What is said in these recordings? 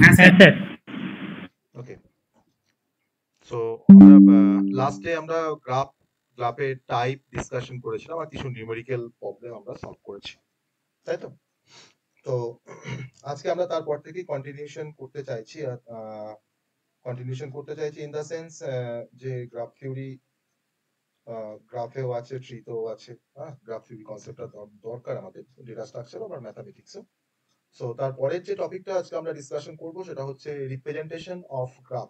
হ্যাঁ স্যার। ওকে, সো আমরা লাস্টে আমরা গ্রাফের টাইপ ডিসকাশন করেছিলাম আর কিছু নিউমেরিক্যাল প্রবলেম আমরা সলভ করেছি, তাই তো? তো আজকে আমরা তারপর থেকেই কন্টিনিউশন করতে চাইছি ইন দ্য সেন্স যে গ্রাফ থিওরি গ্রাফেও আছে, ট্রিতেও আছে। হ্যাঁ, গ্রাফ থিওরি কনসেপ্টটা দরকার আমাদের ডেটা স্ট্রাকচার আর ম্যাথামেটিক্সে। সো তারপরের যে টপিকটা আজকে আমরা ডিসকাশন করব সেটা হচ্ছে রিপ্রেজেন্টেশন অফ গ্রাফ।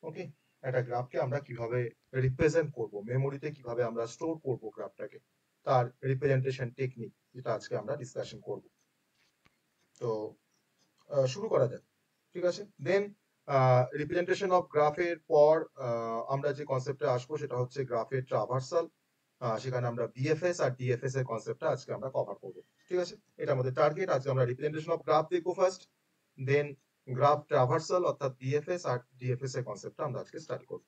ওকে, একটা গ্রাফকে আমরা কিভাবে রিপ্রেজেন্ট করব, মেমোরিতে কিভাবে আমরা স্টোর করব গ্রাফটাকে, তার রিপ্রেজেন্টেশন টেকনিক, যেটা আজকে আমরা ডিসকাশন করব। তো শুরু করা যাক, ঠিক আছে? দেন রিপ্রেজেন্টেশন অফ গ্রাফের পর আমরা যে কনসেপ্টে আসবো সেটা হচ্ছে গ্রাফের ট্রাভার্সাল। সেখানে আমরা বিএফএস আর ডিএফএস এর কনসেপ্টটা আজকে আমরা কভার করবো, ঠিক আছে? এটা আমাদের টার্গেট। আজকে আমরা রিপ্রেজেন্টেশন অফ গ্রাফ দেখবো ফার্স্ট, দেন গ্রাফ ট্রাভার্সাল অর্থাৎ বিএফএস আর ডিএফএস এর কনসেপ্টটা আমরা আজকে স্টাডি করবো।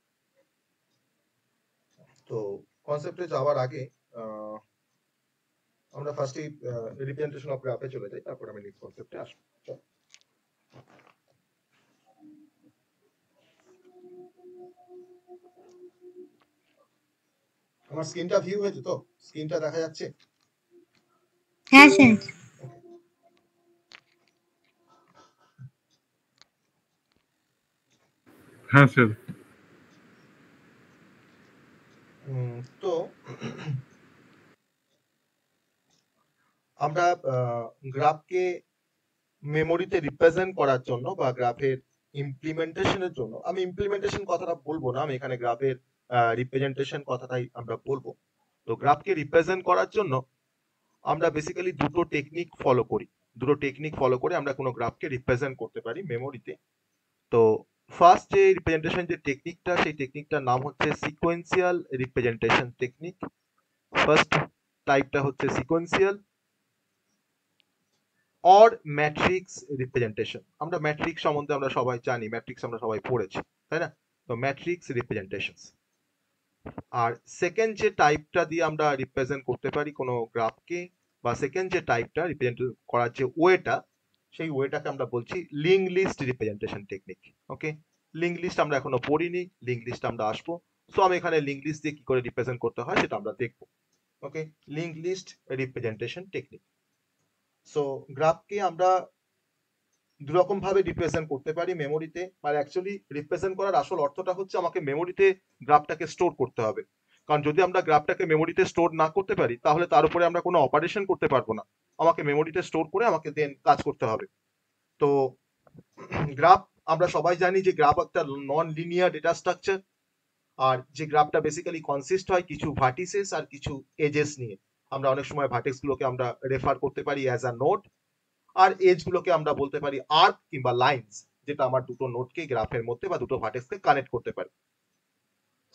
তো কনসেপ্টে যাওয়ার আগে আমরা ফার্স্টে রিপ্রেজেন্টেশন অফ গ্রাফে চলে যাই, তারপর আমি নেক্সট কনসেপ্টে আসবো। চলো। আমার স্ক্রিনটা ভিউ হয়েছে তো? স্ক্রিনটা দেখা যাচ্ছে? হ্যাঁ স্যার। হ্যাঁ স্যার। তো আমরা গ্রাফকে মেমোরিতে রিপ্রেজেন্ট করার জন্য বা গ্রাফের ইমপ্লিমেন্টেশনের জন্য, আমি ইমপ্লিমেন্টেশন কথাটা বলবো না, আমি এখানে গ্রাফের রিপ্রেজেন্টেশন কথাটাই আমরা বলবো। তো গ্রাফকে রিপ্রেজেন্ট করার জন্য আমরা বেসিক্যালি দুটো টেকনিক ফলো করি। দুটো টেকনিক ফলো করে আমরা কোনো গ্রাফকে রিপ্রেজেন্ট করতে পারি মেমোরিতে। তো ফার্স্ট যে রিপ্রেজেন্টেশন যে টেকনিকটা, সেই টেকনিকটার নাম হচ্ছে সিকোয়েন্সিয়াল রিপ্রেজেন্টেশন টেকনিক। ফার্স্ট টাইপটা হচ্ছে সিকোয়েন্সিয়াল অর ম্যাট্রিক্স রিপ্রেজেন্টেশন। আমরা ম্যাট্রিক্স সম্বন্ধে আমরা সবাই জানি, ম্যাট্রিক্স আমরা সবাই পড়েছি, তাই না? তো ম্যাট্রিক্স রিপ্রেজেন্টেশন। আর সেকেন্ড যে টাইপটা দিয়ে আমরা রিপ্রেজেন্ট করতে পারি কোনো গ্রাফকে, বা সেকেন্ড যে টাইপটা রিপ্রেজেন্ট করার যে ওয়েটা, সেই ওয়েটাকে আমরা বলছি লিঙ্ক লিস্ট রিপ্রেজেন্টেশন টেকনিক। ওকে, লিঙ্ক লিস্ট আমরা এখনো পড়িনি, লিঙ্ক লিস্ট আমরা আসবো। সো আমি এখানে লিঙ্ক লিস্ট দিয়ে কি করে রিপ্রেজেন্ট করতে হয় সেটা আমরা দেখবো। Okay, link list representation technique. So গ্রাফকে আমরা দুরকম ভাবে রিপ্রেজেন্ট করতে পারি মেমোরিতে। আর অ্যাকচুয়ালি রিপ্রেজেন্ট করার আসল অর্থটা হচ্ছে আমাকে মেমোরিতে গ্রাফটাকে স্টোর করতে হবে। কারণ যদি আমরা গ্রাফটাকে মেমোরিতে স্টোর না করতে পারি তাহলে তার উপরে আমরা কোনো অপারেশন করতে পারবো না। আমাকে মেমোরিতে স্টোর করে আমাকে দেন কাজ করতে হবে। তো গ্রাফ, আমরা সবাই জানি যে গ্রাফ একটা নন লিনিয়ার ডেটা স্ট্রাকচার। আর যে গ্রাফটা বেসিক্যালি কনসিস্ট হয় কিছু ভার্টিসেস আর কিছু এজেস নিয়ে। আমরা অনেক সময় ভার্টেক্স গুলোকে আমরা রেফার করতে পারি অ্যাজ আ নোড, আর এজ গুলোকে আমরা বলতে পারি আর্ক কিংবা লাইনস, যেটা আমার দুটো নোডকে গ্রাফের মধ্যে বা দুটো ভার্টেক্সকে কানেক্ট করতে পারে।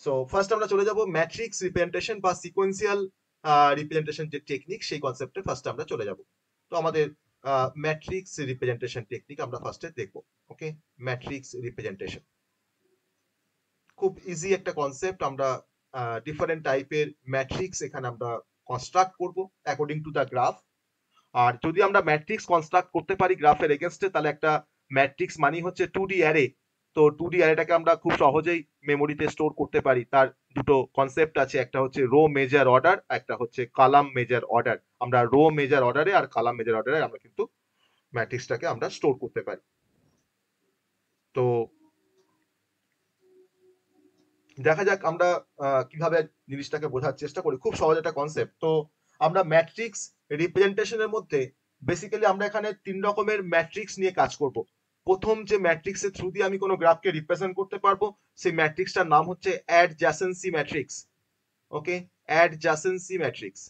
সো ফার্স্ট আমরা চলে যাব ম্যাট্রিক্স রিপ্রেজেন্টেশন বা সিকোয়েন্সিয়াল রিপ্রেজেন্টেশন যে টেকনিক, সেই কনসেপ্টে ফার্স্ট আমরা চলে যাব। তো আমাদের ম্যাট্রিক্স রিপ্রেজেন্টেশন টেকনিক আমরা ফার্স্টে দেখব। ওকে, ম্যাট্রিক্স রিপ্রেজেন্টেশন খুব ইজি একটা কনসেপ্ট। আমরা ডিফারেন্ট টাইপের ম্যাট্রিক্স এখানে আমরা কনস্ট্রাক্ট করব অ্যাকর্ডিং টু দ্য গ্রাফ। আর যদি আমরা ম্যাট্রিক্স কনস্ট্রাক্ট করতে পারি গ্রাফের এগেনস্টে, তাহলে একটা ম্যাট্রিক্স মানে হচ্ছে 2D অ্যারে। তো 2D অ্যারেটাকে আমরা খুব সহজেই মেমোরিতে স্টোর করতে পারি। তার দুটো কনসেপ্ট আছে, একটা হচ্ছে রো মেজার অর্ডার, একটা হচ্ছে কলাম মেজার অর্ডার। আমরা রো মেজার অর্ডারে আর কলাম মেজার অর্ডারে আমরা কিন্তু ম্যাট্রিক্সটাকে আমরা স্টোর করতে পারি। তো দেখা যাক আমরা কিভাবে জিনিসটাকে বোঝার চেষ্টা করি। খুব সহজ একটা কনসেপ্ট। তো আমরা ম্যাট্রিক্স রিপ্রেজেন্টেশনের মধ্যে বেসিক্যালি আমরা এখানে তিন রকমের ম্যাট্রিক্স নিয়ে কাজ করব। প্রথম যে ম্যাট্রিক্সের থ্রু দিয়ে আমি কোনো গ্রাফকে রিপ্রেজেন্ট করতে পারবো, সেই ম্যাট্রিক্সটার নাম হচ্ছে অ্যাডজাসেন্সি ম্যাট্রিক্স। ওকে, অ্যাডজাসেন্সি ম্যাট্রিক্স।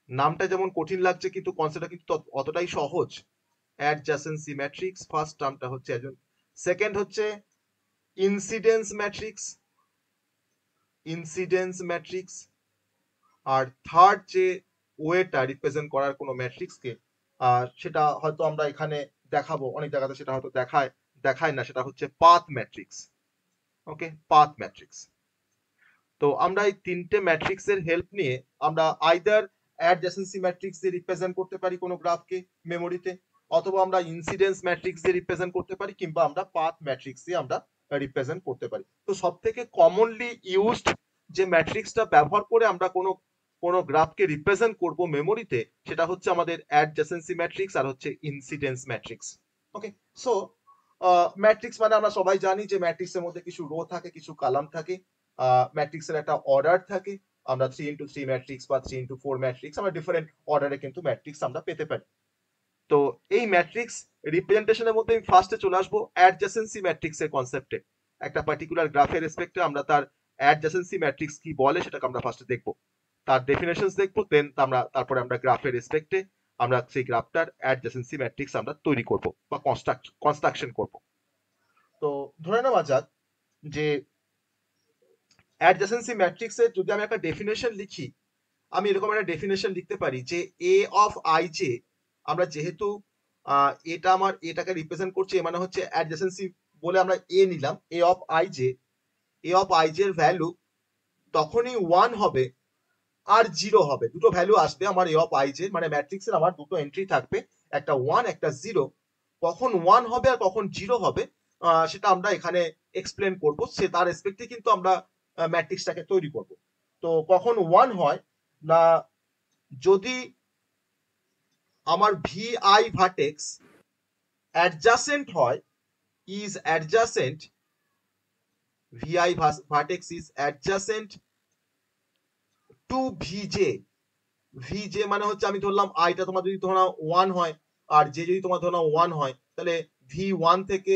নামটা যেমন কঠিন লাগছে কিন্তু কনসেপ্টটা কিন্তু অতটাই সহজ। অ্যাডজাসেন্সি ম্যাট্রিক্স ফার্স্ট টার্মটা হচ্ছে একজন। সেকেন্ড হচ্ছে ইনসিডেন্স ম্যাট্রিক্স, ইনসিডেন্স ম্যাট্রিক্স। আর থার্ড যে ওয়েটা রিপ্রেজেন্ট করার কোনো ম্যাট্রিক্সকে, সেটা হয়তো আমরা এখানে দেখাবো, অনেক জায়গাতে সেটা হয়তো দেখায় না, সেটা হচ্ছে পাথ ম্যাট্রিক্স। ওকে, পাথ ম্যাট্রিক্স। তো আমরা এই তিনটে ম্যাট্রিক্সের হেল্প নিয়ে আমরা আইদার অ্যাডজেসেন্সি ম্যাট্রিক্স দিয়ে রিপ্রেজেন্ট করতে পারি কোনো গ্রাফকে মেমোরিতে, অথবা আমরা ইনসিডেন্স ম্যাট্রিক্স দিয়ে রিপ্রেজেন্ট করতে পারি, কিংবা আমরা পাথ ম্যাট্রিক্স দিয়ে আমরা রিপ্রেজেন্ট করতে পারি। তো সব থেকে কমনলি ইউজড যে ম্যাট্রিক্সটা ব্যবহার করে আমরা কোনো গ্রাফকে রিপ্রেজেন্ট করব মেমোরিতে, সেটা হচ্ছে আমাদের অ্যাডজেসেন্সি ম্যাট্রিক্স আর হচ্ছে ইনসিডেন্স ম্যাট্রিক্স। ওকে, সো ম্যাট্রিক্স মানে আমরা সবাই জানি যে ম্যাট্রিক্সের মধ্যে কিছু রো থাকে, কিছু কলাম থাকে, ম্যাট্রিক্সের একটা অর্ডার থাকে। আমরা 3x3 ম্যাট্রিক্স বা 3x4 ম্যাট্রিক্স, আমরা ডিফারেন্ট অর্ডারে কিন্তু ম্যাট্রিক্স আমরা পেতে পারি। তো এই ম্যাট্রিক্স রিপ্রেজেন্টেশনের মধ্যে আমি ফার্স্টে চলে আসবো অ্যাডজেসেন্সি ম্যাট্রিক্সের কনসেপ্টে। একটা পার্টিকুলার গ্রাফের রেসপেক্টে আমরা তার অ্যাডজেসেন্সি ম্যাট্রিক্স কি বলে সেটাকে আমরা ফার্স্টে দেখবো, তার ডেফিনেশনস দেখবো, দেন তারপরে আমরা গ্রাফের রেসপেক্টে আমরা সেই গ্রাফটার অ্যাডজেসেন্সি ম্যাট্রিক্স আমরা তৈরি করব বা কনস্ট্রাকশন করব। তো ধরে নেওয়া যাক যে অ্যাডজেসেন্সি ম্যাট্রিক্সের যদি আমি একটা ডেফিনেশন লিখি, আমি এরকম একটা ডেফিনেশন লিখতে পারি যে এ অফ আই জে, আমরা যেহেতু এটা আমার এটাকে রিপ্রেজেন্ট করছে, মানে হচ্ছে অ্যাডজেসেন্সি বলে আমরা এ নিলাম, A of I J, A of I J এর ভ্যালু তখনই 1 হবে আর 0 হবে, দুটো ভ্যালু আসবে আমার এ অফ আই জে, মানে ম্যাট্রিক্সের আমার দুটো এন্ট্রি থাকবে, একটা 1 একটা 0। কখন 1 হবে আর কখন 0 হবে সেটা আমরা এখানে এক্সপ্লেন করব, সে তার রেসপেক্টে কিন্তু আমরা ম্যাট্রিক্সটাকে তৈরি করব। তো কখন 1 হয় না, যদি আমার vi ভার্টেক্স অ্যাডজাসেন্ট হয়, is adjacent, vi vertex is adjacent to vj, vj মানে হচ্ছে আমি ধরলাম আইটা তোমার যদি ধরো 1 হয় আর জে যদি তোমার ধরো 1 হয়, তাহলে v1 থেকে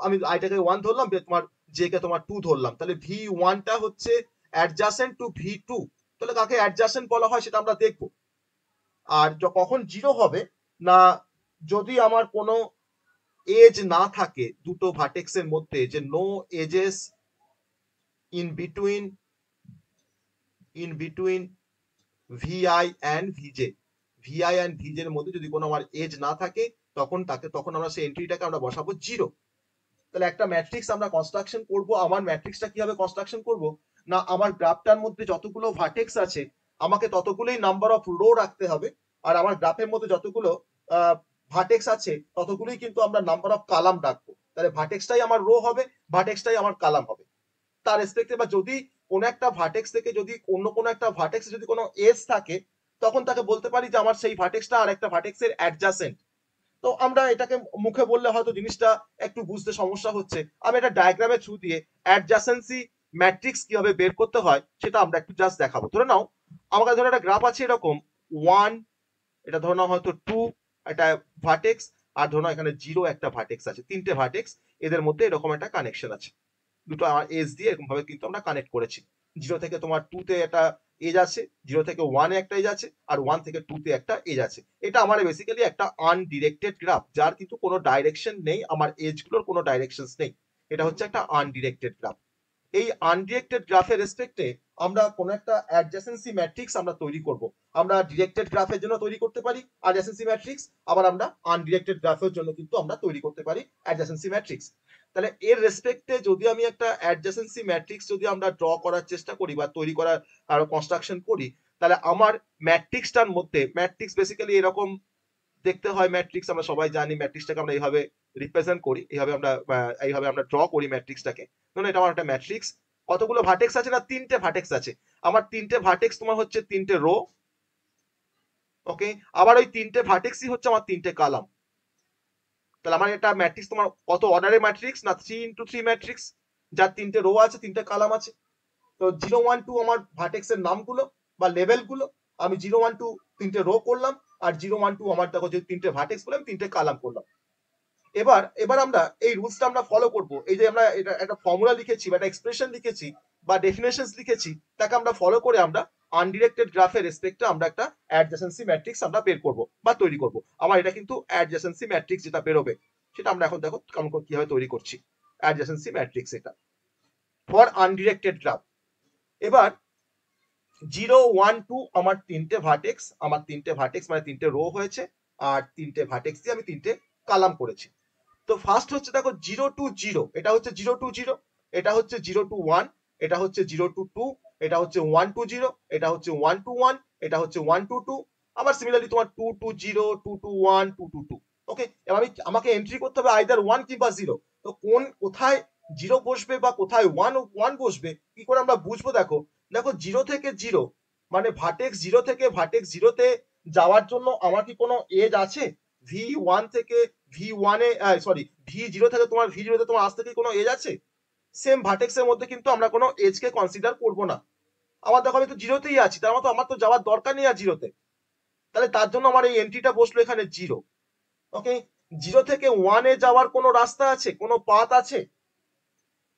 আমি আইটাকে 1 ধরলাম, তোমার জে কে তোমার 2 ধরলাম, তাহলে v1 টা হচ্ছে অ্যাডজাসেন্ট টু v2। তাহলে কাকে অ্যাডজাসেন্ট বলা হয় সেটা আমরা দেখব। আর কখন 0 হবে না, যদি আমার কোনো এজ না থাকে দুটো ভার্টেক্সের মধ্যে, যে no edges in between V I and V J, V I and V J এর মধ্যে যদি কোনো আমার এজ না থাকে, তখন আমরা সেই এন্ট্রিটাকে আমরা বসাবো 0। তাহলে একটা ম্যাট্রিক্স আমরা কনস্ট্রাকশন করব। আমার ম্যাট্রিক্সটা কিভাবে কনস্ট্রাকশন করব না, আমার গ্রাফটার মধ্যে যতগুলো ভার্টেক্স আছে আমাকে ততগুলোই নাম্বার অফ রো রাখতে হবে, আর আমার গ্রাফের মধ্যে যতগুলো ভার্টেক্স আছে ততগুলোই কিন্তু আমরা নাম্বার অফ কালাম রাখবো। তাহলে ভার্টেক্সটাই আমার রো হবে, ভার্টেক্সটাই আমার কালাম হবে। তার রেসপেক্টে বা যদি কোন একটা ভার্টেক্স থেকে যদি অন্য কোনো একটা ভার্টেক্সে যদি কোনো এজ থাকে, তখন তাকে বলতে পারি যে আমার সেই ভার্টেক্সটা আর একটা ভার্টেক্সের অ্যাডজাসেন্ট। তো আমরা এটাকে মুখে বললে হয়তো জিনিসটা একটু বুঝতে সমস্যা হচ্ছে, আমি একটা ডায়াগ্রামের থ্রু দিয়ে অ্যাডজাসেন্সি ম্যাট্রিক্স কিভাবে বের করতে হয় সেটা আমরা একটু জাস্ট দেখাবো। ধরে নাও আমার কাছে ধরো একটা গ্রাফ আছে এরকম 1, এটা ধরে নাও হয়তো 2 একটা ভার্টেক্স, আর ধরো এখানে 0 একটা ভার্টেক্স আছে, তিনটে ভার্টেক্স, এদের মধ্যে এরকম একটা কানেকশন আছে, দুটো এজ দিয়ে এরকম ভাবে কিন্তু আমরা কানেক্ট করেছি। 0 থেকে তোমার 2 তে একটা এজ আছে, 0 থেকে 1 এ একটা এজ আছে, আর 1 থেকে 2 তে একটা এজ আছে। এটা আমার বেসিক্যালি একটা আনডিরেক্টেড গ্রাফ, যার কিন্তু কোনো ডাইরেকশন নেই, আমার এজগুলোর কোনো ডাইরেকশনস নেই। এটা হচ্ছে একটা আনডিরেক্টেড গ্রাফ। এই আনডিরেক্টেড গ্রাফের রেসপেক্টে আমরা কোনো একটা অ্যাডজাসেন্সি ম্যাট্রিক্স আমরা তৈরি করব। আমরা ডিরেক্টেড গ্রাফের জন্য তৈরি করতে পারি অ্যাডজাসেন্সি ম্যাট্রিক্স, আবার আমরা আনডিরেক্টেড গ্রাফের জন্য কিন্তু আমরা তৈরি করতে পারি অ্যাডজাসেন্সি ম্যাট্রিক্স। তাহলে এর রেসপেক্টে যদি আমি একটা অ্যাডজাসেন্সি ম্যাট্রিক্স যদি আমরা ড্র করার চেষ্টা করি বা তৈরি করার আরো কনস্ট্রাকশন করি, তাহলে আমার ম্যাট্রিক্সটার মধ্যে, ম্যাট্রিক্স বেসিক্যালি এরকম দেখতে হয়, ম্যাট্রিক্স আমরা সবাই জানি, ম্যাট্রিক্সটাকে আমরা এইভাবে রিপ্রেজেন্ট করি, এইভাবে আমরা ড্র করি ম্যাট্রিক্সটাকে। ধরুন এটা আমার একটা ম্যাট্রিক্স, কতগুলো ভার্টেক্স আছে না, 3টে ভার্টেক্স আছে। আমার 3টে ভার্টেক্স তোমার হচ্ছে 3টে রো, ওকে, আবার ওই 3টে ভার্টেক্সই হচ্ছে আমার 3টে কলাম। তাহলে আমার এটা ম্যাট্রিক্স তোমার কত অর্ডারের ম্যাট্রিক্স না, 3x3 ম্যাট্রিক্স, যার 3টে রো আছে, 3টে কলাম আছে। তো 0 1 2 আমার ভার্টেক্স এর নামগুলো বা লেভেল গুলো, আমি 0 1 2 3টে রো করলাম, আর 0 1 2 আমার দেখো যে 3টে ভার্টেক্স করলাম, 3টে কলাম করলাম। এবার আমরা এই রুলসটা আমরা ফলো করব। এই যে আমরা এটা একটা ফর্মুলা লিখেছি বা একটা এক্সপ্রেশন লিখেছি বা ডেফিনেশনস লিখেছি, তাকে আমরা ফলো করে আমরা আনডিরেক্টেড গ্রাফের রেসপেক্টে আমরা একটা অ্যাডজাসেন্সি ম্যাট্রিক্স আমরা বের করব বা তৈরি করব। আমার এটা কিন্তু অ্যাডজাসেন্সি ম্যাট্রিক্স যেটা বেরোবে সেটা আমরা এখন দেখো কেমন কিভাবে তৈরি করছি। অ্যাডজাসেন্সি ম্যাট্রিক্স এটা ফর আনডিরেক্টেড গ্রাফ। এবার 0 1 2 আমার 3টে ভার্টেক্স, আমার 3টে ভার্টেক্স মানে 3টে রো হয়েছে, আর 3টে ভার্টেক্স দিয়ে আমি 3টে কলাম করেছি। তো ফার্স্ট হচ্ছে দেখো 0 টু 0, এটা হচ্ছে 0 টু 0, এটা হচ্ছে 0 টু 1, এটা হচ্ছে 0 টু 2, এটা হচ্ছে 1 টু 0, এটা হচ্ছে 1 টু 1, এটা হচ্ছে 1 টু 2, আবার সিমিলারলি তোমার 2 টু 0, 2 টু 1, 2 টু 2। ওকে, এবার আমাকে এন্ট্রি করতে হবে আইদার 1 কিংবা 0। তো কোথায় 0 বসবে বা কোথায় 1 বসবে কি করে আমরা বুঝবো? দেখো 0 থেকে 0 মানে ভার্টেক্স 0 থেকে ভার্টেক্স 0 তে যাওয়ার জন্য আমার কি কোনো এজ আছে? V1 থেকে V1 এ সরি V0 থেকে তোমার V0 তে তোমার আসতে কি কোনো এজ আছে? সেম ভার্টেক্সের মধ্যে কিন্তু আমরা কোনো এজ কে কনসিডার করব না। আমার দেখো আমি তো 0 তেই আছি, তার মানে আমার তো যাওয়ার দরকার নেই আর 0 তে। তাহলে তার জন্য আমার এই এন্ট্রিটা বসলো এখানে 0। ওকে, 0 থেকে 1 এ যাওয়ার কোনো রাস্তা আছে, কোনো পাথ আছে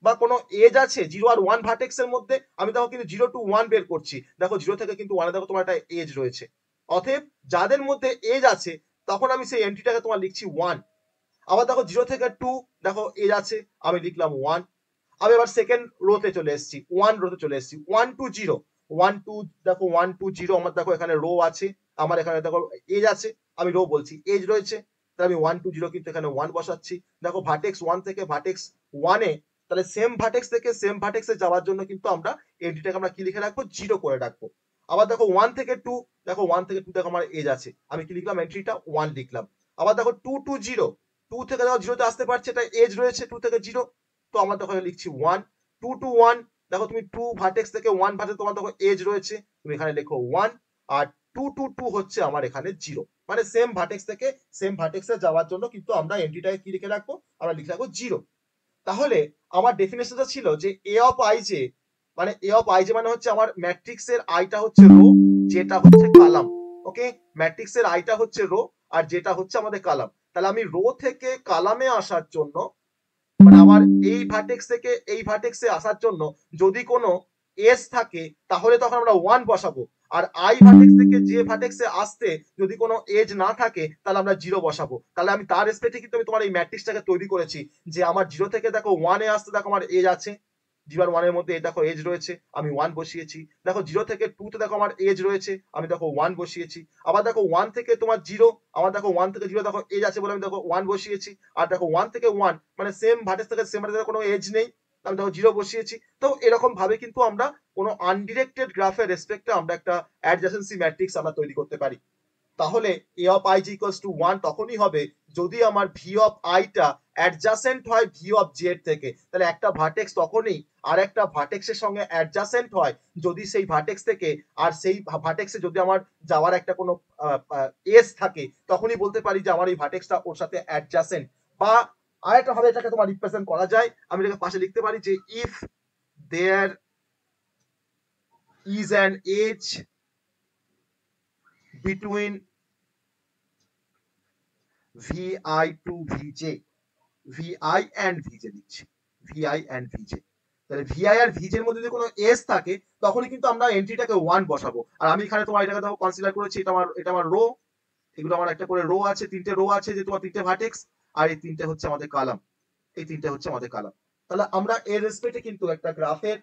বা কোনো এজ আছে 0 আর 1 ভার্টেক্সের মধ্যে? আমি দেখো কিন্তু 0 টু 1 বের করছি, দেখো 0 থেকে কিন্তু 1 এ দেখো তোমার একটা এজ রয়েছে। অতএব যাদের মধ্যে এজ আছে তখন আমি সেই এন্ট্রিটাকে তোমার লিখছি 1। আবার দেখো 0 থেকে 2 দেখো এজ আছে, আমি লিখলাম 1। আমি এবার সেকেন্ড রোতে চলে এসেছি, 1 রোতে চলে এসেছি, 1 টু 0, 1 টু দেখো 1 টু 0 আমার দেখো এখানে রো আছে, আমার এখানে দেখো এজ আছে, আমি রো বলছি এজ রয়েছে, তাহলে আমি 1 টু 0 কিন্তু এখানে 1 বসাচ্ছি। দেখো ভার্টেক্স 1 থেকে ভার্টেক্স 1 এ, তাহলে সেম ভার্টেক্স থেকে সেম ভার্টেক্সে যাওয়ার জন্য কিন্তু আমরা এন্ট্রিটাকে আমরা কি লিখে রাখবো? 0 করে রাখবো। আবার দেখো 1 থেকে 2, দেখো 1 থেকে 2 দেখো আমার এজ আছে, আমি কি লিখলাম? এন্ট্রিটা 1 লিখলাম। আবার দেখো 2 টু 0, 2 থেকে দেখো 0 তে আসতে পারছে, এটা এজ রয়েছে 2 থেকে 0, তো আমরা দেখো লিখছি 1। 2 টু 1 দেখো তুমি 2 ভার্টেক্স থেকে 1 ভার্টেক্স তোমার দেখো এজ রয়েছে, তুমি এখানে লেখো 1। আর 2 টু 2 হচ্ছে আমার এখানে 0, মানে সেম ভার্টেক্স থেকে সেম ভার্টেক্সে যাওয়ার জন্য কিন্তু আমরা এন্ট্রিটাকে কি লিখে রাখবো? আমরা লিখে রাখবো 0। তাহলে আমার ডেফিনেশনটা ছিল যে এ অফ আই জে, মানে এ অফ আই জে মানে হচ্ছে আমার ম্যাট্রিক্সের আইটা হচ্ছে রো, যেটা হচ্ছে কালাম। ওকে, ম্যাট্রিক্সের আইটা হচ্ছে রো আর যেটা হচ্ছে আমাদের কালাম। তাহলে আমি রো থেকে কালামে আসার জন্য, মানে আমার এই ভার্টেক্স থেকে এই ভার্টেক্সে আসার জন্য যদি কোনো এস থাকে তাহলে তখন আমরা 1 বসাবো, আর আই ভার্টেক্স থেকে যে ভার্টেক্সে আসতে যদি কোনো এজ না থাকে তাহলে আমরা 0 বসাবো। তাহলে আমি তার রেসপেক্টে কিন্তু আমি তোমার এই ম্যাট্রিক্সটাকে তৈরি করেছি, যে আমার 0 থেকে দেখো 1 এ আসতে দেখো আমার এজ আছে, 0 আর 1 এর মধ্যে দেখো এজ রয়েছে, আমি 1 বসিয়েছি। দেখো 0 থেকে 2 তে দেখো আমার এজ রয়েছে, আমি দেখো 1 বসিয়েছি। আবার দেখো 1 থেকে তোমার 0, আমার দেখো 1 থেকে 0 দেখো এজ আছে বলে আমি দেখো 1 বসিয়েছি। আর দেখো 1 থেকে 1 মানে সেম ভার্টেক্স থেকে সেম ভার্টেক্সে কোনো এজ নেই, আমি দেখো 0 বসিয়েছি। তো এরকম ভাবে কিন্তু আমরা কোনো আনডিরেক্টেড গ্রাফের রেসপেক্টে আমরা একটা অ্যাডজাসেন্সি ম্যাট্রিক্স আমরা তৈরি করতে পারি। তাহলে a of i equals to 1 তখনই হবে যদি আমার v of i টা অ্যাডজাসেন্ট হয় v of j এর থেকে। তাহলে একটা ভার্টেক্স তখনই আর একটা ভার্টেক্সের সঙ্গে অ্যাডজাসেন্ট হয় যদি সেই ভার্টেক্স থেকে আর সেই ভার্টেক্সে যদি আমার যাওয়ার একটা কোনো এস থাকে, তখনই বলতে পারি যে আমার এই ভার্টেক্সটা ওর সাথে অ্যাডজাসেন্ট। বা আরেকটা ভাবে এটাকে তোমার রিপ্রেজেন্ট করা যায়, আমি এটাকে পাশে লিখতে পারি যে if there is an edge between vi to vj, vi and vj লিখছি, vi and vj। তাহলে vi আর vj এর মধ্যে যদি কোনো s থাকে তখনই কিন্তু আমরা এন্ট্রিটাকে 1 বসাবো। আর আমি এখানে তোমার এটাকে দেখো কনসিডার করেছি, এটা আমার রো, এগুলো আমার একটা করে রো আছে, তিনটে রো আছে যে তোমার তিনটে ভার্টেক্স, আর এই তিনটে হচ্ছে আমাদের কালাম, এই তিনটে হচ্ছে আমাদের কালাম। তাহলে আমরা এর রেসপেক্টে কিন্তু একটা গ্রাফের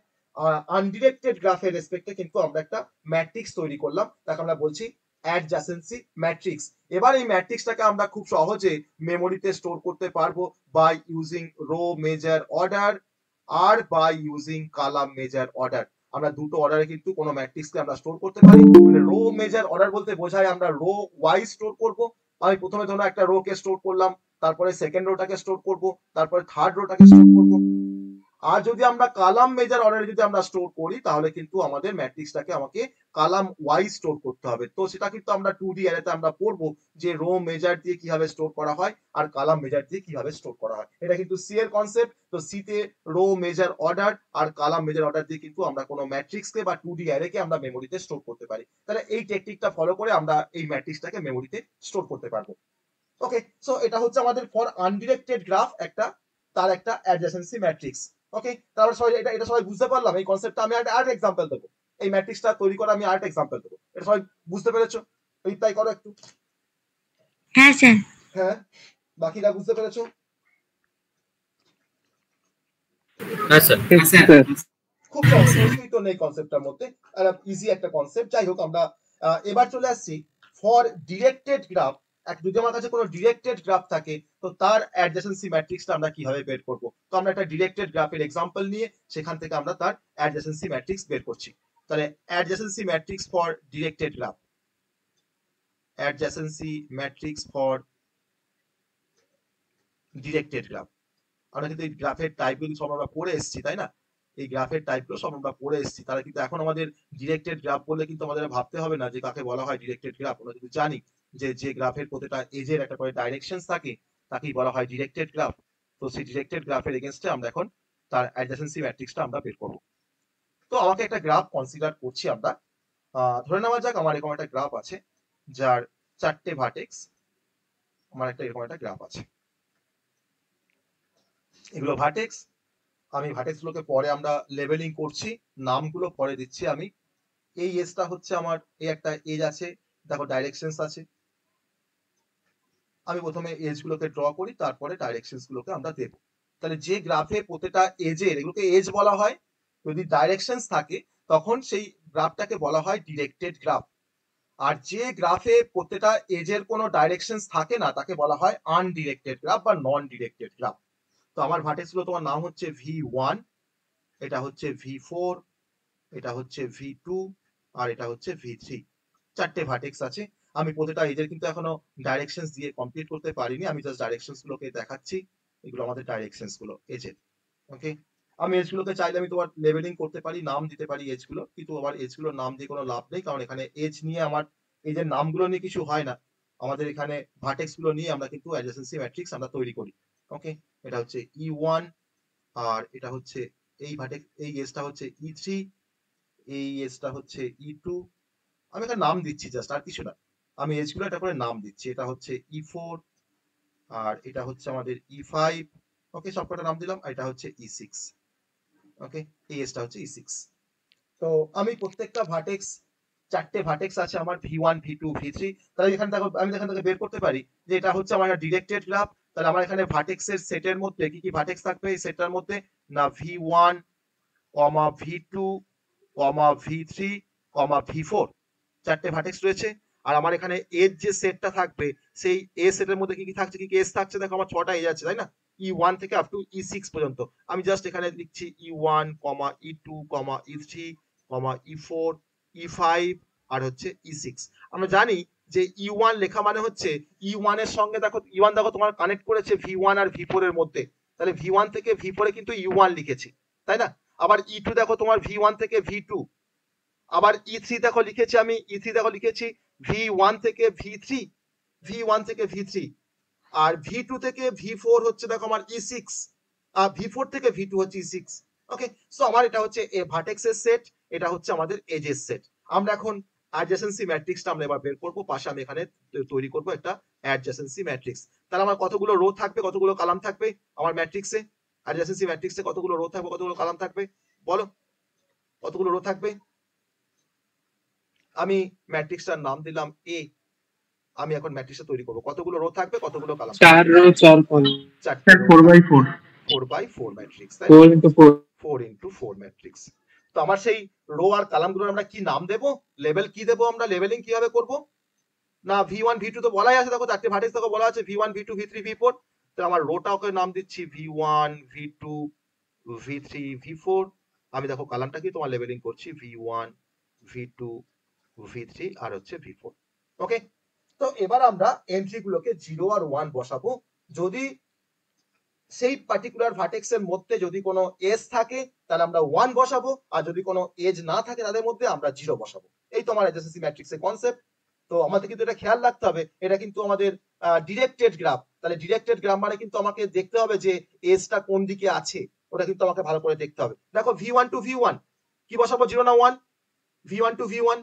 আনডিরেক্টেড গ্রাফের রেসপেক্টে কিন্তু আমরা একটা ম্যাট্রিক্স তৈরি করলাম, তাকে আমরা বলছি অ্যাডজাসেন্সি ম্যাট্রিক্স। এবার এই ম্যাট্রিক্সটাকে আমরা খুব সহজে মেমোরিতে স্টোর করতে পারবো by using row major order আর by using column major order. আমরা দুটো অর্ডারে কিন্তু কোনো ম্যাট্রিক্সকে আমরা স্টোর করতে পারি। মানে রো মেজার অর্ডার বলতে বোঝায় আমরা রো ওয়াইজ স্টোর করব। আমি প্রথমে ধরো একটা রো কে স্টোর করলাম, তারপরে সেকেন্ড রোটাকে স্টোর করব, তারপরে থার্ড রোটাকে স্টোর করব। আর যদি আমরা কালাম মেজার অর্ডারে যদি আমরা স্টোর করি তাহলে কিন্তু আমাদের ম্যাট্রিক্সটাকে আমাকে কালাম ওয়াইজ স্টোর করতে হবে। তো সেটা কিন্তু আমরা 2D অ্যারেতে আমরা পড়বো যে রো মেজার দিয়ে কিভাবে স্টোর করা হয় আর কালাম মেজার দিয়ে কিভাবে স্টোর করা হয়। এটা কিন্তু সি এর কনসেপ্ট। তো সি তে রো মেজার অর্ডার আর কালাম মেজার অর্ডার দিয়ে কিন্তু আমরা কোনো ম্যাট্রিক্সকে বা 2D অ্যারেকে আমরা মেমোরিতে স্টোর করতে পারি। তাহলে এই টেকনিকটা ফলো করে আমরা এই ম্যাট্রিক্সটাকে মেমোরিতে স্টোর করতে পারবো। ওকে, সো এটা হচ্ছে আমাদের ফর আনডিরেক্টেড গ্রাফ একটা, তার একটা অ্যাডজাসেন্সি ম্যাট্রিক্স। ওকে, তারপর সবাই এটা সবাই বুঝতে পারলাম এই কনসেপ্টটা। আমি আরেকটা এক্সাম্পল দেবো, এই ম্যাট্রিক্সটা তৈরি করা আমি আরেকটা এক্সাম্পল দেবো, এটা সবাই বুঝতে পেরেছো? রিপ্লাই করো একটু। হ্যাঁ স্যার। হ্যাঁ, বাকিরা বুঝতে পেরেছো? হ্যাঁ স্যার। খুব সহজ, কিছুই তো নেই কনসেপ্টটার মধ্যে, ইজি একটা কনসেপ্ট। যাই হোক, আমরা এবার চলে আসছি ফর ডিরেক্টেড গ্রাফ। যদি আমার কাছে কোনো ডিরেক্টেড গ্রাফ থাকে তো তার অ্যাডজাসেন্সি ম্যাট্রিক্সটা আমরা কিভাবে বের করব। তো আমরা একটা ডিরেক্টেড গ্রাফের এক্সাম্পল নিয়ে সেখান থেকে আমরা তার অ্যাডজাসেন্সি ম্যাট্রিক্স বের করছি। তাহলে adjacency matrix for directed graph, adjacency matrix for directed graph. আমরা কিন্তু এই গ্রাফের টাইপগুলো সব আমরা পড়ে এসেছি, তাই না? এই গ্রাফের টাইপগুলো সব আমরা পড়ে এসেছি, তারা কিন্তু এখন আমাদের ডিরেক্টেড গ্রাফ বললে কিন্তু আমাদের ভাবতে হবে না যে কাকে বলা হয় ডিরেক্টেড গ্রাফ। আমরা কিন্তু জানি যে যে গ্রাফের প্রতিটা এজের একটা করে ডাইরেকশন থাকে তাকেই বলা হয় ডিরেক্টেড গ্রাফ। তো সেই ডিরেক্টেড গ্রাফের এগেইনস্টে আমরা এখন তার অ্যাডজেসেন্সি ম্যাট্রিক্সটা আমরা বের করব। তো আমাকে একটা গ্রাফ কনসিডার করছি আমরা। ধরে নেওয়া যাক আমার এরকম একটা গ্রাফ আছে যার 4টে ভার্টেক্স। আমার একটা এরকম একটা গ্রাফ আছে, এগুলো ভার্টেক্স। আমি ভার্টেক্স গুলোকে পরে আমরা লেবেলিং করছি, নামগুলো পরে দিচ্ছি আমি। এই এজটা হচ্ছে আমার, এই একটা এজ আছে, দেখো ডাইরেকশনস আছে। আমি প্রথমে এজ গুলোকে ড্র করি, তারপরে ডাইরেকশনস গুলোকে আমরা দেব। তাহলে যে গ্রাফে প্রতিটা এজের, এগুলোকে এজ বলা হয়, যদি ডাইরেকশনস থাকে তখন সেই গ্রাফটাকে বলা হয় ডিরেক্টেড গ্রাফ। আর যে গ্রাফে প্রত্যেকটা এজের কোনো ডাইরেকশনস থাকে না তাকে বলা হয় আনডিরেক্টেড গ্রাফ বা নন ডিরেক্টেড গ্রাফ। তো আমার ভার্টেক্স গুলো তোমার নাম হচ্ছে V1, এটা হচ্ছে V4, এটা হচ্ছে V2, আর এটা হচ্ছে V3। 4টে ভার্টেক্স আছে। আমি প্রতিটা এজের কিন্তু এখনো ডাইরেকশনস দিয়ে কমপ্লিট করতে পারিনি, আমি জাস্ট ডাইরেকশনস গুলোকে দেখাচ্ছি। এগুলো আমাদের ডাইরেকশনস গুলো এজের। ওকে, আমি এজ গুলোকে চাইলে আমি তোমার লেবেলিং করতে পারি, নাম দিতে পারি এজ গুলো, কিন্তু আমার এজ গুলোর নাম দিয়ে কোনো লাভ নেই, কারণ এখানে এজ নিয়ে আমার এজের নামগুলো নিয়ে কিছু হয় না। আমাদের এখানে ভার্টেক্স গুলো নিয়ে আমরা কিন্তু অ্যাডজেসেন্সি ম্যাট্রিক্স আমরা তৈরি করি। ওকে, এটা হচ্ছে E1, আর এটা হচ্ছে এই ভার্টেক্স, এই এজটা হচ্ছে E3, এই এজটা হচ্ছে E2। আমি একটা নাম দিচ্ছি জাস্ট, আর কিছু না। আমি এজ গুলো একটা করে নাম দিচ্ছি। এটা হচ্ছে E4, আর এটা হচ্ছে আমাদের E5। ওকে, সবকটা নাম দিলাম। আর এটা হচ্ছে E6। ওকে, এই এজটা হচ্ছে E6। তো আমি প্রত্যেকটা ভার্টেক্স, 4টে ভার্টেক্স আছে আমার V1, V2, V3। তাহলে এখানে দেখো, আমি এখান থেকে বের করতে পারি যে এটা হচ্ছে আমার ডিরেক্টেড গ্রাফ। তাহলে আমার এখানে ভার্টেক্সের সেটের মধ্যে কি কি ভার্টেক্স থাকবে এই সেটটার মধ্যে? না, V1, V2, V3, V4, 4টে vertex রয়েছে। আর আমার এখানে এজ যে সেটটা থাকবে সেই এ সেটের মধ্যে কি কি থাকছে, কি কি এজ থাকছে? দেখো আমার 6টা এজ আছে, তাই না? E1 থেকে আপ টু E6 পর্যন্ত। আমি জাস্ট এখানে লিখছি E1, E2, E3, E4, E5, আর হচ্ছে E6। আমরা জানি যে E1 লেখা মানে হচ্ছে E1 এর সঙ্গে, দেখো E1 দেখো তোমার কানেক্ট করেছে V1 আর V4 এর মধ্যে, তাহলে V1 থেকে V4 এ কিন্তু E1 লিখেছি, তাই না? আবার E2 দেখো তোমার V1 থেকে V2, আবার E3 দেখো লিখেছি আমি, E3 দেখো লিখেছি V1 থেকে V3, V1 থেকে V3, আর V2 থেকে V4 হচ্ছে দেখো আমার E6, আর V4 থেকে V2 হচ্ছে E6। ওকে, সো আমার এটা হচ্ছে এ ভার্টেক্সের সেট, এটা হচ্ছে আমাদের এজের সেট। আমরা এখন অ্যাডজেসেন্সি ম্যাট্রিক্সটা আমরা এবার বের করব। পাশে আমি এখানে তৈরি করব একটা অ্যাডজেসেন্সি ম্যাট্রিক্স। তাহলে আমার কতগুলো রো থাকবে, কতগুলো কলাম থাকবে আমার ম্যাট্রিক্সে? অ্যাডজেসেন্সি ম্যাট্রিক্সে কতগুলো রো থাকবে, কতগুলো কলাম থাকবে? বলো, কতগুলো রো থাকবে? আমি ম্যাট্রিক্সটার নাম দিলাম A। আমি এখন ম্যাট্রিক্সটা তৈরি করব। কতগুলো রো থাকবে, কতগুলো কলাম? 4 rho 4 column. 4/4 4/4 ম্যাট্রিক্স, তাই 4 into 4 4 into 4 ম্যাট্রিক্স। তো আমার সেই রো আর কলামগুলোর আমরা কি নাম দেব, লেবেল কি দেব, আমরা লেবেলিং কিভাবে করব? না, V1 V2 তো বলাই আছে, দেখো 4টে ভার্টেক্স দেখো বলা আছে V1 V2 V3 V4। তো আমার রোটাকে নাম দিচ্ছি V1 V2 V3 V4। আমি দেখো কলামটা কি তোমার লেবেলিং করছি V1 V2 V3 আর হচ্ছে V4। ওকে, তো এবার আমরা এন্ট্রি গুলোকে 0 আর 1 বসাবো। যদি সেই পার্টিকুলার ভার্টেক্স এর মধ্যে যদি কোনো এজ থাকে তাহলে আমরা 1 বসাবো, আর যদি কোনো এজ না থাকে তাদের মধ্যে আমরা 0 বসাবো। এই তো আমার অ্যাডজেসেন্সি ম্যাট্রিক্সের কনসেপ্ট। তো আমাদের কিন্তু এটা খেয়াল রাখতে হবে, এটা কিন্তু আমাদের ডিরেক্টেড গ্রাফ। তাহলে ডিরেক্টেড গ্রাফ মানে কিন্তু আমাকে দেখতে হবে যে এজটা কোন দিকে আছে, ওটা কিন্তু আমাকে ভালো করে দেখতে হবে। দেখো V1 to V1 কি বসাবো, 0 না 1? V1 to V1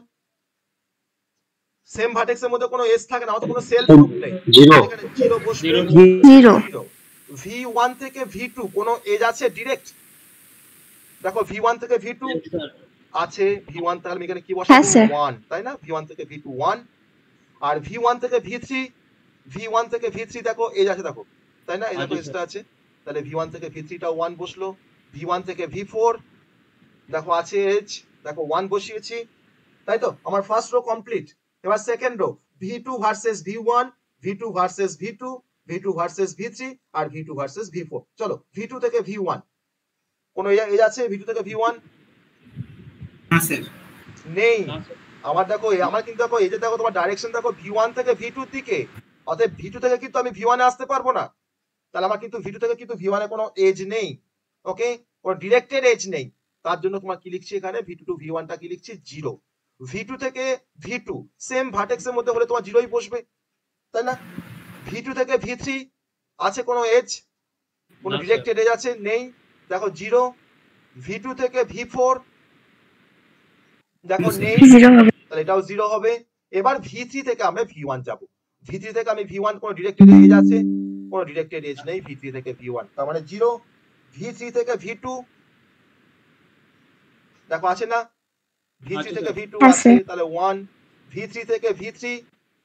সেম ভার্টেক্সের মধ্যে কোনো এজ থাকে না, আমাদের কোনো সেলফ গ্রুপ নেই, 0 এখানে 0 বসবে। 0 V1 থেকে V2 কোনো এজ আছে ডিরেক্ট? দেখো V1 থেকে V2 আছে, V1 তাহলে আমি এখানে কি বসাবো, হ্যাঁ, স্যার। 1, তাই না? V1 থেকে V2 1। আর V1 থেকে V3, V1 থেকে V3 দেখো এজ আছে, দেখো, তাই না? এই দেখো আছে, এজটা আছে, তাহলে V1 থেকে V3 টা 1 বসলো। V1 থেকে V4 দেখো আছে এজ, দেখো 1 বসিয়েছি, তাই তো? আমার ফার্স্ট রো কমপ্লিট। এবার second rho, V2 versus V1, V2 versus V2, V2 versus V3, আর V2 ভার্সেস V4। চলো V2 থেকে V1 কোন এজ আছে V2 থেকে V1? না স্যার নেই। আমার দেখো আমার কিন্তু দেখো এই যে দেখো তোমার ডাইরেকশন দেখো V1 থেকে V2 এর দিকে, অতএব V2 থেকে কিন্তু আমি V1 এ আসতে পারবো না। তাহলে আমার কিন্তু V2 থেকে কিন্তু V1 এর কোনো এজ নেই, ওকে, কোনো ডিরেক্টেড এজ নেই। তার জন্য তোমার কি লিখছি এখানে V2 টু V1 টা কি লিখছি 0। V2 থেকে V2 সেম ভার্টেক্সের মধ্যে হলে তোমার 0ই বসবে, তাই না? V2 থেকে V3 আছে কোনো এজ, কোনো ডিরেক্টেড এজ আছে? নেই, দেখো 0। V2 থেকে V4 দেখো নেই, 0 হবে। তাহলে এটাও 0 হবে। এবার V3 থেকে আমরা V1 যাব। V3 থেকে আমি V1 কোনো ডিরেক্টেড এজ আছে? কোনো ডিরেক্টেড এজ নেই V3 থেকে V1, তার মানে 0। V3 থেকে V2 দেখো আছে না? V3 থেকে V2 আছে, তাহলে 1। V3 থেকে V3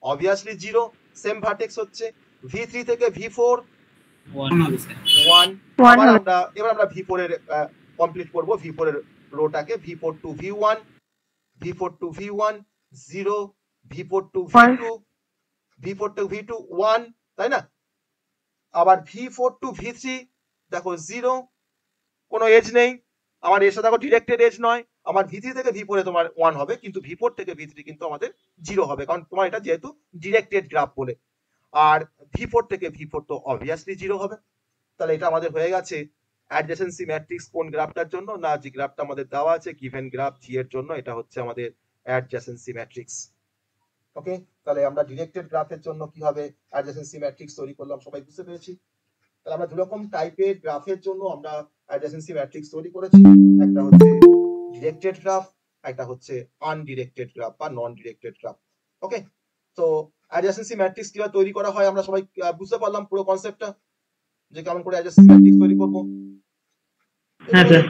obviously 0, সেম ভার্টেক্স হচ্ছে। V3 থেকে V4 1। এবার আমরা V4 এর কমপ্লিট করব, V4 এর রোটাকে। V4 to V1, V4 to V1 0, V4 to V2, V4 to V2 1, তাই না? আবার V4 টু V3 দেখো 0, কোনো এজ নেই। আমার এর সাথে দেখো ডিরেক্টেড এজ নয়। আমার V3 থেকে V4 এ তোমার 1 হবে, কিন্তু V4 থেকে V3 কিন্তু আমাদের 0 হবে, কারণ তোমার এটা যেহেতু ডিরেক্টেড গ্রাফ বলে। আর V4 থেকে V4 তো অবভিয়াসলি 0 হবে। তাহলে এটা আমাদের হয়ে গেছে অ্যাডজেসেন্সি ম্যাট্রিক্স কোন গ্রাফটার জন্য, না যে গ্রাফটা আমাদের দেওয়া আছে গিভেন গ্রাফ জি এর জন্য, এটা হচ্ছে আমাদের অ্যাডজেসেন্সি ম্যাট্রিক্স। ওকে, তাহলে আমরা ডিরেক্টেড গ্রাফের জন্য কিভাবে অ্যাডজেসেন্সি ম্যাট্রিক্স তৈরি করলাম সবাই বুঝতে পেরেছি। তাহলে আমরা দুই রকম টাইপের গ্রাফের জন্য আমরা অ্যাডজেসেন্সি ম্যাট্রিক্স তৈরি করেছি, একটা হচ্ছে ডিরেক্টেড গ্রাফ, একটা হচ্ছে আনডিরেক্টেড গ্রাফ বা নন ডিরেক্টেড গ্রাফ। ওকে, তো অ্যাডজেসেন্সি ম্যাট্রিক্স কিভাবে তৈরি করা হয় আমরা সবাই বুঝতে পারলাম পুরো কনসেপ্টটা, যে কেমন করে অ্যাডজেসেন্সি ম্যাট্রিক্স তৈরি করব।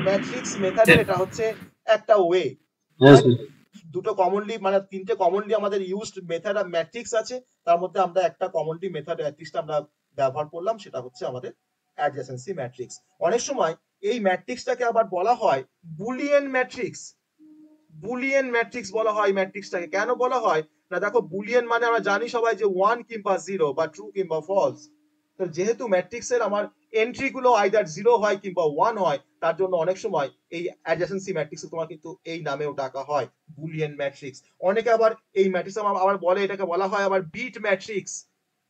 ম্যাট্রিক্স মেথডের এটা হচ্ছে একটা ওয়ে। দুটো কমনলি মানে তিনটে কমনলি আমাদের ইউজড মেথড অফ ম্যাট্রিক্স আছে, তার মধ্যে আমরা একটা কমনলি মেথড ম্যাট্রিক্সটা আমরা ব্যবহার করলাম, সেটা হচ্ছে আমাদের অ্যাডজেসেন্সি ম্যাট্রিক্স। অনেক সময় এই ম্যাট্রিক্সটাকে আবার বলা হয় বুলিয়ান ম্যাট্রিক্স। বুলিয়ান ম্যাট্রিক্স বলা হয় ম্যাট্রিক্সটাকে। কেন বলা হয় না, দেখো বুলিয়ান মানে আমরা জানি সবাই যে 1 কিংবা 0 বা ট্রু কিংবা ফলস। তো যেহেতু ম্যাট্রিক্সের আমার এন্ট্রি গুলো আইদার 0 হয় কিংবা 1 হয়, তার জন্য অনেক সময় এই অ্যাডজেসেন্সি ম্যাট্রিক্স তোমার কিন্তু এই নামেও ডাকা হয় বুলিয়ান ম্যাট্রিক্স। অনেকে আবার এই ম্যাট্রিক্স আবার বলে, এটাকে বলা হয় আবার বিট ম্যাট্রিক্স,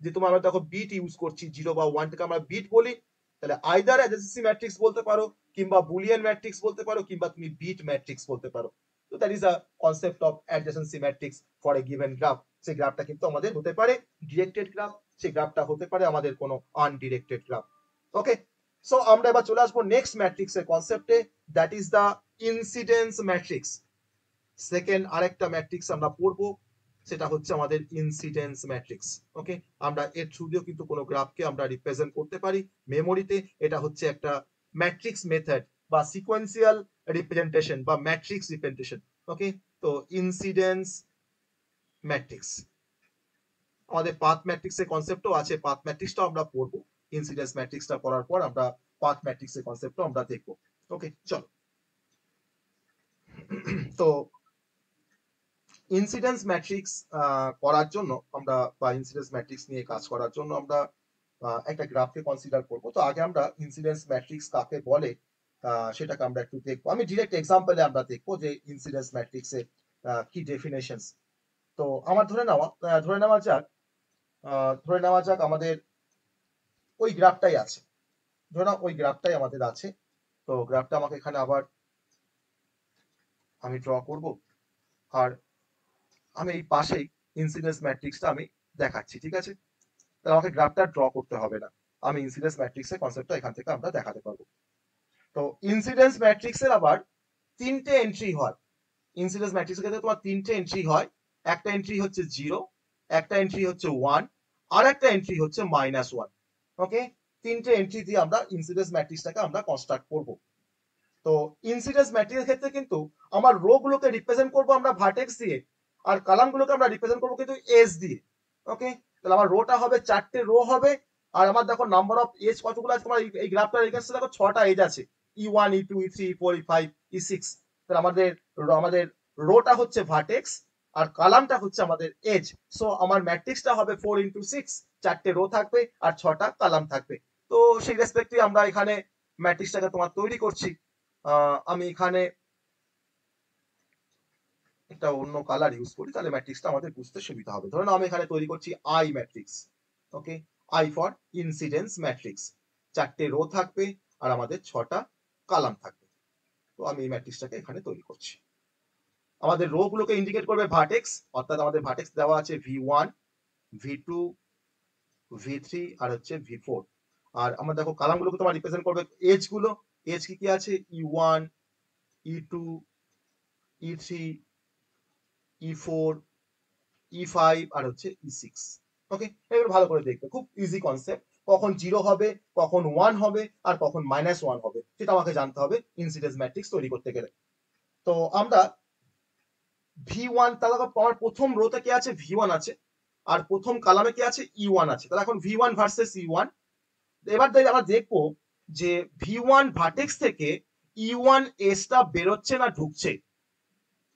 যে তোমার আমরা দেখো বিট ইউজ করছি, 0 বা 1 টাকে আমরা বিট বলি। তাহলে আইদার অ্যাডজেসেন্সি ম্যাট্রিক্স বলতে পারো, কিংবা বুলিয়ান ম্যাট্রিক্স বলতে পারো, কিংবা তুমি বিট ম্যাট্রিক্স বলতে পারো। তো that is a concept of adjacency matrix for a given graph. সেই গ্রাফটা কিন্তু আমাদের হতে পারে ডিরেক্টেড গ্রাফ, সেই গ্রাফটা হতে পারে আমাদের কোনো আনডিরেক্টেড গ্রাফ। ওকে, সো আমরা এবার চলে আসবো নেক্সট ম্যাট্রিক্সের কনসেপ্টে, that is the incidence matrix. Second আরেকটা ম্যাট্রিক্স আমরা পড়বো, সেটা হচ্ছে আমাদের ইনসিডেন্স ম্যাট্রিক্স। ওকে, আমরা এর থ্রু দিয়েও কিন্তু কোনো গ্রাফকে আমরা রিপ্রেজেন্ট করতে পারি মেমোরিতে। এটা হচ্ছে একটা ম্যাট্রিক্স মেথড বা সিকোয়েন্সিয়াল রিপ্রেজেন্টেশন বা ম্যাট্রিক্স রিপ্রেজেন্টেশন। ওকে, তো ইনসিডেন্স ম্যাট্রিক্স, আমাদের পাথ ম্যাট্রিক্সের কনসেপ্টও আছে, পাথ ম্যাট্রিক্সটাও আমরা পড়বো। ইনসিডেন্স ম্যাট্রিক্সটা পড়ার পর আমরা পাথ ম্যাট্রিক্সের কনসেপ্টও আমরা দেখবো। ওকে, চলো। তো ইনসিডেন্স ম্যাট্রিক্স করার জন্য আমরা, বা ইনসিডেন্স ম্যাট্রিক্স নিয়ে কাজ করার জন্য আমরা একটা গ্রাফকে কনসিডার করব। তো আগে আমরা ইনসিডেন্স ম্যাট্রিক্স কাকে বলে সেটাকে আমরা একটু দেখবো। আমি ডিরেক্ট এক্সাম্পলে আমরা দেখবো যে ইনসিডেন্স ম্যাট্রিক্সের কি ডেফিনেশনস। তো আমার ধরে নেওয়া যাক আমাদের ওই গ্রাফটাই আছে, ধরে নাও ওই গ্রাফটাই আমাদের আছে। তো গ্রাফটা আমাকে এখানে আবার আমি ড্র করব, আর আমি এই পাশেই ইনসিডেন্স ম্যাট্রিক্সটা আমি দেখাচ্ছি, ঠিক আছে? তাহলে আমাকে গ্রাফটা ড্র করতে হবে না, আমি ইনসিডেন্স ম্যাট্রিক্সের কনসেপ্টটা এখান থেকে আমরা দেখাতে পারবো। তো ইনসিডেন্স ম্যাট্রিক্সের আবার তিনটে এন্ট্রি হয়। ইনসিডেন্স ম্যাট্রিক্সের ক্ষেত্রে তোমার তিনটে এন্ট্রি হয়। একটা এন্ট্রি হচ্ছে 0, একটা এন্ট্রি হচ্ছে 1, আর একটা এন্ট্রি হচ্ছে -1। ওকে, তিনটে এন্ট্রি দিয়ে আমরা ইনসিডেন্স ম্যাট্রিক্সটাকে আমরা কনস্ট্রাক্ট করব। তো ইনসিডেন্স ম্যাট্রিক্সের ক্ষেত্রে কিন্তু আমার রো গুলোকে রিপ্রেজেন্ট করব আমরা ভার্টেক্স দিয়ে, আর কলাম গুলোকে আমরা রিপ্রেজেন্ট করব কিন্তু এজ দিয়ে। ওকে, তাহলে আমার রোটা হবে 4টে রো হবে, আর আমার দেখো নাম্বার অফ এজ কতগুলো আছে তোমার এই গ্রাফটার এগেইনস্টে দেখো 6টা এজ আছে, E1 E2 E3 E4 E5 E6। তাহলে আমাদের রোটা হচ্ছে ভার্টেক্স আর কলামটা হচ্ছে আমাদের এজ। সো আমার ম্যাট্রিক্সটা হবে 4 × 6, 4টে রো থাকবে আর 6টা কলাম থাকবে। তো সেই রেসপেক্টে আমরা এখানে ম্যাট্রিক্সটাকে তোমার তৈরি করছি। আমি এখানে একটা অন্য কালার ইউজ করি, তাহলে ম্যাট্রিক্সটা আমাদের বুঝতে সুবিধা হবে। ধরুন আমি এখানে তৈরি করছি I matrix. Okay, I for incidence matrix. 4টে রো থাকবে আর আমাদের 6টা কলাম থাকবে। তো আমি এই ম্যাট্রিক্সটাকে এখানে তৈরি করছি। আমাদের রো গুলোকে ইন্ডিকেট করবে ভার্টেক্স, অর্থাৎ আমাদের ভার্টেক্স দেওয়া আছে v1 v2 v3 আর হচ্ছে v4। আর আমরা দেখো কলামগুলোকে তোমার রিপ্রেজেন্ট করবে এজ গুলো। এজ কি কি আছে? e1 e2 e3 e4 e5 আর হচ্ছে e6। ওকে, এগুলো ভালো করে দেখবে, খুব ইজি কনসেপ্ট। কখন 0 হবে, কখন 1 হবে আর কখন -1 হবে সেটা আমাকে জানতে হবে ইনসিডেন্স ম্যাট্রিক্স তৈরি করতে গেলে। তো আমরা v1, তাহলে আমার প্রথম রোতে কি আছে? v1 আছে, আর প্রথম কলামে কি আছে? e1 আছে। তাহলে এখন v1 ভার্সেস e1। এবার আমরা দেখবো যে v1 ভার্টেক্স থেকে e1 এসটা বেরোচ্ছে না ঢুকছে।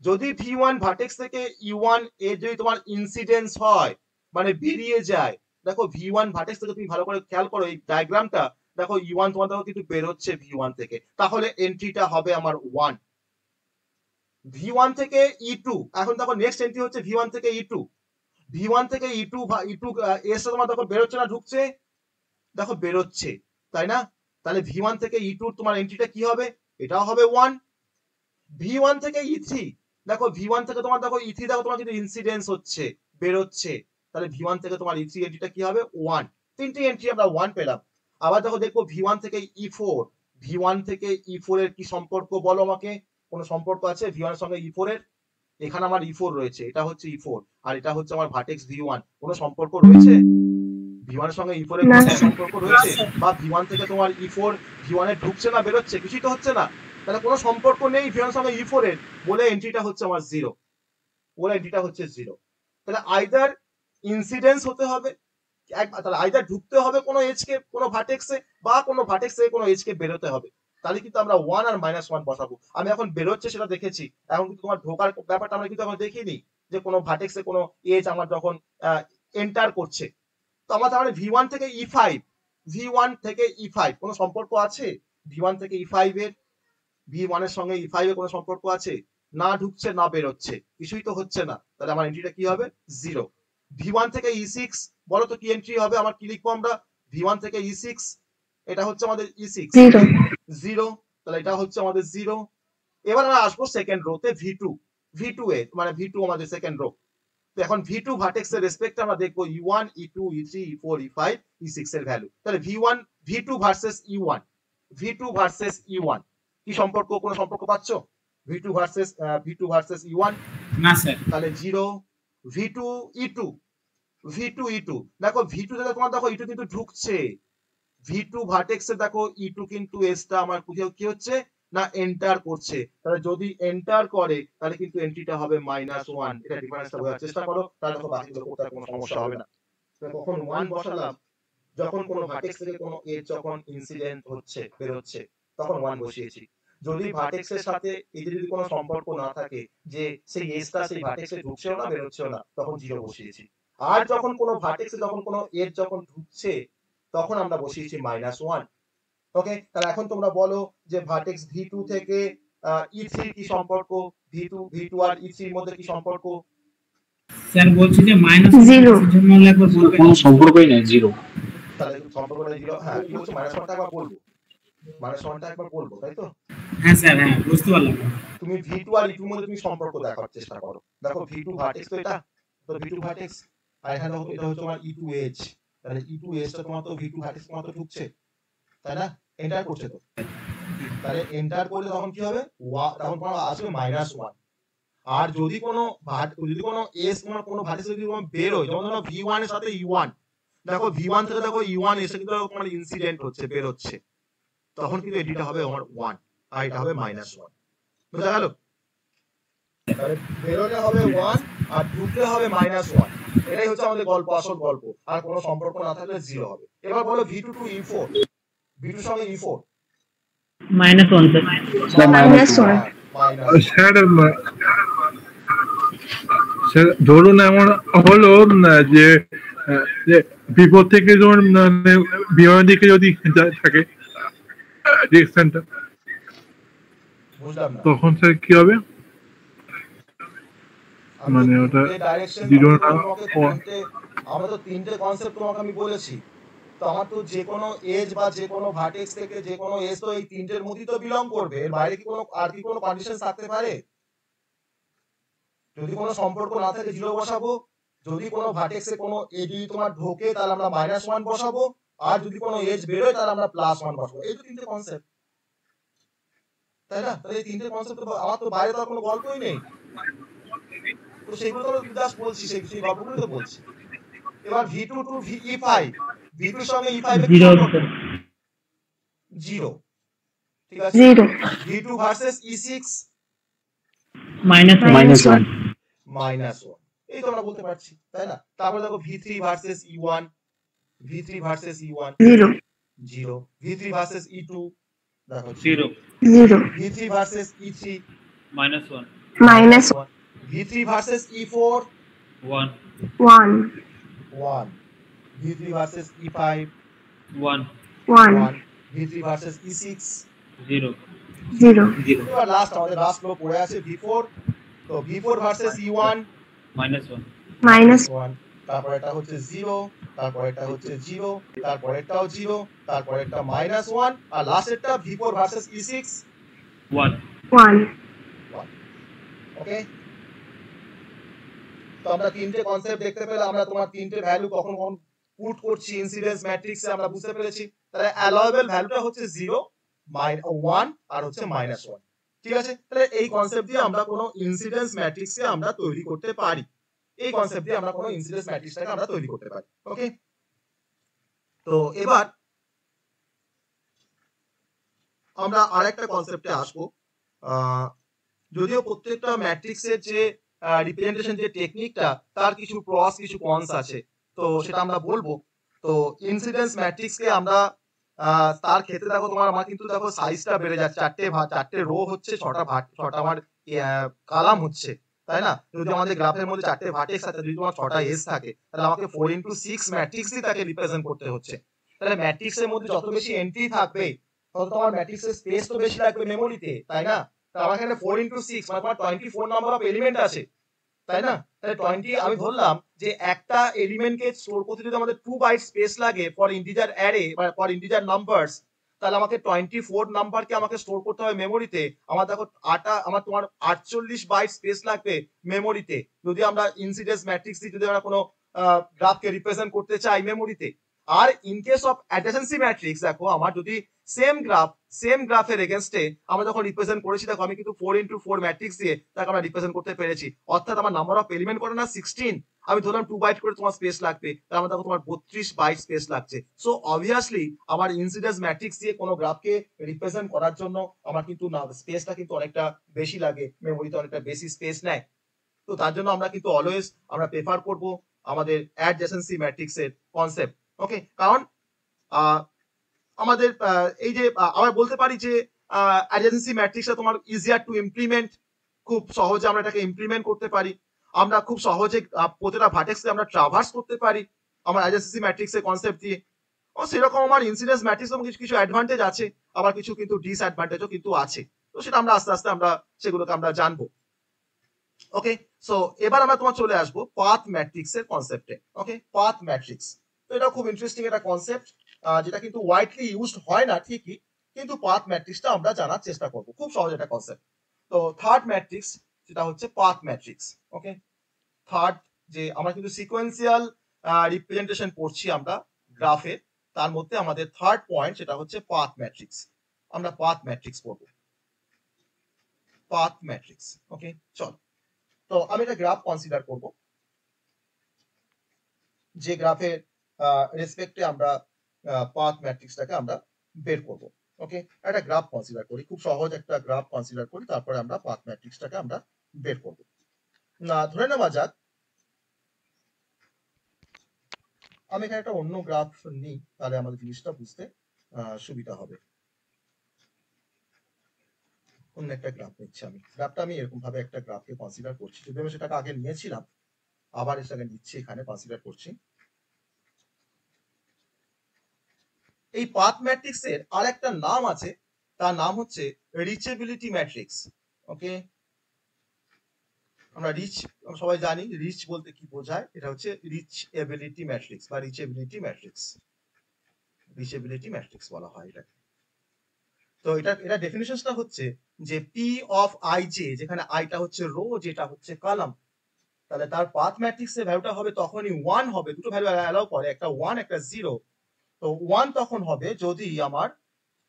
যদি v1 ভার্টেক্স থেকে e1 এ যদি তোমার ইনসিডেন্স হয়, মানে বেরিয়ে যায়, দেখো v1 ভার্টেক্স থেকে তুমি ভালো করে খেয়াল করো এই ডায়াগ্রামটা, দেখো e1 তোমার দেখো কিন্তু বের হচ্ছে v1 থেকে, তাহলে এন্ট্রিটা হবে আমার 1। v1 থেকে e2, এখন দেখো নেক্সট এন্ট্রি হচ্ছে v1 থেকে e2। v1 থেকে e2 এসটা তোমার দেখো বেরোচ্ছে না ঢুকছে? দেখো বেরোচ্ছে, তাই না? তাহলে v1 থেকে e2 তোমার এন্ট্রিটা কি হবে? এটাও হবে 1। v1 থেকে e3, দেখো v1 থেকে তোমার দেখো e3 দেখো তোমার কিন্তু ইনসিডেন্স হচ্ছে, বেরোচ্ছে, তাহলে v1 থেকে তোমার e3 এন্ট্রিটা কি হবে? 1। তিনটি এন্ট্রি আমরা 1 পেলাম। আবার দেখো দেখবো v1 থেকে e4, v1 থেকে e4 এর কি সম্পর্ক বলো আমাকে? কোনো সম্পর্ক আছে v1 এর সঙ্গে e4 এর? এখানে আমার e4 রয়েছে, এটা হচ্ছে e4 আর এটা হচ্ছে আমার ভার্টেক্স v1। কোনো সম্পর্ক রয়েছে v1 এর সঙ্গে e4 এর? কোনো সম্পর্ক রয়েছে? বা v1 থেকে তোমার e4 v1 এ ঢুকছে না বেরোচ্ছে? কিছুই তো হচ্ছে না, তাহলে কোনো সম্পর্ক নেই v1 এর সঙ্গে e4 এর, বলে এন্ট্রিটা হচ্ছে আমার 0, বলে এন্ট্রিটা হচ্ছে 0। তাহলে আইদার ইনসিডেন্স হতে হবে, তাহলে আইদার ঢুকতে হবে কোনো এজ কে কোনো ভার্টেক্সে, বা কোনো ভার্টেক্সে কোনো এজ কে বেরোতে হবে, তাহলে কিন্তু আমরা 1 আর -1 বসাবো। আমি এখন বেরোচ্ছে সেটা দেখেছি, এখন কিন্তু তোমার ঢোকার ব্যাপারটা আমরা কিন্তু এখন দেখিনি যে কোনো ভার্টেক্সে কোনো এজ আমার যখন এন্টার করছে। তো আমার তাহলে v1 থেকে e5, v1 থেকে e5 কোনো সম্পর্ক আছে? v1 থেকে e5 এর v1 এর সঙ্গে e5 এর কোনো সম্পর্ক আছে? না ঢুকছে না বেরোচ্ছে, কিছুই তো হচ্ছে না, তাহলে আমার এন্ট্রিটা কি হবে? 0। v1 থেকে e6, বলো তো কি এন্ট্রি হবে আমার? কি লিখবো আমরা? v1 থেকে e6, এটা হচ্ছে আমাদের e6, 0, তাহলে এটা হচ্ছে আমাদের 0। এবার আমরা আসবো সেকেন্ড রোতে v2, v2 এ মানে v2 আমাদের সেকেন্ড রো। তো এখন v2 ভার্টেক্স এর রেসপেক্টে আমরা দেখবো e1 e2 e3 e4 e5 e6 এর ভ্যালু। তাহলে v2 versus e1, v2 versus e1 কি সম্পর্ক? কোনো সম্পর্ক পাচ্ছো? v2 versus e1? না স্যার। তাহলে 0। v2 e2, দেখো v2 থেকে তোমার দেখো e2 কিন্তু ঢুকছে, v2 ভার্টেক্স এ দেখো e2 কিন্তু এসটা আমার কি হচ্ছে না এন্টার করছে, তাহলে যদি এন্টার করে তাহলে কিন্তু এন্ট্রিটা হবে -1। এটা ডিফারেন্সটা বোঝার চেষ্টা করো, তাহলে দেখো বাকিগুলো করতে কোনো সমস্যা হবে না। কখন 1 বসালাম? যখন কোনো ভার্টেক্স থেকে কোনো এজ যখন ইনসিডেন্ট হচ্ছে বের হচ্ছে তখন 1 বসিয়েছি। যদি ভার্টেক্সের সাথে এদের যদি কোনো সম্পর্ক না থাকে যে সেই এজটা সেই ভার্টেক্সে ঢুকছেও না বেরোচ্ছেও না, তখন 0 বসিয়েছি। আর যখন কোনো ভার্টেক্সে যখন কোনো এজ যখন ঢুকছে তখন আমরা বসিয়েছি -1। ওকে, তাহলে এখন তোমরা বলো যে ভার্টেক্স v2 থেকে e3 কি সম্পর্ক? v2 আর e3 এর মধ্যে কি সম্পর্ক? স্যার বলছি যে -0 এর জন্য একবার বলবেন। কোনো সম্পর্কই নাই, 0। তাহলে সম্পর্কটা 0। হ্যাঁ, কি বলছো? -1টা একবার বলবো, -1টা একবার বলবো, তাই তো? হ্যাঁ স্যার, হ্যাঁ বুঝতে পারলাম। তুমি v2 আর e2 এর মধ্যে তুমি সম্পর্ক দেখার চেষ্টা করো। দেখো v2 ভার্টেক্স তো এটা, তো v2 ভার্টেক্স, আর এখানে দেখো এটা হচ্ছে আমার e2 এজ, তাহলে e2 এজটা তোমার তো v2 ভার্টেক্স তোমার তো ঢুকছে, তাই না? এন্টার করছে তো, তাহলে এন্টার করলে তখন কি হবে? তখন তোমার আসবে -1। আর যদি কোনো এস তোমার কোনো ভার্টেক্স যদি তোমার বের হয়, যেমন ধরো v1 এর সাথে e1, দেখো v1 থেকে দেখো e1 এসে কিন্তু তোমার ইনসিডেন্ট হচ্ছে, বের হচ্ছে, তখন কিন্তু এডিটা হবে আমার 1 আর এটা হবে -1। বুঝা গেল? তাহলে বেরোলে হবে 1 আর ঢুকলে হবে -1। এটাই হচ্ছে আমাদের গল্প, আসল গল্প। আর কোনো সম্পর্ক না থাকলে 0 হবে। এবার বলো v2 টু e4, v2 এর সঙ্গে e4 -1 স্যার ধরুন এমন হলো যে বিপদ থেকে যখন বিমানের দিকে যদি থাকে ডিরেকশনটা, তখন স্যার কি হবে? মানে ওটা আমরা তো তিনটে কনসেপ্ট তোমাকে আমি বলেছি, তো তো আমার তো যে কোনো এজ বা যে কোনো ভার্টেক্স থেকে যে কোনো এজ তো এই তিনটের মধ্যেই তো বিলং করবে, এর বাইরে কি কোনো আর কি কোনো কন্ডিশন থাকতে পারে? যদি কোনো সম্পর্ক না থাকে 0 বসাবো, যদি কোনো ভার্টেক্সে কোনো এডি তোমার ঢোকে তাহলে আমরা -1 বসাবো, আর যদি কোনো এজ বেরোয় তাহলে আমরা +1 বসাবো। এই তো তিনটে কনসেপ্ট, তাই না? তাহলে এই তিনটে কনসেপ্ট তো আমার তো বাইরে তো আর কোনো গল্পই নেই, তো সেগুলো তো জাস্ট বলছি, সেই গল্পগুলো তো বলছি। এবার V2 টু E5, V2 এর সঙ্গে E5 এর কি সম্পর্ক? 0, ঠিক আছে। 0 V2 ভার্সেস E6 -1 -1, এই তো আমরা বলতে পারছি, তাই না? তারপরে দেখো V3 versus E1, V3 versus E1 0 0, V3 versus E2 দেখো 0 0 V3 versus E3 -1 -1 V3 versus E4 1 1, V3 versus E5 1 1, V3 versus E6 0 0 এবার লাস্ট আমাদের লাস্ট ফ্লো পড়ে আছে V4, তো V4 ভার্সেস E1 -1 1, তারপর এটা হচ্ছে 0, তারপর এটা হচ্ছে 0, তারপর এটাও 0, তারপর এটা -1, আর লাস্টেরটা V4 ভার্সেস E6 1 1 ওকে। তো আমরা তিনটে কনসেপ্ট দেখতে পেলাম, আমরা তোমার তিনটে ভ্যালু কখন কখন পুট করছি ইনসিডেন্স ম্যাট্রিক্সে আমরা বুঝতে পেরেছি। তাহলে অ্যালাউয়েবল ভ্যালুটা হচ্ছে 0, 1 আর হচ্ছে -1, ঠিক আছে। তাহলে এই কনসেপ্ট দিয়ে আমরা কোনো ইনসিডেন্স ম্যাট্রিক্সকে আমরা তৈরি করতে পারি, এই কনসেপ্ট দিয়ে আমরা কোনো ইনসিডেন্স ম্যাট্রিক্সটাকে আমরা তৈরি করতে পারি, ওকে। তো এবার আমরা আরেকটা কনসেপ্টে আসবো। যদিও প্রত্যেকটা ম্যাট্রিক্সের যে রিপ্রেজেন্টেশন যে টেকনিকটা তার কিছু প্রস কিছু কনস আছে, তো সেটা আমরা বলবো। তো ইনসিডেন্স ম্যাট্রিক্সকে আমরা তার ক্ষেত্রে দেখো তোমার আমার কিন্তু দেখো সাইজটা বেড়ে যাচ্ছে, চারটে রো হচ্ছে, ছটা আমার কালাম হচ্ছে, তাই না? যদি আমাদের গ্রাফের মধ্যে 4টে ভার্টেক্স আছে, যদি তোমার 6টা এজ থাকে, তাহলে আমাকে 4x6 ম্যাট্রিক্সই তাকে রিপ্রেজেন্ট করতে হচ্ছে। তাহলে ম্যাট্রিক্সের মধ্যে যত বেশি এন্ট্রি থাকবে তত তোমার ম্যাট্রিক্সের স্পেস তো বেশি লাগবে মেমোরিতে, তাই না? আমার এখানে 4x6 মানে তোমার 24 নাম্বার অফ এলিমেন্ট আছে, তাই না? তাহলে 20 আমি ধরলাম যে একটা এলিমেন্টকে স্টোর করতে যদি আমাদের 2 বাইট স্পেস লাগে ফর ইন্টিজার অ্যারে বা ফর ইন্টিজার নাম্বারস, তাহলে আমাকে 24 নাম্বারকে আমাকে স্টোর করতে হবে মেমোরিতে। আমার দেখো আমার তোমার 48 বাইট স্পেস লাগবে মেমোরিতে, যদি আমরা ইনসিডেন্স ম্যাট্রিক্স দিয়ে যদি আমরা কোনো গ্রাফকে রিপ্রেজেন্ট করতে চাই মেমোরিতে। আর in case of adjacency matrix দেখো আমার যদি সেম গ্রাফের এগেইনস্টে আমরা যখন রিপ্রেজেন্ট করেছি, দেখো আমি কিন্তু 4x4 ম্যাট্রিক্স দিয়ে তাকে আমরা রিপ্রেজেন্ট করতে পেরেছি। অর্থাৎ আমার নাম্বার অফ এলিমেন্ট করে না 16, আমি ধরলাম 2 বাইট করে তোমার স্পেস লাগবে, তাহলে আমার দেখো তোমার 32 বাইট স্পেস লাগছে। সো অবভিয়াসলি আমার ইনসিডেন্স ম্যাট্রিক্স দিয়ে কোনো গ্রাফকে রিপ্রেজেন্ট করার জন্য আমার কিন্তু না স্পেসটা কিন্তু অনেকটা বেশি লাগে, মেমোরিতে অনেকটা বেশি স্পেস নেয়। তো তার জন্য আমরা কিন্তু অলওয়েজ আমরা প্রেফার করব আমাদের অ্যাডজেসেন্সি ম্যাট্রিক্সের কনসেপ্ট, ওকে। কারণ আমাদের এই যে আমরা বলতে পারি যে অ্যাডজেসেন্সি ম্যাট্রিক্সটা তোমার ইজিয়ার টু ইমপ্লিমেন্ট, খুব সহজে আমরা এটাকে ইমপ্লিমেন্ট করতে পারি, আমরা খুব সহজে প্রতিটা ভার্টেক্সকে আমরা ট্রাভার্স করতে পারি আমার অ্যাডজেসেন্সি ম্যাট্রিক্সের কনসেপ্ট দিয়ে। ও সেরকম আমার ইনসিডেন্স ম্যাট্রিক্স কিছু কিছু অ্যাডভান্টেজ আছে, আবার কিছু কিন্তু ডিসঅ্যাডভান্টেজও কিন্তু আছে, তো সেটা আমরা আস্তে আস্তে আমরা সেগুলোকে আমরা জানবো, ওকে। সো এবার আমরা তোমার চলে আসবো পাথ ম্যাট্রিক্সের কনসেপ্টে, ওকে। পাথ ম্যাট্রিক্স, তো এটা খুব ইন্টারেস্টিং একটা কনসেপ্ট, যেটা কিন্তু ওয়াইডলি ইউজড হয় না ঠিকই, কিন্তু পাথ ম্যাট্রিক্সটা আমরা জানার চেষ্টা করব, খুব সহজ একটা কনসেপ্ট। তো থার্ড ম্যাট্রিক্স যেটা হচ্ছে পাথ ম্যাট্রিক্স, ওকে। থার্ড যে আমরা কিন্তু সিকোয়েন্সিয়াল রিপ্রেজেন্টেশন পড়ছি আমরা গ্রাফে, তার মধ্যে আমাদের থার্ড পয়েন্ট সেটা হচ্ছে পাথ ম্যাট্রিক্স। আমরা পাথ ম্যাট্রিক্স পড়বো, পাথ ম্যাট্রিক্স, ওকে। চল, তো আমি একটা গ্রাফ কনসিডার করব, যে গ্রাফের রেসপেক্টে আমরা পাথ ম্যাট্রিক্সটাকে আমরা বের করব, ওকে। একটা গ্রাফ কনসিডার করি, খুব সহজ একটা গ্রাফ কনসিডার করি, তারপরে আমরা পাথ ম্যাট্রিক্সটাকে আমরা বের করব। না ধরে নেওয়া যাক আমি এখানে একটা অন্য গ্রাফ নিই, তাহলে আমাদের জিনিসটা বুঝতে সুবিধা হবে। অন্য একটা গ্রাফ নিচ্ছি আমি, গ্রাফটা আমি এরকম ভাবে একটা গ্রাফকে কনসিডার করছি, যদি আমি সেটাকে আগে নিয়েছিলাম আবার এটাকে নিচ্ছি, এখানে কনসিডার করছি। এই পাথ ম্যাট্রিক্সের আর একটা নাম আছে, তার নাম হচ্ছে রিচেবিলিটি ম্যাট্রিক্স, ওকে। আমরা সবাই জানি রিচ বলতে কি বোঝায়, এটা হচ্ছে রিচেবিলিটি ম্যাট্রিক্স বা রিচেবিলিটি ম্যাট্রিক্স, রিচেবিলিটি ম্যাট্রিক্স বলা হয় এটাকে। তো এটা ডেফিনিশনটা হচ্ছে যে পি অফ আই জে, যেখানে আইটা হচ্ছে রো, যেটা হচ্ছে কলাম, তাহলে তার পাথ ম্যাট্রিক্সের ভ্যালুটা হবে তখনই 1 হবে। দুটো ভ্যালু অ্যালাউ করে, একটা 1 একটা 0। তো 1 তখন হবে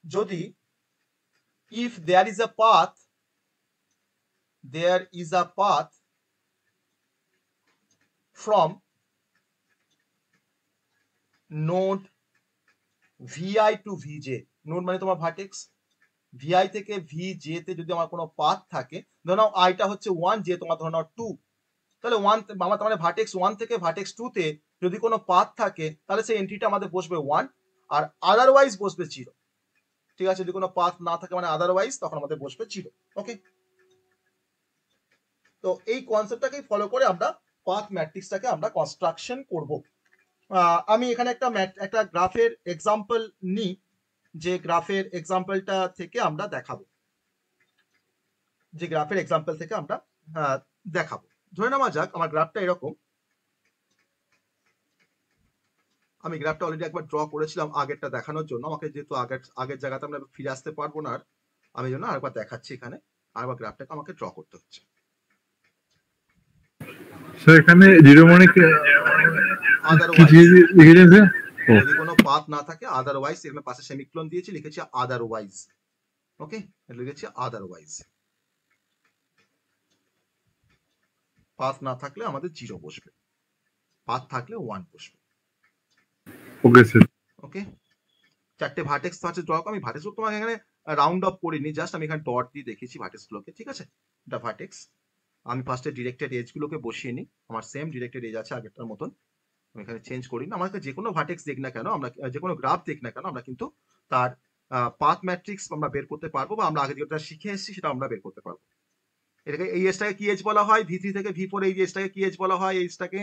যদি if there is a path from node vi to vj, node মানে তোমার ভার্টেক্স, vi থেকে vj তে যদি আমার কোনো পাথ থাকে, ধরো নাও আইটা হচ্ছে 1, যে তোমার ধরো নাও 2, তাহলে 1 আমার তার মানে ভার্টেক্স 1 থেকে ভার্টেক্স 2 তে যদি কোনো পাথ থাকে, তাহলে সেই এন্ট্রিটা আমাদের বসবে 1 আর আদারওয়াইজ বসবে 0। ঠিক আছে, যদি কোনো পাথ না থাকে মানে আদারওয়াইজ, তখন আমাদের বসবে 0। ওকে, তো এই কনসেপ্টটাকে ফলো করে আমরা পাথ ম্যাট্রিক্সটাকে আমরা কনস্ট্রাকশন করব। আমি এখানে একটা গ্রাফের এক্সাম্পল নিই, যে গ্রাফের এক্সাম্পলটা থেকে আমরা দেখাবো, ধরে নেওয়া যাক আমার গ্রাফটা এরকম। আমি গ্রাফটা অলরেডি একবার ড্র করেছিলাম আগেরটা দেখানোর জন্য, আমাকে যেহেতু আগের জায়গাতে আমরা ফিরে আসতে পারবো না, আর আমি জন্য আরেকবার দেখাচ্ছি। এখানে আরেকবার গ্রাফটাকে আমাকে ড্র করতে হচ্ছে। স্যার এখানে 0 মানে কি লিখেছেন স্যার? যদি কোনো পাথ না থাকে আদারওয়াইজ, এখানে পাশে সেমিকোলন দিয়েছি, লিখেছি আদারওয়াইজ। ওকে, লিখেছি আদারওয়াইজ। পাথ না থাকলে আমাদের 0 বসবে, পাথ থাকলে 1 বসবে। Okay sir. ওকে, চারটে ভার্টেক্স আছে ড্র। আমি ভার্টেক্স তোমাকে এখানে রাউন্ড অফ করিনি, জাস্ট আমি এখানে ডট দিয়ে দেখিয়েছি ভার্টেক্স গুলোকে। ঠিক আছে, এটা ভার্টেক্স। আমি ফার্স্টে ডিরেক্টেড এজ গুলোকে বসিয়ে নিই, আমার সেম ডিরেক্টেড এজ আছে আগেরটার মতন, আমি এখানে চেঞ্জ করি না। আমাকে যে কোনো ভার্টেক্স দেখ না কেন, আমরা যে কোনো গ্রাফ দেখ না কেন, আমরা কিন্তু তার পাথ ম্যাট্রিক্স আমরা বের করতে পারবো, বা আমরা আগে যেটা শিখে এসেছি সেটা আমরা বের করতে পারবো। এটাকে এই এজটাকে কি এজ বলা হয়? V3 থেকে V4 এই এজটাকে কি এজ বলা হয়? এই এজটাকে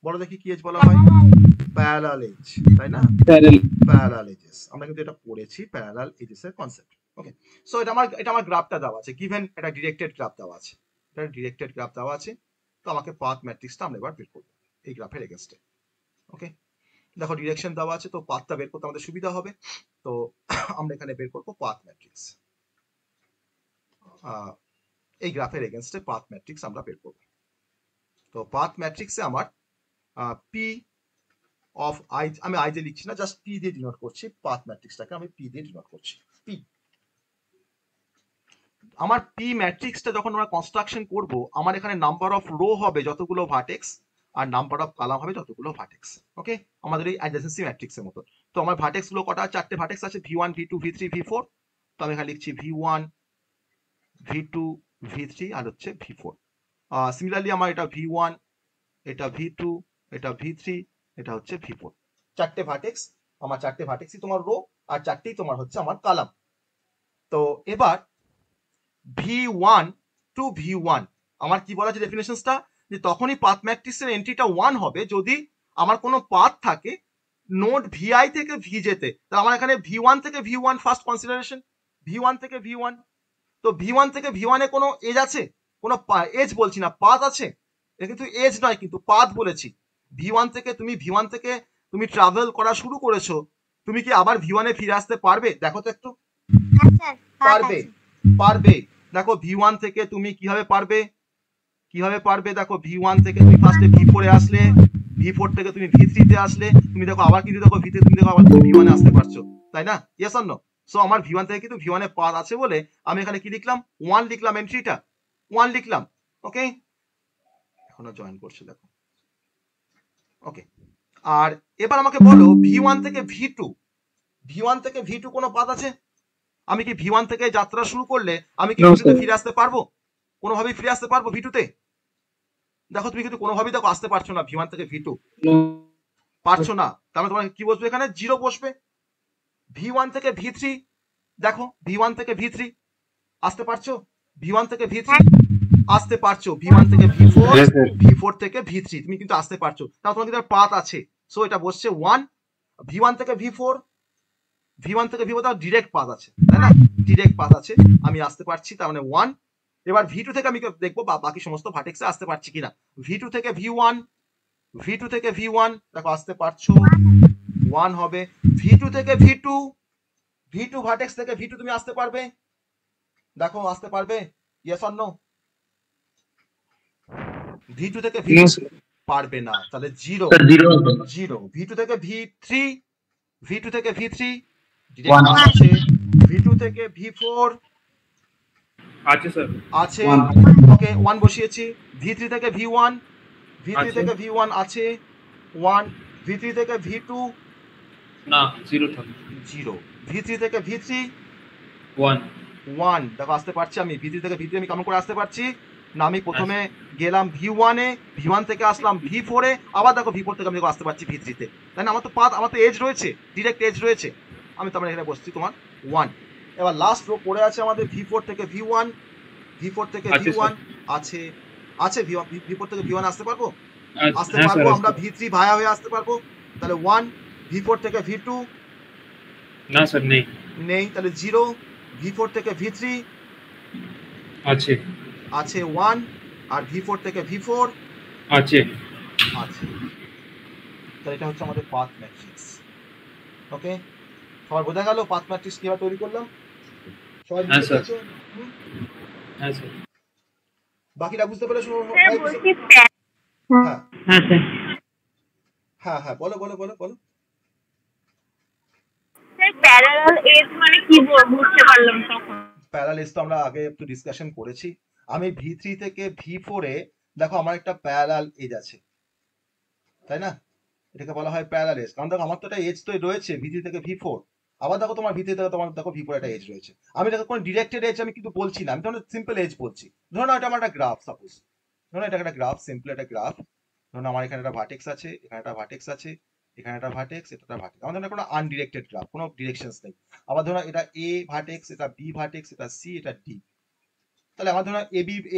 বড় দেখি কি এজ বলা হয়? প্যারালাল এজ, তাই না? প্যারালাল এজেস, আমরা কিন্তু এটা পড়েছি, প্যারালাল এজেস এর কনসেপ্ট। ওকে, সো এটা আমার গ্রাফটা দেওয়া আছে, গিভেন এটা ডিরেক্টেড গ্রাফ দেওয়া আছে, এটা ডিরেক্টেড গ্রাফ দেওয়া আছে। তো আমাকে পাথ ম্যাট্রিক্সটা আমরা এবার বের করব এই গ্রাফের এগেইনস্টে। ওকে, দেখো ডিরেকশন দেওয়া আছে, তো পাথটা বের করতে আমাদের সুবিধা হবে। তো আমরা এখানে বের করব পাথ ম্যাট্রিক্স, এই গ্রাফের এগেইনস্টে পাথ ম্যাট্রিক্স আমরা বের করব। তো পাথ ম্যাট্রিক্সে আমার পি অফ আই, আমি আই যে লিখছি না, জাস্ট পি দিয়ে ডিনোট করছি, পাথ ম্যাট্রিক্সটাকে আমি পি দিয়ে ডিনোট করছি। পি, আমার পি ম্যাট্রিক্সটা যখন আমরা কনস্ট্রাকশন করব, আমার এখানে নাম্বার অফ রো হবে যতগুলো ভার্টেক্স, আর নাম্বার অফ কলাম হবে যতগুলো ভার্টেক্স। ওকে, আমাদের এই অ্যাডজেন্সি ম্যাট্রিক্সের মতো। তো আমার ভার্টেক্স গুলো কটা? চারটে ভার্টেক্স আছে, V1 V2 V3 V4। তো আমি এখানে লিখছি V1 V2 V3 আর হচ্ছে V4। সিমিলারলি আমার এটা V1, এটা V2, এটা V3, এটা হচ্ছে V4। চারটে ভার্টেক্স, আমার চারটে ভার্টেক্সই তোমার রো, আর চারটেই তোমার হচ্ছে আমার কলাম। তো এবার V1 টু V1 আমার কি বলা আছে ডেফিনেশনসটা, যে তখনই পাথ ম্যাট্রিক্সের এন্ট্রিটা 1 হবে যদি আমার কোনো পাথ থাকে নোড VI থেকে VJ তে। তাহলে আমার এখানে V1 থেকে V1 ফার্স্ট কনসিডারেশন, V1 থেকে V1। তো V1 থেকে V1 এ কোনো এজ আছে? কোনো এজ বলছি না, পাথ আছে। এটা কিন্তু এজ নয়, কিন্তু পাথ বলেছি। V1 থেকে তুমি ট্রাভেল করা শুরু করেছো, তুমি কি আবার V1 এ ফিরে আসতে পারবে? দেখো তো একটু, পারবে। দেখো V1 থেকে তুমি কিভাবে পারবে, দেখো V1 থেকে তুমি ফার্স্টে V4 এ আসলে, V4 থেকে তুমি V3 তে আসলে, তুমি দেখো আবার কিন্তু দেখো V3 তুমি দেখো আবার তুমি V1 এ আসতে পারছো, তাই না? Yes or no? সো আমার V1 থেকে কিন্তু V1 এ পাথ আছে বলে আমি এখানে কি লিখলাম? 1 লিখলাম, এন্ট্রিটা 1 লিখলাম। ওকে, এখনো জয়েন করছে দেখো। ওকে, আর এবার আমাকে বলো V1 থেকে V2 কোনো পাথ আছে? আমি কি V1 থেকে যাত্রা শুরু করলে আমি কি V2 তে ফিরে আসতে পারবো? কোনোভাবেই ফিরে আসতে পারবো V2 তে? দেখো তুমি কিন্তু কোনোভাবেই দেখো আসতে পারছো না V1 থেকে V2, পারছো না। তার মানে তোমার কি বসবে এখানে? 0 বসবে। V1 থেকে V3, দেখো V1 থেকে V3 আসতে পারছো? V1 থেকে V3 আসতে পারছো, V1 থেকে V4, V4 থেকে V3 তুমি কিন্তু আসতে পারছো, তাও তোমার কিন্তু পাথ আছে। সো এটা বসছে 1। V1 থেকে V4 তার ডিরেক্ট পাথ আছে, তাই না? ডিরেক্ট পাথ আছে, আমি আসতে পারছি, তার মানে 1। এবার V2 থেকে আমি দেখবো বাকি সমস্ত ভার্টেক্সে আসতে পারছি কিনা। V2 থেকে V1 দেখো আসতে পারছো, 1 হবে। V2 থেকে V2 ভার্টেক্স থেকে V2 তুমি আসতে পারবে? দেখো আসতে পারবে? Yes or no? V2 থেকে V2 পারবে না, তাহলে 0 0। V2 থেকে V3 থেকে V3 ডিরেক্ট পাস আছে। V2 থেকে V4 আছে স্যার, আছে, ওকে 1 বসিয়েছি। V3 থেকে V1 থেকে V1 আছে 1। V3 থেকে V2 না 0 থাকে, 0। V3 থেকে V3 1 1। দেখো আসতে পারছি আমি V3 থেকে V3 আমি কেমন করে আসতে পারছি না, আমি প্রথমে গেলাম V1 এ, V1 থেকে আসলাম V4 এ, আবার দেখো V4 থেকে আমি আসতে পারছি V3 তে, তাই না? আমার তো এজ রয়েছে, ডিরেক্ট এজ রয়েছে। আমি তো এখানে বসছি তোমার 1। এবার লাস্ট রো পড়ে আছে আমাদের V4 থেকে V1 থেকে V1 আছে V4 থেকে V1 আসতে পারবো? আসতে পারবো। আমরা V3 ভায়া হয়ে আসতে পারবো, তাহলে 1। V4 থেকে V2 না স্যার নেই, তাহলে 0। V4 থেকে V3 আছে 1। আর V4 থেকে V4 আছে। তাহলে এটা হচ্ছে আমাদের পাথ ম্যাট্রিক্স। ওকে, সবার বোঝা গেল পাথ ম্যাট্রিক্স কিভাবে তৈরি করলাম? সবাই বুঝতে পেরেছো? হ্যাঁ স্যার। বাকিটা বুঝতে পেরেছো? হ্যাঁ বলো। প্যারালাল এজ মানে কি বুঝতে পারলাম তখন। প্যারালাল এজ তো আমরা আগে একটু ডিসকাশন করেছি। আমি V3 থেকে V4 এ দেখো আমার একটা প্যারালাল এজ আছে, তাই না? এটাকে বলা হয় প্যারালাল এজ, কারণ দেখো আমার তো একটা এজ তো রয়েছে V3 থেকে V4। আবার দেখো তোমার V3 থেকে তোমার দেখো V4 একটা এজ রয়েছে। আমি দেখো কোনো ডিরেক্টেড এজ আমি কিন্তু বলছি না, আমি ধরো সিম্পল এজ বলছি। ধরো না এটা আমার একটা গ্রাফ, সাপোজ ধরো এটা একটা গ্রাফ, সিম্পল একটা গ্রাফ। ধরো আমার এখানে একটা ভার্টেক্স আছে, এখানে একটা ভার্টেক্স আছে, এখানে একটা ভার্টেক্স, এটা একটা ভার্টেক্স। আমাদের কোনো আনডিরেক্টেড গ্রাফ, কোনো ডিরেকশনস নেই। আবার ধরো এটা A ভার্টেক্স, এটা B ভার্টেক্স, এটা C, এটা D। তাহলে আমার ধরো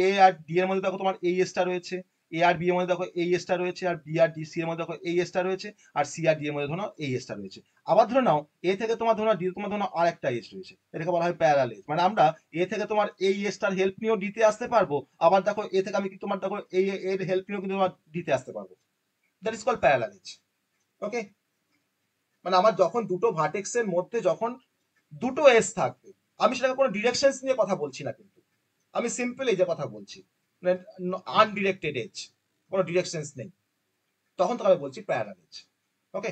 A আর D এর মধ্যে দেখো তোমার এই এজটা রয়েছে, A আর B এর মধ্যে দেখো এই এজটা রয়েছে, আর B আর D C এর মধ্যে দেখো এই এজটা রয়েছে, আর C আর D এর মধ্যে ধরো এই এজটা রয়েছে। আবার ধরে নাও A থেকে তোমার ধরো D তোমার ধরো আর একটা এজ রয়েছে, এটাকে বলা হয় প্যারালাল এজ। মানে আমরা A থেকে তোমার এই এজটার হেল্প নিয়েও D তে আসতে পারবো, আবার দেখো A থেকে আমি তোমার দেখো এই এর হেল্প নিয়েও কিন্তু তোমার D তে আসতে পারবো। That is called parallel edge. Okay, মানে আমার যখন দুটো ভার্টেক্সের মধ্যে যখন দুটো এজ থাকবে, আমি সেটাকে কোনো ডিরেকশনস নিয়ে কথা বলছি না, কিন্তু আমি সিম্পল এজের কথা বলছি, আনডিরেক্টেড এজ, কোনো ডিরেকশনস নেই, তখন তো আমি বলছি প্যারালাল এজ। ওকে,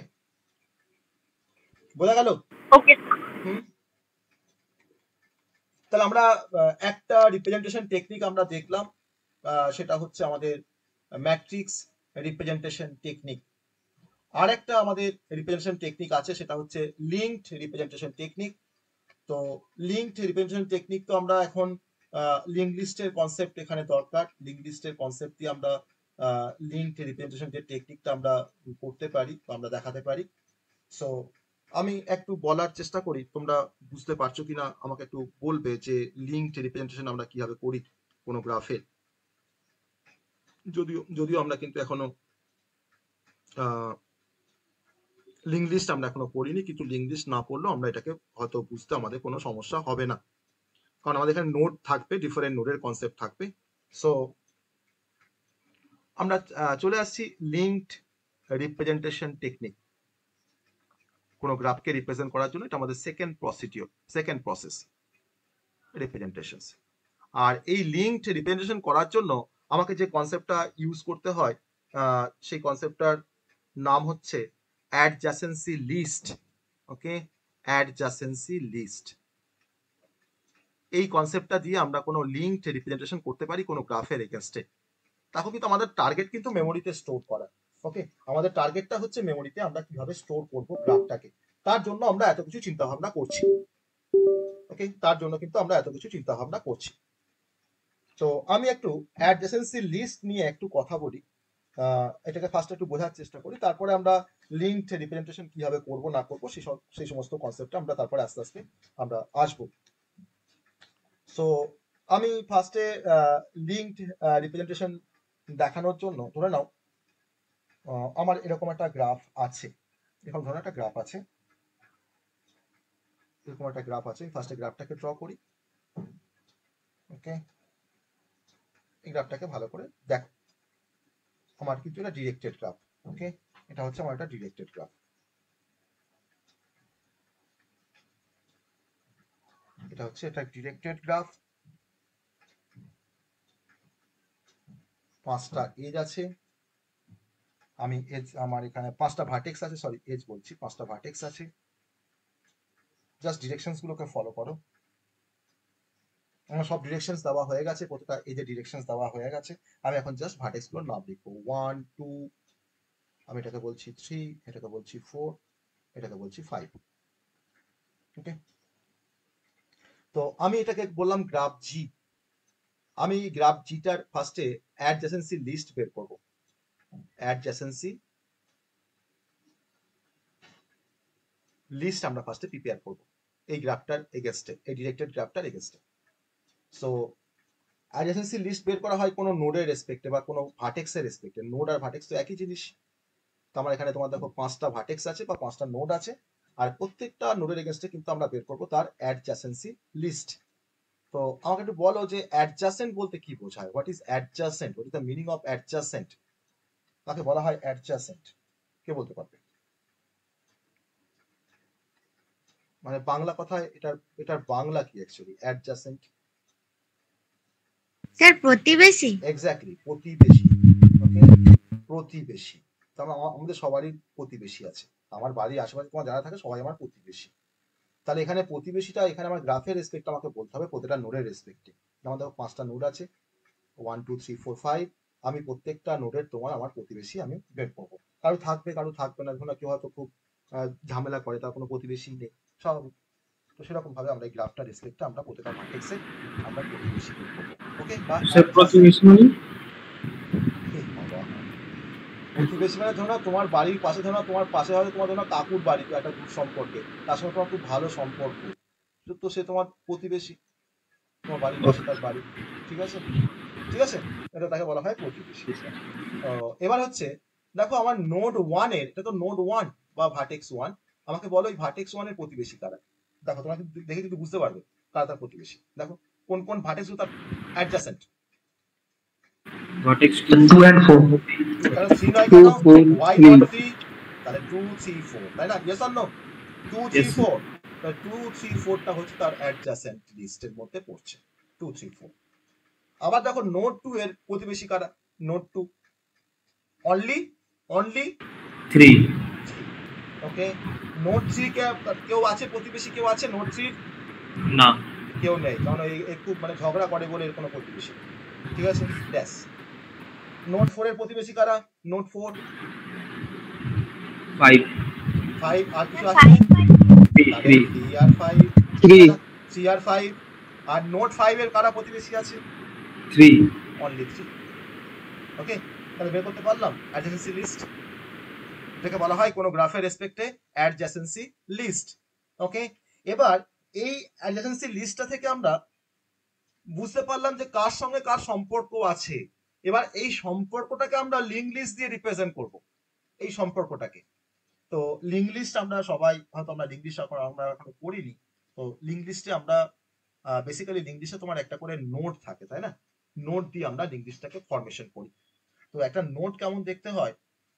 বোঝা গেল? ওকে। তাহলে আমরা একটা রিপ্রেজেন্টেশন টেকনিক আমরা দেখলাম, সেটা হচ্ছে আমাদের ম্যাট্রিক্স রিপ্রেজেন্টেশন টেকনিক। আর একটা আমাদের রিপ্রেজেন্টেশন টেকনিক আছে, সেটা হচ্ছে লিঙ্কড রিপ্রেজেন্টেশন টেকনিক। তো লিঙ্কড রিপ্রেজেন্টেশন টেকনিক তো আমরা এখন লিঙ্ক লিস্টের কনসেপ্ট এখানে দরকার, লিঙ্ক লিস্টের কনসেপ্ট দিয়ে আমরা লিঙ্কড রিপ্রেজেন্টেশন যে টেকনিকটা আমরা করতে পারি বা আমরা দেখাতে পারি। সো আমি একটু বলার চেষ্টা করি, তোমরা বুঝতে পারছো কিনা আমাকে একটু বলবে যে লিঙ্কড রিপ্রেজেন্টেশন আমরা কিভাবে করি কোনো গ্রাফে। যদিও আমরা কিন্তু এখনো লিঙ্ক লিস্ট আমরা এখনো পড়িনি, কিন্তু লিঙ্ক লিস্ট না পড়লেও আমরা এটাকে হয়তো বুঝতে আমাদের কোনো সমস্যা হবে না, কারণ আমাদের এখানে নোড থাকবে, ডিফারেন্ট নোডের কনসেপ্ট থাকবে। সো আমরা চলে আসছি লিঙ্কড রিপ্রেজেন্টেশন টেকনিক। কোনো গ্রাফকে রিপ্রেজেন্ট করার জন্য এটা আমাদের সেকেন্ড প্রসেস রিপ্রেজেন্টেশনস। আর এই লিঙ্কড রিপ্রেজেন্টেশন করার জন্য আমাকে যে কনসেপ্টটা ইউজ করতে হয়, সেই কনসেপ্টটার নাম হচ্ছে অ্যাডজাসেন্সি লিস্ট। ওকে, অ্যাডজাসেন্সি লিস্ট। এই কনসেপ্টটা দিয়ে আমরা কোনো লিঙ্কড রিপ্রেজেন্টেশন করতে পারি কোনো গ্রাফের এগেইনস্টে। তারপর কিন্তু আমাদের টার্গেট কিন্তু মেমোরিতে স্টোর করা। ওকে, আমাদের টার্গেটটা হচ্ছে মেমোরিতে আমরা কিভাবে স্টোর করব গ্রাফটাকে, তার জন্য আমরা এত কিছু চিন্তা ভাবনা করছি। ওকে, তার জন্য কিন্তু আমরা এত কিছু চিন্তা ভাবনা করছি। তো আমি একটু অ্যাডজেসেন্সি লিস্ট নিয়ে একটু কথা বলি, এটাকে ফার্স্ট একটু বোঝার চেষ্টা করি, তারপরে আমরা লিঙ্কড রিপ্রেজেন্টেশন কিভাবে করব না করব সেই সমস্ত কনসেপ্টে আমরা তারপরে আস্তে আস্তে আমরা আসবো। সো আমি ফার্স্টে লিঙ্কড রিপ্রেজেন্টেশন দেখানোর জন্য ধরে নাও আমার এরকম একটা গ্রাফ আছে, এরকম ধরনের একটা গ্রাফ আছে, এরকম একটা গ্রাফ আছে। ফার্স্টে গ্রাফটাকে ড্র করি। ওকে, এই গ্রাফটাকে ভালো করে দেখো, আমার কিন্তু এটা ডিরেক্টেড গ্রাফ। ওকে, এটা হচ্ছে আমার একটা ডিরেক্টেড গ্রাফ। এটা হচ্ছে এটা ডিরেক্টেড গ্রাফ, 5টা এজ আছে, আমি এজ আমার এখানে 5টা ভার্টেক্স আছে, সরি এজ বলছি, 5টা ভার্টেক্স আছে। জাস্ট ডিরেকশনস গুলোকে ফলো করো। আমার সব ডিরেকশনস দেওয়া হয়ে গেছে, প্রত্যেকটা এজে ডিরেকশনস দেওয়া হয়ে গেছে। আমি এখন জাস্ট ভার্টেক্স গুলোর নাম লিখবো। 1 2, আমি এটাকে বলছি 3, এটাকে বলছি 4, এটাকে বলছি 5। ওকে, তো আমি এটাকে বললাম গ্রাফ জি। আমি গ্রাফ জিটার ফার্স্টে অ্যাডজেসেন্সি লিস্ট বের করব। অ্যাডজেসেন্সি লিস্ট আমরা ফার্স্টে প্রিপেয়ার করব এই গ্রাফটার এগেইনস্টে, এই ডিরেক্টেড গ্রাফটার এগেইনস্টে। সো অ্যাডজেসেন্সি লিস্ট বের করা হয় কোনো নোডের রেসপেক্টে বা কোনো ভার্টেক্সের রেসপেক্টে। নোড আর ভার্টেক্স তো একই জিনিস। তো আমার এখানে তোমার দেখো 5টা ভার্টেক্স আছে বা 5টা নোড আছে, আর প্রত্যেকটা নোডের এগেইনস্টে কিন্তু আমরা বের করব তার অ্যাডজেসেন্সি লিস্ট। তো আমাকে একটু বলো যে অ্যাডজাসেন্ট বলতে কি বোঝায়? What is adjacent? What is the meaning of adjacent? তাকে বলা হয় অ্যাডজাসেন্ট। কে বলতে পারবে? মানে বাংলা কথায় এটার বাংলা কি অ্যাকচুয়ালি অ্যাডজাসেন্ট? স্যার প্রতিবেশী। এক্স্যাক্টলি, প্রতিবেশী। ওকে, প্রতিবেশী। তাহলে আমাদের সবারই প্রতিবেশী আছে। আমার বাড়ির আশেপাশে তোমার যারা থাকে সবাই আমার প্রতিবেশী। তাহলে এখানে প্রতিবেশীটা এখানে আমার গ্রাফের রেসপেক্ট আমাকে বলতে হবে, প্রত্যেকটা নোডের রেসপেক্টে। যেমন দেখো 5টা নোড আছে, 1 2 3 4 5। আমি প্রত্যেকটা নোডের তোমার আমার প্রতিবেশী আমি বের করবো। কারো থাকবে কারো থাকবে না, ধরো কেউ হয়তো খুব ঝামেলা করে, তার কোনো প্রতিবেশী নেই, স্বাভাবিক। তো সেরকম ভাবে আমরা এই গ্রাফটা রেসপেক্টে আমরা প্রত্যেকটা ভার্টেক্সে আমরা প্রতিবেশী বের করবো। ওকে, বা স্যার প্রতিবেশী মানে প্রতিবেশী মানে ধরো তোমার বাড়ির পাশে, ধরো তোমার পাশে হয়তো তোমার ধরো কাকুর বাড়ি, একটা দূর সম্পর্কে, তার সঙ্গে তোমার খুব ভালো সম্পর্ক, তো সে তোমার প্রতিবেশী, তোমার বাড়ির পাশে তার বাড়ি। ঠিক আছে, ঠিক আছে, এটা তাকে বলা হয় প্রতিবেশী। এবার হচ্ছে দেখো আমার নোড 1 এর, এটা তো নোড 1 বা ভার্টেক্স 1, আমাকে বলো এই ভার্টেক্স 1 এর প্রতিবেশী কারা? দেখো তোমরা দেখে কিন্তু বুঝতে পারবে কারা তার প্রতিবেশী। দেখো কোন কোন ভার্টেক্স তার অ্যাডজাসেন্ট। ভার্টেক্স 2 and 4 তাহলে 3 নয় কেন? why not 3? তাহলে 2 3 4, তাই না? Yes or no? 2 3 4, তাহলে 2 3 4টা হচ্ছে তার অ্যাডজাসেন্ট লিস্টের মধ্যে পড়ছে। 2 3 4। আবার দেখো নোড 2 এর প্রতিবেশী কারা? Node 2 only 3। ওকে, নোড 3 কে কেউ আছে প্রতিবেশী? কেউ আছে নোড 3? না, কেউ নেই, কারণ এই খুব মানে ঝগড়া করে বলে এর কোনো প্রতিবেশী। ঠিক আছে, ব্যাস। নোড 4 এর প্রতিবেশী কারা? নোড 4 5 আর কিছু আছে? 3 আর 5, 3 আর 5। আর নোড 5 এর কারা প্রতিবেশী আছে? 3, অনলি 3। ওকে, তাহলে বের করতে পারলাম অ্যাডজেসেন্সি লিস্ট। এটাকে বলা হয় কোনো গ্রাফের রেসপেক্টে অ্যাডজেসেন্সি লিস্ট। ওকে, এবার এই অ্যাডজেসেন্সি লিস্টটা থেকে আমরা বুঝতে পারলাম যে কার সঙ্গে কার সম্পর্ক আছে। এবার এই সম্পর্কটাকে আমরা লিঙ্ক লিস্ট দিয়ে রিপ্রেজেন্ট করব, এই সম্পর্কটাকে। তো লিঙ্ক লিস্ট আমরা সবাই হয়তো আমরা লিঙ্ক লিস্ট আমরা এখনো করিনি। তো লিঙ্ক লিস্টে আমরা বেসিক্যালি লিঙ্ক লিস্টে তোমার একটা করে নোড থাকে, তাই না? নোড দিয়ে আমরা লিঙ্ক লিস্টটাকে ফরমেশন করি। তো একটা নোড কেমন দেখতে হয়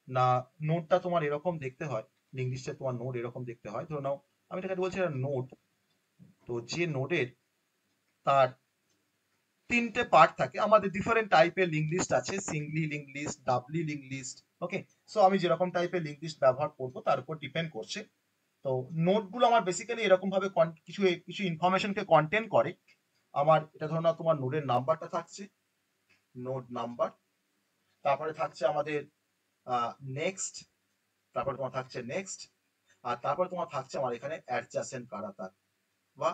না, নোডটা তোমার এরকম দেখতে হয়, লিঙ্ক লিস্টে তোমার নোড এরকম দেখতে হয়। ধরো নাও আমি এটাকে বলছি একটা নোড, তো যে নোডের তার 3টে পার্ট থাকে। আমাদের ডিফারেন্ট টাইপের লিঙ্ক লিস্ট আছে, Singoli link list, ডাবলি link list. ওকে, সো আমি যেরকম টাইপের লিঙ্ক লিস্ট ব্যবহার করব তার উপর ডিপেন্ড করছে। তো নোডগুলো আমার বেসিক্যালি এরকম ভাবে কিছু ইনফরমেশনকে কন্টেন্ট করে। আমার এটা ধরো না তোমার নোডের নাম্বারটা থাকছে, নোড নাম্বার, তারপরে থাকছে আমাদের নেক্সট, তারপরে তোমার থাকছে নেক্সট, আর তারপরে তোমার থাকছে আমার এখানে অ্যাডজাসেন্ট কারা তার, বা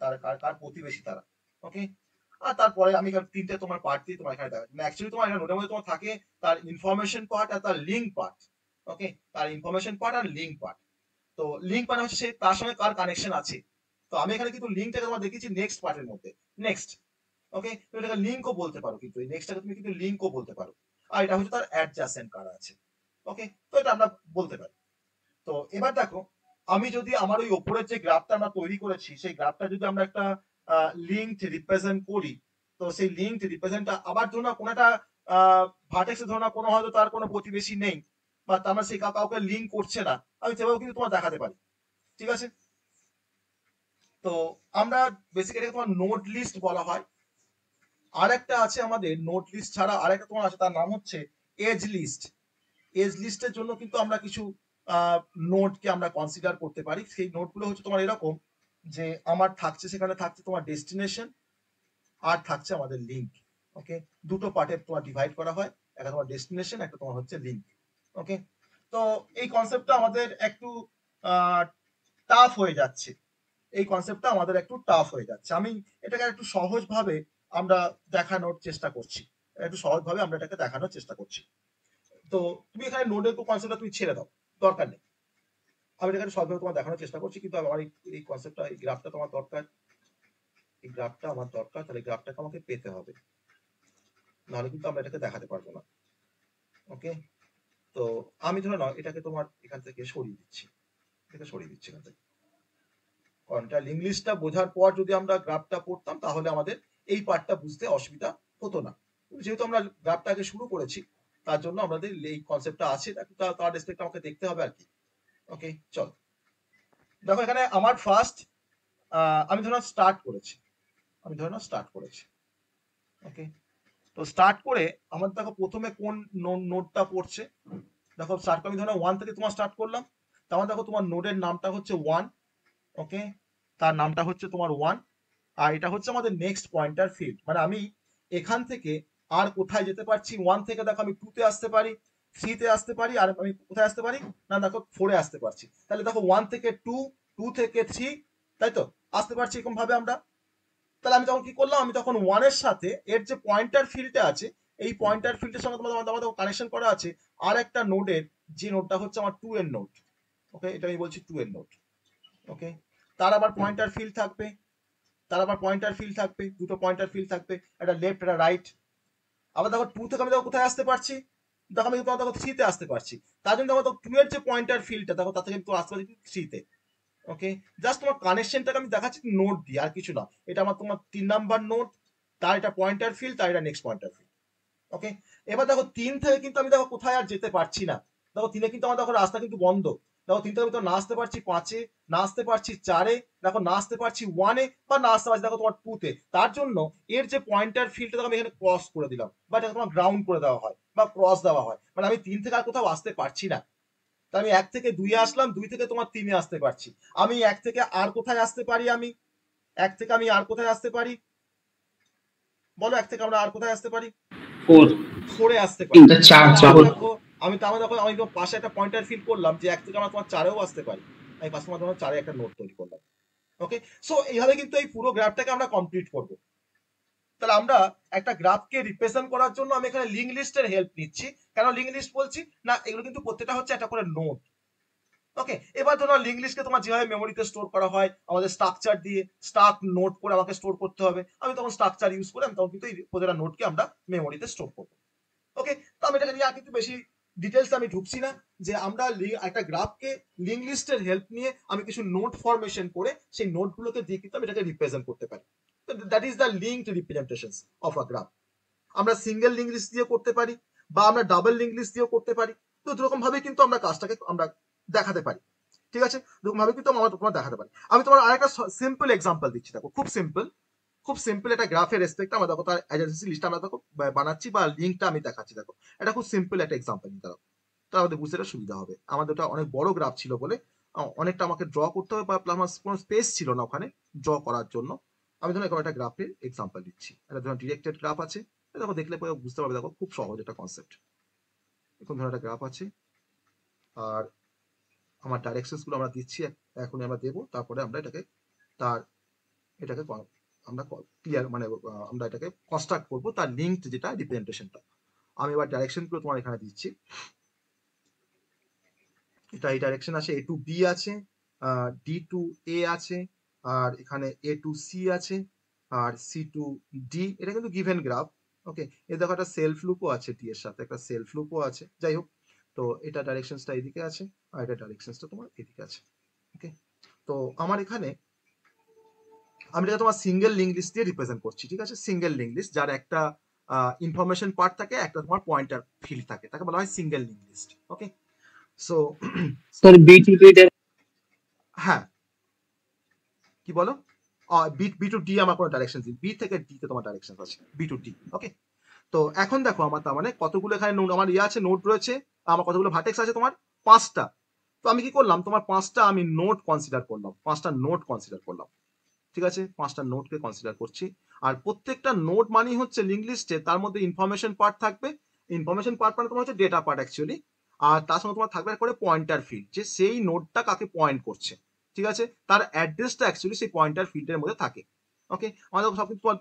তার কার প্রতিবেশী তারা। ওকে, আর তারপরে আমি এখানে 3টে তোমার পার্ট দিয়ে তোমার এখানে দেখা, অ্যাকচুয়ালি তোমার এখানে নোডের মধ্যে তোমার থাকে তার ইনফরমেশন পার্ট আর তার লিঙ্ক পার্ট। ওকে, তার ইনফরমেশন পার্ট আর লিঙ্ক পার্ট। তো লিঙ্ক মানে হচ্ছে সে তার সঙ্গে কার কানেকশন আছে। তো আমি এখানে কিন্তু লিঙ্কটাকে তোমার দেখিয়েছি নেক্সট পার্টের মধ্যে, নেক্সট। ওকে, তুমি এটাকে লিঙ্কও বলতে পারো, কিন্তু এই নেক্সটটাকে তুমি কিন্তু লিঙ্কও বলতে পারো। আর এটা হচ্ছে তার অ্যাডজাসেন্ট কারা আছে। ওকে, তো এটা আমরা বলতে পারি। তো এবার দেখো আমি যদি আমার ওই উপরের যে গ্রাফটা আমরা তৈরি করেছি সেই গ্রাফটা যদি আমরা একটা লিঙ্কড রিপ্রেজেন্ট করি, তো সেই লিঙ্কড রিপ্রেজেন্টটা আবার ধরো না কোনো একটা ভার্টেক্সে ধরো না কোনো হয়তো তার কোনো প্রতিবেশী নেই, বা তার মানে সেই কাউকে লিঙ্ক করছে না, আমি সেভাবে কিন্তু তোমার দেখাতে পারি। ঠিক আছে, তো আমরা বেসিক্যালি তোমার নোট লিস্ট বলা হয়। আর একটা আছে আমাদের নোট লিস্ট ছাড়া আরেকটা তোমার আছে, তার নাম হচ্ছে এজ লিস্ট। এজ লিস্টের জন্য কিন্তু আমরা কিছু নোটকে আমরা কনসিডার করতে পারি। সেই নোটগুলো হচ্ছে তোমার এরকম যে আমার থাকছে, সেখানে থাকছে তোমার ডেস্টিনেশন আর থাকছে আমাদের লিঙ্ক। ওকে, দুটো পার্টে তোমার ডিভাইড করা হয়, একটা তোমার ডেস্টিনেশন, একটা তোমার হচ্ছে লিঙ্ক। ওকে, তো এই কনসেপ্টটা আমাদের একটু টাফ হয়ে যাচ্ছে, এই কনসেপ্টটা আমাদের একটু টাফ হয়ে যাচ্ছে। আমি এটাকে একটু সহজভাবে আমরা দেখানোর চেষ্টা করছি, একটু সহজভাবে আমরা এটাকে দেখানোর চেষ্টা করছি। তো তুমি এখানে নোডের কনসেপ্টটা তুমি ছেড়ে দাও, দরকার নেই। আমি এখানে সহজভাবে তোমার দেখানোর চেষ্টা করছি, কিন্তু আমার এই কনসেপ্টটা, এই গ্রাফটা তোমার দরকার, এই গ্রাফটা আমার দরকার, তাহলে গ্রাফটাকে আমাকে পেতে হবে, নাহলে কিন্তু আমরা এটাকে দেখাতে পারবো না। ওকে, তো আমি ধরে নাও এটাকে তোমার এখান থেকে সরিয়ে দিচ্ছি, এটাকে সরিয়ে দিচ্ছি এখান থেকে। কারণ এটা লিঙ্ক লিস্টটা বোঝার পর যদি আমরা গ্রাফটা পড়তাম তাহলে আমাদের এই পার্টটা বুঝতে অসুবিধা হতো না। যেহেতু আমরা গ্রাফটা আগে শুরু করেছি, তার জন্য আমাদের এই কনসেপ্টটা আছে, তার রেসপেক্ট আমাকে দেখতে হবে আর কি। ওকে, চল দেখো এখানে আমার ফার্স্ট আমি ধরো স্টার্ট করেছি, ওকে, তো স্টার্ট করে আমার দেখো প্রথমে কোন নোডটা পড়ছে, দেখো স্টার্ট আমি ধরো 1 থেকে তোমার স্টার্ট করলাম, তার দেখো তোমার নোডের নামটা হচ্ছে 1। ওকে, তার নামটা হচ্ছে তোমার 1, আর এটা হচ্ছে আমাদের নেক্সট পয়েন্টার ফিল্ড। মানে আমি এখান থেকে আর কোথায় যেতে পারছি, 1 থেকে দেখো আমি 2 তে আসতে পারি, 3 তে আসতে পারি, আর আমি কোথায় আসতে পারি না দেখো 4 এ আসতে পারছি। তাহলে দেখো 1 থেকে 2, 2 থেকে 3, তাই তো আসতে পারছি এরকম ভাবে আমরা। তাহলে আমি তখন কি করলাম, আমি তখন 1 এর সাথে এর যে পয়েন্টার ফিল্ডটা আছে, এই পয়েন্টার ফিল্ডের সঙ্গে তোমাদের কানেকশন করা আছে আর একটা নোডের, যে নোডটা হচ্ছে আমার 2 এর নোড। ওকে, এটা আমি বলছি 2 এর নোড। ওকে, তার আবার পয়েন্টার ফিল্ড থাকবে, দুটো পয়েন্টার ফিল্ড থাকবে, একটা লেফট একটা রাইট। আবার দেখো 2 থেকে আমি দেখো কোথায় আসতে পারছি, দেখো আমি দেখো 3 তে আসতে পারছি। তার জন্য দেখো 2 এর যে পয়েন্টার ফিল্ডটা দেখো তার থেকে আমি আসতে পারছি 3 তে। ওকে, জাস্ট তোমার কানেকশনটাকে আমি দেখাচ্ছি নোট দিয়ে, আর কিছু না। এটা আমার তোমার 3 নাম্বার নোট, তার এটা পয়েন্টার ফিল্ড, তার এটা নেক্সট পয়েন্টার ফিল্ড। ওকে, এবার দেখো 3 থেকে কিন্তু আমি দেখো কোথায় আর যেতে পারছি না, দেখো 3 এ কিন্তু আমার দেখো রাস্তা কিন্তু বন্ধ। দেখো 3 থেকে আমি তো না আসতে পারছি 5 এ, না আসতে পারছি 4 এ, দেখো না আসতে পারছি 1 এ, বা না আসতে পারছি দেখো তোমার 2 তে। তার জন্য এর যে পয়েন্টার ফিল্ডটা দেখো আমি এখানে ক্রস করে দিলাম, বা এটা তোমার গ্রাউন্ড করে দেওয়া হয় বা ক্রস দেওয়া হয়, মানে আমি 3 থেকে আর কোথাও আসতে পারছি না। তা আমি 1 থেকে 2 এ আসলাম, 2 থেকে তোমার 3 এ আসতে পারছি। আমি 1 থেকে আর কোথায় আসতে পারি, আমি 1 থেকে আমি আর কোথায় আসতে পারি, বলো 1 থেকে আমরা আর কোথায় আসতে পারি, 4 এ আসতে পারি। দেখো আমি আমি পাশে একটা পয়েন্টার ফিল করলাম যে 1 থেকে আমরা তোমার 4 এও আসতে পারি, আমি পাশে তোমার 4 এ একটা নোট তৈরি করলাম। ওকে, সো এইভাবে কিন্তু এই পুরো গ্রাফটাকে আমরা কমপ্লিট করব। তাহলে আমরা একটা গ্রাফকে রিপ্রেজেন্ট করার জন্য আমি এখানে লিঙ্ক লিস্টের হেল্প নিচ্ছি। কেন লিঙ্ক লিস্ট বলছি না, এগুলো কিন্তু প্রত্যেকটা হচ্ছে একটা করে নোট। ওকে, এবার ধরো লিঙ্ক লিস্টকে তোমার যেভাবে মেমোরিতে স্টোর করা হয় আমাদের স্ট্রাকচার দিয়ে, স্টাক নোট করে আমাকে স্টোর করতে হবে, আমি তখন স্ট্রাকচার ইউজ করে আমি তখন কিন্তু এই প্রতিটা নোটকে আমরা মেমোরিতে স্টোর করবো। ওকে, তো আমি এটাকে নিয়ে আর কিন্তু বেশি ডিটেলস আমি ঢুকছি না, যে আমরা একটা গ্রাফকে লিঙ্ক লিস্টের হেল্প নিয়ে আমি কিছু নোট ফরমেশন করে সেই নোটগুলোকে দিয়ে কিন্তু আমি এটাকে রিপ্রেজেন্ট করতে পারি। That is the linked representation of a graph. আমরা সিঙ্গেল লিঙ্ক লিস্ট দিয়ে করতে পারি, বা আমরা ডাবল লিঙ্ক লিস্ট দিয়েও করতে পারি। তো দুরকম ভাবে কিন্তু আমরা কাজটাকে আমরা দেখাতে পারি। ঠিক আছে, দুরকম ভাবে কিন্তু আমরা তোমার দেখাতে পারি। আমি তোমার আরেকটা সিম্পল এক্সাম্পল দিচ্ছি, দেখো খুব সিম্পল একটা গ্রাফের রেসপেক্ট আমরা দেখো তার অ্যাডজাসেন্সি লিস্ট আমরা দেখো বানাচ্ছি, বা লিঙ্কটা আমি দেখাচ্ছি। দেখো এটা খুব সিম্পল একটা এক্সাম্পল নিতে হবে, তাহলে আমাদের বুঝতে সুবিধা হবে। আমাদের ওটা অনেক বড় গ্রাফ ছিল বলে অনেকটা আমাকে ড্র করতে হবে, বা আমার কোনো স্পেস ছিল না ওখানে ড্র করার জন্য। আমি ধরো এখন একটা গ্রাফের এক্সাম্পল দিচ্ছি, এটা ধরো ডিরেক্টেড গ্রাফ আছে, দেখো দেখলে পরে বুঝতে পারবে, দেখো খুব সহজ একটা কনসেপ্ট। এখন ধরো একটা গ্রাফ আছে, আর আমার ডাইরেকশনস গুলো আমরা দিচ্ছি, এখন আমরা দেবো, তারপরে আমরা এটাকে আমরা ক্লিয়ার মানে আমরা এটাকে কনস্ট্রাক্ট করবো তার লিঙ্কড যেটা রিপ্রেজেন্টেশনটা। আমি এবার ডাইরেকশন গুলো তোমার এখানে দিচ্ছি, এটা এই ডাইরেকশন আছে, A to B আছে, D to A আছে, আর এখানে A to C আছে, আর C to D। এটা কিন্তু গিভেন গ্রাফ। ওকে, এই দেখো একটা সেলফ লুপও আছে, D এর সাথে একটা সেলফ লুপও আছে। যাই হোক, তো এটা ডাইরেকশনসটা এদিকে আছে, আর এটা ডাইরেকশনসটা তোমার এদিকে আছে। ওকে, তো আমার এখানে আমি এটা তোমার সিঙ্গেল লিঙ্ক লিস্ট দিয়ে রিপ্রেজেন্ট করছি। ঠিক আছে, সিঙ্গেল লিঙ্ক লিস্ট যার একটা ইনফরমেশন পার্ট থাকে, একটা তোমার পয়েন্টার ফিল্ড থাকে, তাকে বলা হয় সিঙ্গেল লিঙ্ক লিস্ট। ওকে, সো স্যার বিটিপি হ্যাঁ কি বলো, বি বি টু ডি আমার কোনো ডাইরেকশন, বি থেকে ডি তে তোমার ডাইরেকশন আছে, বি টু ডি। ওকে, তো এখন দেখো আমার তার মানে কতগুলো এখানে নোড আমার আছে, নোড রয়েছে, আমার কতগুলো ভার্টেক্স আছে তোমার 5টা। তো আমি কি করলাম, তোমার 5টা আমি নোড কনসিডার করলাম, 5টা নোড কনসিডার করলাম। ঠিক আছে, 5টা নোডকে কনসিডার করছি। আর প্রত্যেকটা নোড মানে হচ্ছে লিঙ্ক লিস্টে তার মধ্যে ইনফরমেশন পার্ট থাকবে। ইনফরমেশন পার্ট মানে তোমার হচ্ছে ডেটা পার্ট অ্যাকচুয়ালি। আর তার সঙ্গে তোমার থাকবে করে পয়েন্টার ফিল্ড, যে সেই নোডটা কাকে পয়েন্ট করছে। ঠিক আছে, তার অ্যাড্রেসটা অ্যাকচুয়ালি সেই পয়েন্টার ফিল্ডের মধ্যে থাকে। ওকে, আমাদের সব কিছু তোমার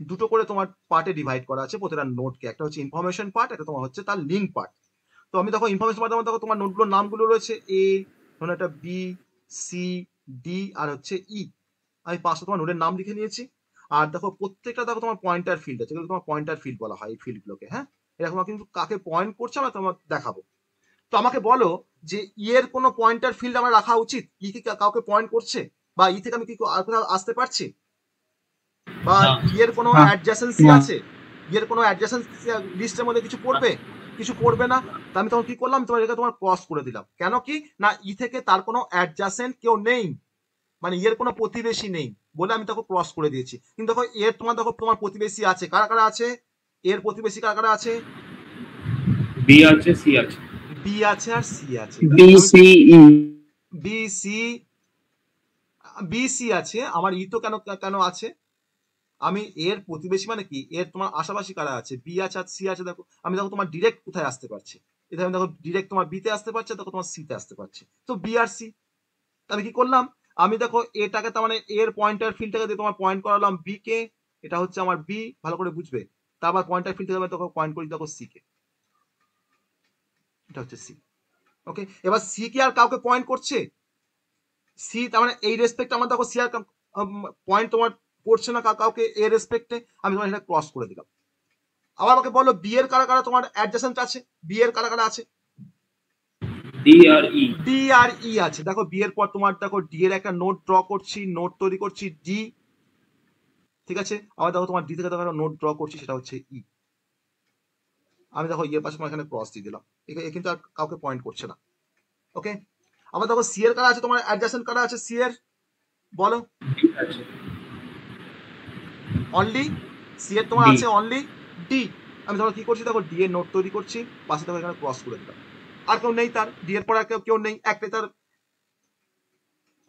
দুটো করে তোমার পার্টে ডিভাইড করা আছে প্রত্যেকটা নোডকে, একটা হচ্ছে ইনফরমেশন পার্ট, একটা তোমার হচ্ছে তার লিঙ্ক পার্ট। তো আমি দেখো ইনফরমেশন পার্ট দেখো তোমার নোটগুলোর নামগুলো রয়েছে এ, ধরুন একটা বি, সি, ডি আর হচ্ছে ই। আমি 5টা তোমার নোডের নাম লিখে নিয়েছি। আর দেখো প্রত্যেকটা দেখো তোমার পয়েন্টার ফিল্ড আছে, যেগুলো তোমার পয়েন্টার ফিল্ড বলা হয় এই ফিল্ডগুলোকে। হ্যাঁ, এরকম কিন্তু কাকে পয়েন্ট করছে আমরা তোমার দেখাবো। তো আমাকে বলো যে ই এর কোনো পয়েন্টার ফিল্ড আমার রাখা উচিত, ই কি কাউকে পয়েন্ট করছে, বা ই থেকে আমি কি আর কোথাও আসতে পারছি, বা ই এর কোনো অ্যাডজাসেন্সি আছে, ই এর কোনো অ্যাডজাসেন্সি লিস্টের মধ্যে কিছু পড়বে, কিছু পড়বে না। তা আমি তখন কি করলাম, তোমার এটাকে তোমার ক্রস করে দিলাম। কেন কি না, ই থেকে তার কোনো অ্যাডজাসেন্ট কেউ নেই, মানে এর কোনো প্রতিবেশী নেই বলে আমি তাকে ক্রস করে দিয়েছি। কিন্তু দেখো এর তোমার দেখো তোমার প্রতিবেশী আছে, কারা কারা আছে, এর প্রতিবেশী কারা কারা আছে, বি আছে, সি আছে, বি আছে আর সি আছে, B C E, B C, B C আছে। আমার ই তো কেন কেন আছে, আমি এর প্রতিবেশী মানে কি, এর তোমার আশেপাশে কারা আছে, বি আছে আর সি আছে। দেখো আমি দেখো তোমার ডিরেক্ট কোথায় আসতে পারছি, এটা আমি দেখো ডিরেক্ট তোমার বিতে আসতে পারছে, দেখো তোমার সিতে আসতে পারছে। তো বি আর সি, আমি কি করলাম, আমি দেখো এটাকে তার মানে এর পয়েন্টার ফিল্ডটাকে দিয়ে তোমার পয়েন্ট করালাম বি কে, এটা হচ্ছে আমার বি, ভালো করে বুঝবে। তারপর পয়েন্টার ফিল্ড থেকে আমি দেখো পয়েন্ট করি দেখো সি কে, এটা হচ্ছে সি। ওকে, এবার সি কি আর কাউকে পয়েন্ট করছে, সি তার মানে এই রেসপেক্ট আমার দেখো সি আর পয়েন্ট তোমার করছে না কাউকে এর রেসপেক্টে, আমি তোমার এটা ক্রস করে দিলাম। আবার আমাকে বলো বি এর কারা কারা তোমার অ্যাডজাসেন্ট আছে, বি এর কারা কারা আছে, ডি আর ই, ডি আর ই আছে। দেখো বি এর পর তোমার দেখো ডি এর একটা নোট ড্র করছি, নোট তৈরি করছি ডি। ঠিক আছে, আবার দেখো তোমার ডি থেকে দেখো নোট ড্র করছি, সেটা হচ্ছে ই। আমি দেখো ইয়ের পাশে এখানে ক্রস দিয়ে দিলাম, এ কিন্তু আর কাউকে পয়েন্ট করছে না। ওকে, আবার দেখো সি এর কারা আছে, তোমার অ্যাডজাসেন্ট কারা আছে সি এর, বলো। ডি আছে, অনলি সি এর তোমার D। আছে অনলি ডি। আমি ধরো কি করছি, দেখো ডি এর নোট তৈরি করছি, পাশে দেখো এখানে ক্রস করে দিলাম। আর কেউ নেই তার, ডি এর পর আর কেউ নেই, একটাই তার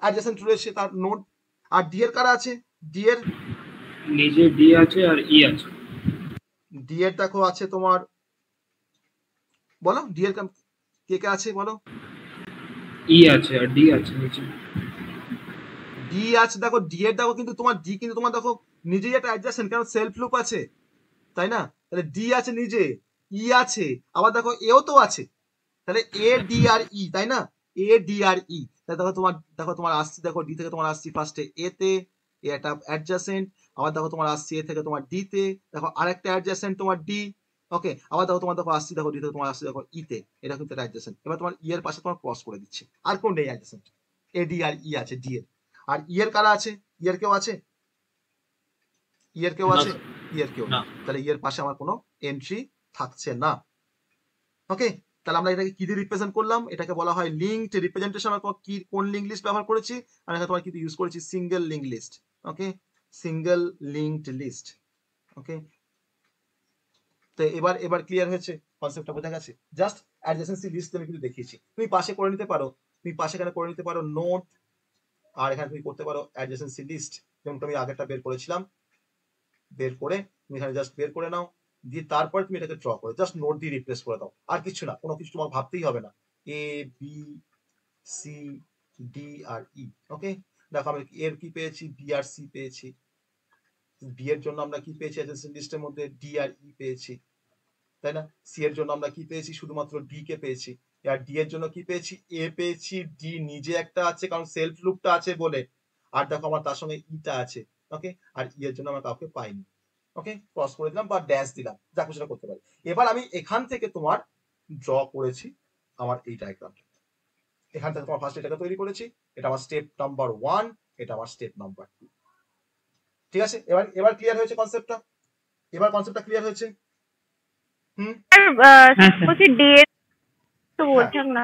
অ্যাডজাসেন্ট রয়েছে তার নোট। আর ডি এর কারা আছে, ডি এর, নিজে ডি আছে আর ই আছে, ডি এর দেখো আছে তোমার, বলো ডি এর কে কে আছে বলো, ই আছে আর ডি আছে নিচে। ডি আছে। দেখো ডি এর দেখো কিন্তু তোমার ডি কিন্তু তোমার দেখো নিজেই একটা অ্যাডজাসেন্ট, কারণ সেলফ লুপ আছে, তাই না? তাহলে ডি আছে নিজে, ই আছে, আবার দেখো এও তো আছে, তাহলে এ ডি আর ই, তাই না? এ ডি আর ই, তাহলে দেখো তোমার আসছি, দেখো ডি থেকে তোমার আসছি ফার্স্টে এ তে, এ একটা অ্যাডজাসেন্ট। আবার দেখো তোমার আসছি এ থেকে তোমার ডি তে, দেখো আরেকটা অ্যাডজাসেন্ট তোমার ডি। ওকে, আবার দেখো আসছি, দেখো ডি থেকে তোমার আসছি দেখো ই তে, এটা কিন্তু একটা অ্যাডজাসেন্ট। এবার তোমার ই এর পাশে তোমার ক্রস করে দিচ্ছে, আর কোন নেই অ্যাডজাসেন্ট, এ ডি আর ই আছে ডি এর। আর ই এর কারা আছে, ই এর কেউ আছে, ই এর কেউ না আছে, স্যার, ই এর কেউ না। নেই, তাহলে ই এর পাশে আমার কোনো এন্ট্রি থাকছে না। ওকে, তাহলে আমরা এটাকে কি দিয়ে রিপ্রেজেন্ট করলাম, এটাকে বলা হয় লিঙ্কড রিপ্রেজেন্টেশন। অথবা কি কোন লিঙ্ক লিস্ট ব্যবহার করেছি, আর এখানে তোমার কিন্তু ইউজ করেছি সিঙ্গেল লিঙ্ক লিস্ট। ওকে, সিঙ্গেল লিঙ্কড লিস্ট। ওকে, তো এবার ক্লিয়ার হয়েছে, কনসেপ্টটা বোঝা গেছে। জাস্ট অ্যাডজেসেন্সি লিস্ট আমি কিন্তু দেখিয়েছি, তুমি পাশে করে নিতে পারো, তুমি পাশে এখানে করে নিতে পারো নোট, আর এখানে তুমি করতে পারো অ্যাডজেসেন্সি লিস্ট, যেমন তুমি আগেরটা বের করেছিলাম, বের করে তুমি এখানে জাস্ট বের করে নাও, দিয়ে তারপর তুমি এটাকে ড্র করে জাস্ট নোট দিয়ে রিপ্লেস করে দাও, আর কিছু না, কোনো কিছু তোমার ভাবতেই হবে না। এ বি সি ডি আর ই। ওকে, দেখো আমি এর কি পেয়েছি, বি আর সি পেয়েছি, বি এর জন্য আমরা কি পেয়েছি অ্যাডজেসেন্ট লিস্টের মধ্যে ডি আর ই পেয়েছি, তাই না? সি এর জন্য আমরা কি পেয়েছি, শুধুমাত্র ডি কে পেয়েছি। আর ডি এর জন্য কি পেয়েছি, এ পেয়েছি, ডি নিজে একটা আছে কারণ সেলফ লুপটা আছে বলে, আর দেখো আমার তার সঙ্গে ইটা আছে। ওকে, আর ই এর জন্য আমরা কাউকে পাইনি। ওকে, ক্রস করে দিলাম বা ড্যাশ দিলাম, যা কিছু করতে পারি। এবার আমি এখান থেকে তোমার ড্র করেছি আমার এই ডায়াগ্রামটা, এখান থেকে তোমার ফার্স্ট এটাকে তৈরি করেছি, এটা আমার স্টেপ নাম্বার 1, এটা আমার স্টেপ নাম্বার 2। ঠিক আছে, এবার ক্লিয়ার হয়েছে কনসেপ্টটা, এবার কনসেপ্টটা ক্লিয়ার হয়েছে। বলছি ডি এর তো বলছেন না।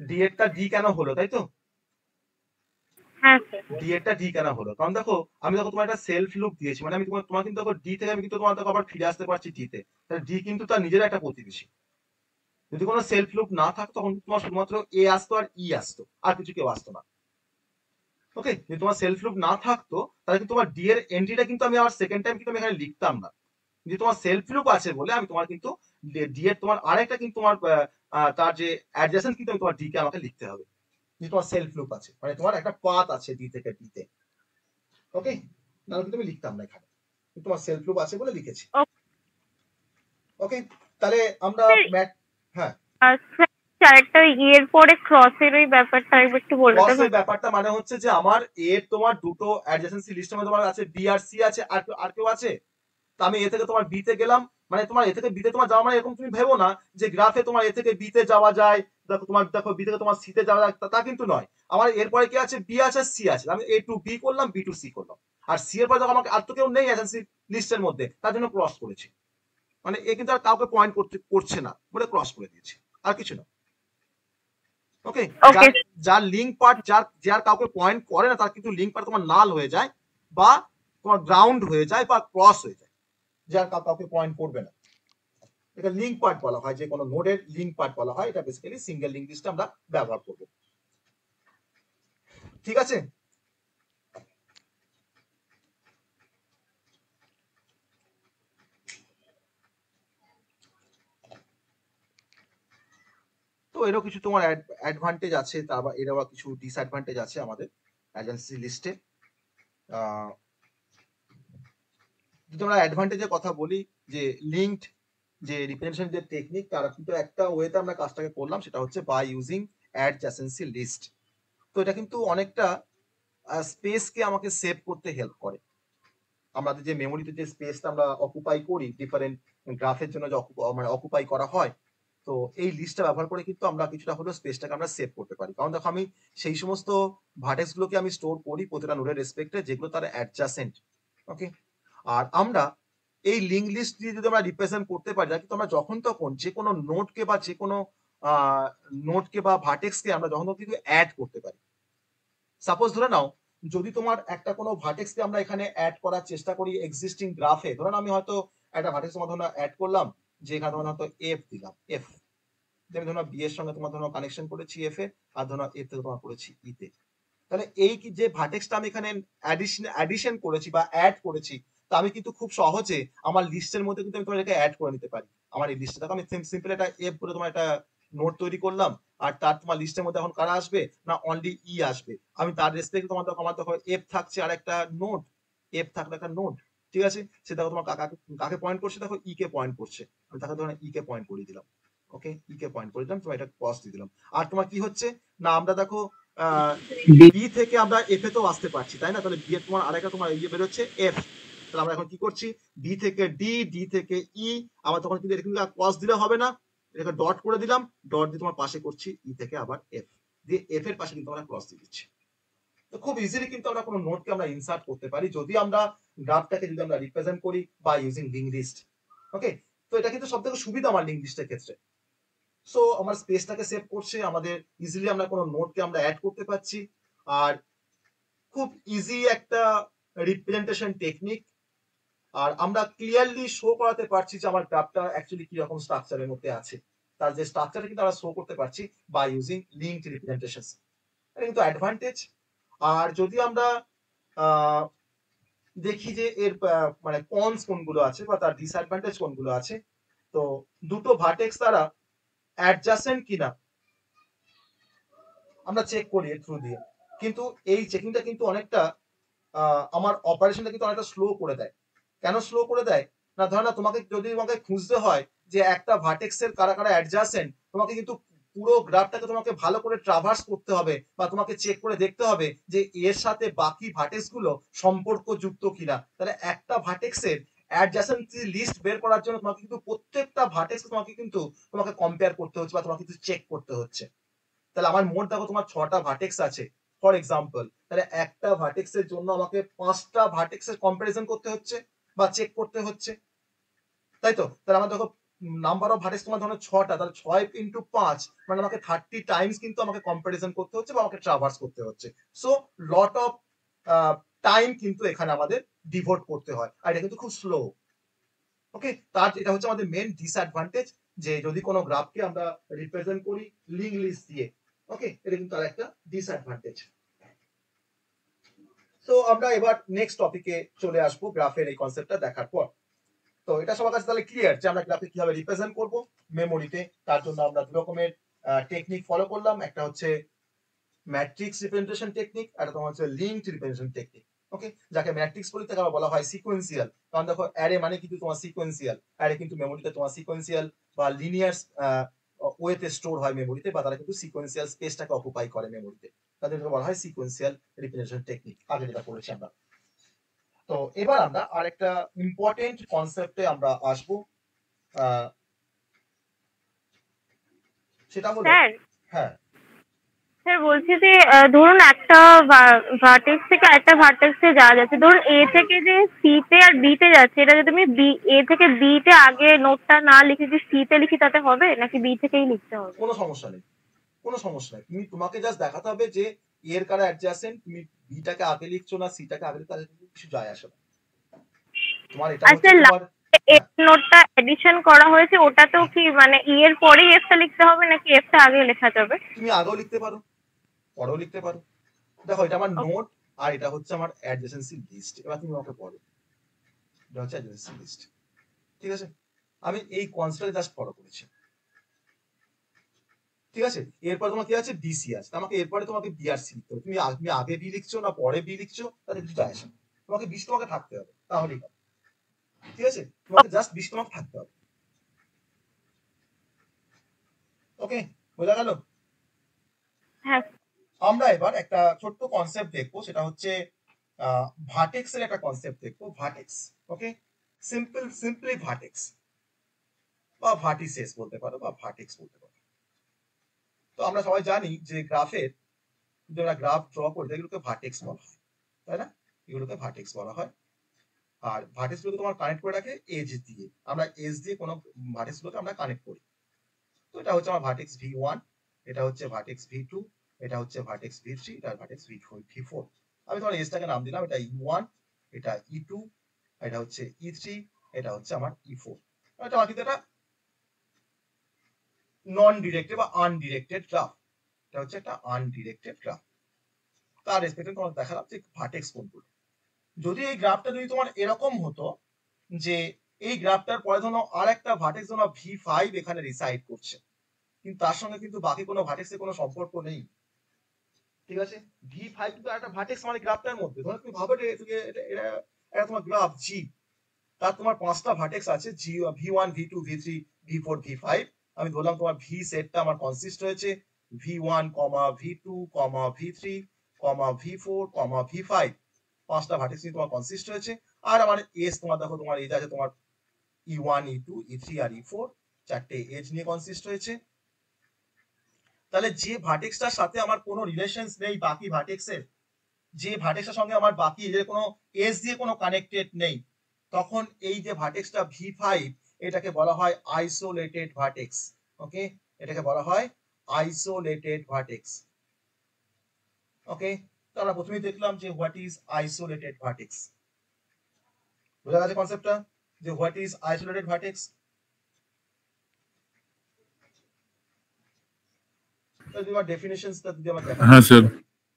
ডি এরটা ডি কেন হলো, তাই তো? হ্যাঁ স্যার। ডি এরটা ডি কেন হলো? কারণ দেখো আমি তোমার একটা সেলফ লুপ দিয়েছি, মানে আমি তোমার কিন্তু দেখো ডি থেকে আমি কিন্তু তোমার দেখো আবার ফিরে আসতে পারছি ডি তে। তাহলে ডি কিন্তু তার নিজের একটা প্রতিবেশী। যদি কোনো সেলফ লুপ না থাকতো তখন তোমার শুধুমাত্র এ আসতো আর ই আসতো, আর কিছু কেউ আসতো না। ওকে, যদি তোমার সেলফ লুপ না থাকতো তাহলে কিন্তু তোমার ডি এর এন্ট্রিটা কিন্তু আমি আবার সেকেন্ড টাইম কিন্তু আমি এখানে লিখতাম না। যদি তোমার সেলফ লুপ আছে বলে আমি তোমার কিন্তু ডি এর তোমার আরেকটা কিন্তু তোমার তার যে অ্যাডজাসেন্ট কিন্তু আমি তোমার ডি কে আমাকে লিখতে হবে। যদি তোমার সেলফ লুপ আছে, মানে তোমার একটা পাথ আছে ডি থেকে ডি তে। ওকে, নাহলে কিন্তু আমি লিখতাম না এখানে, কিন্তু তোমার সেলফ লুপ আছে বলে লিখেছি। ওকে, তাহলে আমরা হ্যাঁ আচ্ছা, আরেকটা এর পরে ক্রসের ওই ব্যাপারটা একটু বলে দেবেন? ক্রসের ব্যাপারটা মানে হচ্ছে যে আমার এর তোমার দুটো অ্যাডজেসেন্সি লিস্টের মধ্যে তোমার আছে বি আর সি আছে, আর কেউ আছে। তো আমি এ থেকে তোমার বি তে গেলাম, মানে তোমার এ থেকে বি তে তোমার যাওয়া মানে এরকম তুমি ভেবো না যে গ্রাফে তোমার এ থেকে বি তে যাওয়া যায়, দেখো তোমার দেখো বি থেকে তোমার সি তে যাওয়া যায়, তা কিন্তু নয়। আমার এরপরে কি আছে, বি আছে সি আছে, আমি এ টু বি করলাম, বি টু সি করলাম। আর সি এর পরে যখন আমাকে আর তো কেউ নেই অ্যাডজেন্সি লিস্টের মধ্যে, তার জন্য ক্রস করেছি। মানে এ কিন্তু আর কাউকে পয়েন্ট করছে না বলে ক্রস করে দিয়েছি, আর কিছু না। ওকে, যার লিঙ্ক পার্ট যার কাউকে পয়েন্ট করে না তার কিন্তু লিঙ্ক পার্ট তোমার নাল হয়ে যায়, বা তোমার গ্রাউন্ড হয়ে যায়, বা ক্রস হয়ে যায়, যার কাউকে পয়েন্ট করবে না। এটা লিঙ্ক পার্ট বলা হয়, যে কোনো নোডের লিঙ্ক পার্ট বলা হয়। এটা বেসিক্যালি সিঙ্গেল লিঙ্ক লিস্টে আমরা ব্যবহার করব। ঠিক আছে, তো এরও কিছু তোমার অ্যাডভান্টেজ আছে, তারপর এরও কিছু ডিসঅ্যাডভান্টেজ আছে আমাদের এজেন্সি লিস্টে। যদি আমরা অ্যাডভান্টেজের কথা বলি, যে লিঙ্কড যে রিপ্রেজেন্টেশন যে টেকনিক, তার কিন্তু একটা ওয়েতে আমরা কাজটাকে করলাম, সেটা হচ্ছে বাই ইউজিং অ্যাডজেসেন্সি লিস্ট। তো এটা কিন্তু অনেকটা স্পেসকে আমাকে সেভ করতে হেল্প করে। আমাদের যে মেমোরিতে যে স্পেসটা আমরা অকুপাই করি ডিফারেন্ট গ্রাফের জন্য, যে মানে অকুপাই করা হয়, তো এই লিস্টটা ব্যবহার করে কিন্তু আমরা কিছুটা হলেও স্পেসটাকে আমরা সেভ করতে পারি। কারণ দেখো আমি সেই সমস্ত ভার্টেক্স গুলোকে আমি স্টোর করি প্রতিটা নোডের রেসপেক্টে, যেগুলো তার অ্যাডজাসেন্ট। ওকে, আর আমরা এই লিঙ্ক লিস্ট দিয়ে যদি আমরা রিপ্রেজেন্ট করতে পারি, কিন্তু আমরা যখন তখন যে কোনো নোডকে বা যে কোনো নোডকে বা ভার্টেক্সকে আমরা যখন তখন কিন্তু অ্যাড করতে পারি। সাপোজ ধরে নাও, যদি তোমার একটা কোনো ভার্টেক্সকে আমরা এখানে অ্যাড করার চেষ্টা করি এক্সিস্টিং গ্রাফে, ধরুন আমি হয়তো একটা ভার্টেক্স তোমার ধরুন অ্যাড করলাম, যে এখানে তোমার হয়তো এফ দিলাম, এফ আমি ধরুন বি এর সঙ্গে তোমার ধরুন কানেকশন করেছি এফ এ, আর ধরুন এফ থেকে তোমার করেছি ই তে। তাহলে এই যে ভার্টেক্সটা আমি এখানে অ্যাডিশন করেছি বা অ্যাড করেছি, তো আমি কিন্তু খুব সহজে আমার লিস্টের মধ্যে কিন্তু আমি তোমার এটাকে অ্যাড করে নিতে পারি। আমার এই লিস্টে দেখো আমি সিম্পল একটা এফ বলে তোমার একটা নোট তৈরি করলাম, আর তার তোমার লিস্টের মধ্যে এখন কারা আসবে না, অনলি ই আসবে। আমি তার রেসপেক্টে তোমার দেখো আমার দেখো এফ থাকছে আর একটা নোট, এফ থাকলে একটা নোট, ঠিক আছে, সে দেখো তোমার কাকে পয়েন্ট করছে, দেখো ই কে পয়েন্ট করছে, আমি তাকে ধরো ই কে পয়েন্ট করে দিলাম। ওকে, ই কে পয়েন্ট করে দিলাম, তোমার এটা ক্রস দিয়ে দিলাম। আর তোমার কি হচ্ছে না, আমরা দেখো বি থেকে আমরা এফ এ তো আসতে পারছি, তাই না? তাহলে বি এর তোমার আরেকটা তোমার ইয়ে বেরোচ্ছে এফ। তাহলে আমরা এখন কি করছি, বি থেকে ডি, ডি থেকে ই, আবার তখন কিন্তু এরকম ক্রস দিলে হবে না, এটাকে ডট করে দিলাম, ডট দিয়ে তোমার পাশে করছি ই থেকে আবার এফ, দিয়ে এফ এর পাশে কিন্তু আমরা ক্রস দিয়ে দিচ্ছি। তো খুব ইজিলি কিন্তু আমরা কোনো নোটকে আমরা ইনসার্ট করতে পারি, যদি আমরা গ্রাফটাকে যদি আমরা রিপ্রেজেন্ট করি বা ইউজিং লিঙ্ক লিস্ট। ওকে, তো এটা কিন্তু সবথেকে সুবিধা আমার লিঙ্ক লিস্টের ক্ষেত্রে। সো আমার স্পেসটাকে সেভ করছে, আমাদের ইজিলি আমরা কোনো নোটকে আমরা অ্যাড করতে পারছি, আর খুব ইজি একটা রিপ্রেজেন্টেশন টেকনিক। আর আমরা ক্লিয়ারলি শো করাতে পারছি যে আমার গ্রাফটা অ্যাকচুয়ালি কি রকম স্ট্রাকচারের মধ্যে আছে, তার যে স্ট্রাকচারটা কিন্তু আমরা শো করতে পারছি বাই ইউজিং লিঙ্কড রিপ্রেজেন্টেশন। এটা কিন্তু অ্যাডভান্টেজ। আর যদি আমরা দেখি যে এর মানে কনস কোনগুলো আছে বা তার ডিসঅ্যাডভান্টেজ কোনগুলো আছে, তো দুটো ভার্টেক্স তারা অ্যাডজাসেন্ট কিনা আমরা চেক করি এর থ্রু দিয়ে, কিন্তু এই চেকিংটা কিন্তু অনেকটা আমার অপারেশনটা কিন্তু অনেকটা স্লো করে দেয়। কেন স্লো করে দেয় না, ধর না তোমাকে যদি তোমাকে খুঁজতে হয় যে একটা ভার্টেক্সের কারা কারা অ্যাডজাসেন্ট, তোমাকে কিন্তু পুরো গ্রাফটাকে তোমাকে ভালো করে ট্রাভার্স করতে হবে, বা তোমাকে চেক করে দেখতে হবে যে এর সাথে বাকি ভার্টেক্স গুলো সম্পর্কযুক্ত কিনা। তাহলে একটা ভার্টেক্সের অ্যাডজাসেন্সি লিস্ট বের করার জন্য তোমাকে কিন্তু প্রত্যেকটা ভার্টেক্স তোমাকে কম্পেয়ার করতে হচ্ছে বা তোমাকে কিন্তু চেক করতে হচ্ছে। তাহলে আমার মোট দেখো তোমার 6টা ভার্টেক্স আছে ফর এক্সাম্পল, তাহলে একটা ভার্টেক্সের জন্য আমাকে 5টা ভার্টেক্সের কম্পারিজন করতে হচ্ছে বা চেক করতে হচ্ছে, তাই তো? তাহলে আমার দেখো নাম্বার অফ ভার্টেক্স তোমার ধরো 6টা, তাহলে 6 ইনটু 5 মানে আমাকে 30 টাইমস কিন্তু আমাকে কম্পারিজন করতে হচ্ছে বা আমাকে ট্রাভার্স করতে হচ্ছে। সো লট অফ টাইম কিন্তু এখানে আমাদের ডিভোট করতে হয়, আর এটা কিন্তু খুব স্লো। ওকে, তার এটা হচ্ছে আমাদের মেন ডিসঅ্যাডভান্টেজ, যে যদি কোনো গ্রাফকে আমরা রিপ্রেজেন্ট করি লিঙ্ক লিস্ট দিয়ে, ওকে, এটা কিন্তু তার একটা ডিসঅ্যাডভান্টেজ। সো আমরা এবার নেক্সট টপিকে চলে আসবো গ্রাফের এই কনসেপ্টটা দেখার পর। তো এটা সবার কাছে তাহলে ক্লিয়ার যে আমরা গ্রাফে কিভাবে রিপ্রেজেন্ট করব মেমোরিতে। তার জন্য আমরা দু রকমের টেকনিক ফলো করলাম, একটা হচ্ছে ম্যাট্রিক্স রিপ্রেজেন্টেশন টেকনিক, আর একটা হচ্ছে লিঙ্কড রিপ্রেজেন্টেশন টেকনিক। ওকে, যাকে ম্যাট্রিক্স বলি তাকে বলা হয় সিকোয়েন্সিয়াল, কারণ দেখো অ্যারে মানে কিন্তু তোমার সিকোয়েন্সিয়াল, অ্যারে কিন্তু মেমোরিতে তোমার সিকোয়েন্সিয়াল বা লিনিয়ার ওয়েতে স্টোর হয় মেমোরিতে, বা তারা কিন্তু সিকোয়েন্সিয়াল স্পেসটাকে অকুপাই করে মেমোরিতে, তাদেরকে বলা হয় সিকোয়েন্সিয়াল রিপ্রেজেন্টেশন টেকনিক। আগে যেটা পড়েছি আমরা। তো এবার আমরা আরেকটা ইম্পর্টেন্ট কনসেপ্টে আমরা আসবো, সেটা হলো স্যার হ্যাঁ স্যার বলছি যে ধরুন একটা ভার্টেক্স থেকে আরেকটা ভার্টেক্সে যাওয়া যাচ্ছে, ধরুন এ থেকে যে সি তে আর বি তে যাচ্ছে, এটা যদি আমি বি এ থেকে বি তে আগে নোটটা না লিখে যদি সি তে লিখি তাতে হবে, নাকি বি থেকেই লিখতে হবে? কোনো সমস্যা নেই, কোনো সমস্যা নেই। তোমাকে জাস্ট দেখাতে হবে যে এর কারা অ্যাডজাসেন্ট, তুমি বিটাকে আগে লিখছো না সিটাকে আগে লিখছো, তাহলে কিছু যায় আসে না। তোমার এটা হচ্ছে তোমার এফ নোটটা এডিশন করা হয়েছে, ওটাতেও কি মানে ই এর পরেই এফটা লিখতে হবে নাকি এফটা আগে লেখা যাবে? তুমি আগেও লিখতে পারো পরেও লিখতে পারো। দেখো এটা আমার নোট আর এটা হচ্ছে আমার অ্যাডজেসেন্সি লিস্ট। এবার তুমি আমাকে পড়ো, এটা হচ্ছে অ্যাডজেসেন্সি লিস্ট, ঠিক আছে? আমি এই কনসেপ্টটা জাস্ট ফলো করেছি, ঠিক আছে? এরপর তোমার কি আছে, ডিসি আছে, আমাকে এরপরে তোমাকে বিআরসি লিখতে হবে। তুমি আগে বি লিখছো না পরে বি লিখছো তাতে কিছু যায় আসে না, তোমাকে বিশ তোমাকে থাকতে হবে, তাহলেই হবে, ঠিক আছে? তোমাকে জাস্ট বিশ তোমাকে থাকতে হবে। ওকে, বোঝা গেল? হ্যাঁ। আমরা এবার একটা ছোট্ট কনসেপ্ট দেখবো, সেটা হচ্ছে ভার্টেক্স এর একটা কনসেপ্ট দেখবো, ভার্টেক্স। ওকে, সিম্পলি ভার্টেক্স বা ভার্টিসেস বলতে পারো বা ভার্টেক্স বলতে পারো। তো আমরা সবাই জানি যে গ্রাফের যদি আমরা গ্রাফ ড্র করি এগুলোকে ভার্টেক্স বলা হয়, তাই না? এগুলোকে ভার্টেক্স বলা হয়। আর ভার্টেক্স গুলোকে তোমার কানেক্ট করে রাখে এজ দিয়ে, আমরা এজ দিয়ে কোনো ভার্টেক্স গুলোকে আমরা কানেক্ট করি। তো এটা হচ্ছে আমার ভার্টেক্স V1, এটা হচ্ছে ভার্টেক্স V2, এটা হচ্ছে ভার্টেক্স V3, এটা ভার্টেক্স V4। আমি তোমার এজটাকে নাম দিলাম, এটা E1, এটা E2, এটা হচ্ছে E3, এটা হচ্ছে আমার E4। এটা আমার কিন্তু এটা নন ডিরেক্টেড বা আনডিরেক্টেড গ্রাফ, এটা হচ্ছে একটা আনডিরেক্টেড গ্রাফ। তার রেসপেক্টে তোমার দেখালাম যে ভার্টেক্স কোনগুলো। যদি এই গ্রাফটা যদি তোমার এরকম হতো যে এই গ্রাফটার পরে ধরো আর একটা ভার্টেক্স ধরো V5 এখানে রিসাইড করছে, কিন্তু তার সঙ্গে কিন্তু বাকি কোনো ভার্টেক্সের কোনো সম্পর্ক নেই, ঠিক আছে? V5 কিন্তু একটা ভার্টেক্স মানে গ্রাফটার মধ্যে, ধরো তুমি ভাবো এটা তোমার গ্রাফ G, তার তোমার 5টা ভার্টেক্স আছে, G V1 V2 V3 V4 V5। আমি ধরলাম তোমার V সেটটা আমার কনসিস্ট হয়েছে V1, V2, V3, V4, V5, 5টা ভার্টেক্স নিয়ে তোমার কনসিস্ট হয়েছে। আর আমার এজ তোমার দেখো, তোমার এজ আছে তোমার E1, E2, E3 আর E4, 4টে এজ নিয়ে কনসিস্ট হয়েছে। তাহলে যে ভার্টেক্সটার সাথে আমার কোনো রিলেশনস নেই বাকি ভার্টেক্সের, যে ভার্টেক্সের সঙ্গে আমার বাকি এজের কোনো এজ দিয়ে কোনো কানেক্টেড নেই, তখন এই যে ভার্টেক্সটা V5 এটাকে বলা হয় আইসোলেটেড ভার্টেক্স। ওকে, এটাকে বলা হয় আইসোলেটেড ভার্টেক্স। ওকে, তো আমরা প্রথমেই দেখলাম যে হোয়াট ইজ আইসোলেটেড ভার্টেক্স। বোঝা গেছে কনসেপ্টটা যে হোয়াট ইজ আইসোলেটেড ভার্টেক্স? ডেফিনেশনসটা যদি আমরা দেখা, হ্যাঁ স্যার।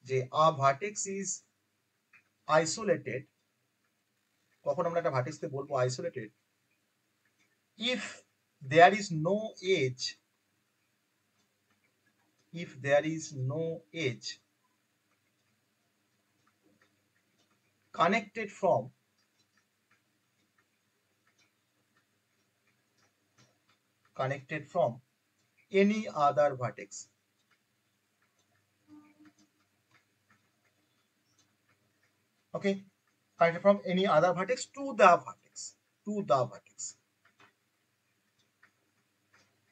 যে আ ভার্টেক্স ইজ আইসোলেটেড, কখন আমরা একটা ভার্টেক্সকে বলবো isolated? if there is no edge, if there is no edge connected from any other vertex, okay, connected from any other vertex to the vertex,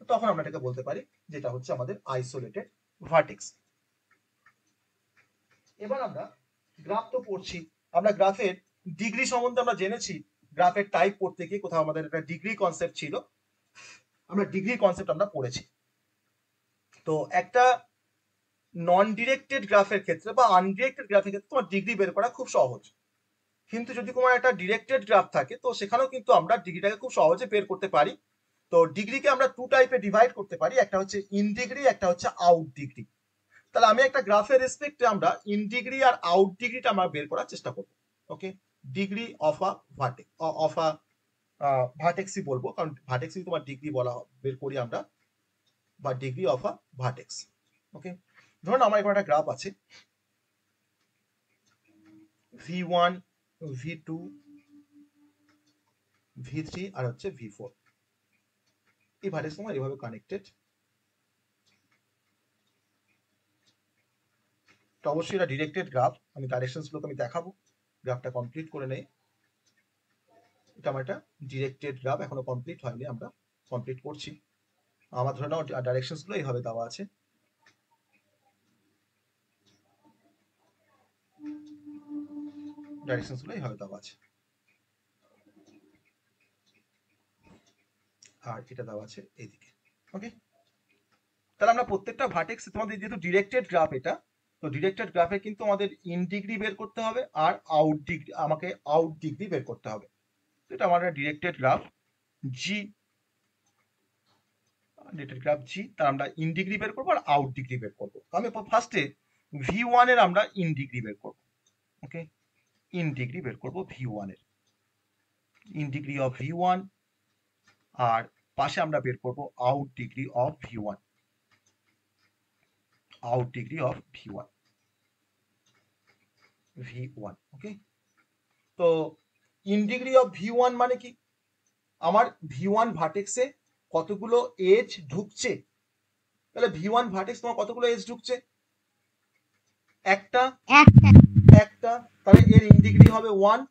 তখন আমরা এটাকে বলতে পারি যেটা হচ্ছে আমাদের আইসোলেটেড ভার্টেক্স। এবার আমরা গ্রাফ তো পড়ছি, আমরা গ্রাফের ডিগ্রি সম্বন্ধে আমরা জেনেছি, গ্রাফের টাইপ পড়তে গিয়ে কোথাও আমাদের একটা ডিগ্রি কনসেপ্ট ছিল। আমরা ডিগ্রি কনসেপ্ট আমরা পড়েছি। তো একটা নন ডিরেক্টেড গ্রাফের ক্ষেত্রে বা আনডিরেক্টেড গ্রাফের ক্ষেত্রে তোমার ডিগ্রি বের করা খুব সহজ, কিন্তু যদি তোমার একটা ডিরেক্টেড গ্রাফ থাকে তো সেখানেও কিন্তু আমরা ডিগ্রিটাকে খুব সহজে বের করতে পারি। তো ডিগ্রিকে আমরা টু টাইপে ডিভাইড করতে পারি, একটা হচ্ছে ইন ডিগ্রি, একটা হচ্ছে আউট ডিগ্রি। তাহলে আমি একটা গ্রাফের রেসপেক্টে আমরা ইন ডিগ্রি আর আউট ডিগ্রিটা আমরা বের করার চেষ্টা করব। Okay, degree of a vertex, of a ভার্টেক্সই বলবো, কারণ ভার্টেক্সই তোমার ডিগ্রি বলা বের করি আমরা, বা ডিগ্রি অফ আ ভার্টেক্স। ওকে, ধরুন আমার এখানে একটা গ্রাফ আছে v1 v2 v3 আর হচ্ছে v4। এই ভার্টেক্স তোমার এভাবে কানেক্টেড। তো অবশ্যই এটা ডিরেক্টেড গ্রাফ, আমি ডাইরেকশনস গুলোকে আমি দেখাবো, গ্রাফটা কমপ্লিট করে নেই। এটা আমার একটা ডিরেক্টেড গ্রাফ, এখনো কমপ্লিট হয়নি, আমরা কমপ্লিট করছি। আমার ধরে নাও ডাইরেকশনস গুলো এইভাবে দেওয়া আছে। ডাইরেকশনস গুলো এইভাবে দেওয়া আছে, আর এটা দেওয়া আছে এইদিকে। ওকে, তাহলে আমরা প্রত্যেকটা ভার্টেক্স, তোমাদের যেহেতু ডিরেক্টেড গ্রাফ এটা, তো ডিরেক্টেড গ্রাফে কিন্তু আমাদের ইন ডিগ্রি বের করতে হবে আর আউট ডিগ্রি, আমাকে আউট ডিগ্রি বের করতে হবে। এটা আমাদের ডিরেক্টেড গ্রাফ জি, ডিরেক্টেড গ্রাফ জি, তার আমরা ইন ডিগ্রি বের করবো আর আউট ডিগ্রি বের করবো। আমি ফার্স্টে v1 এর আমরা ইন ডিগ্রি বের করবো। ওকে, ইন ডিগ্রি বের করবো v1 এর, ইন ডিগ্রি অফ v1, আর পাশে আমরা বের করবো out degree of v1, out degree of v1 v1। ওকে, তো ইন ডিগ্রি অফ v1 মানে কি, আমার v1 ভার্টেক্সে কতগুলো এজ ঢুকছে। তাহলে v1 ভার্টেক্স তোমার কতগুলো এজ ঢুকছে, একটা, তাহলে এর ইন ডিগ্রি হবে 1।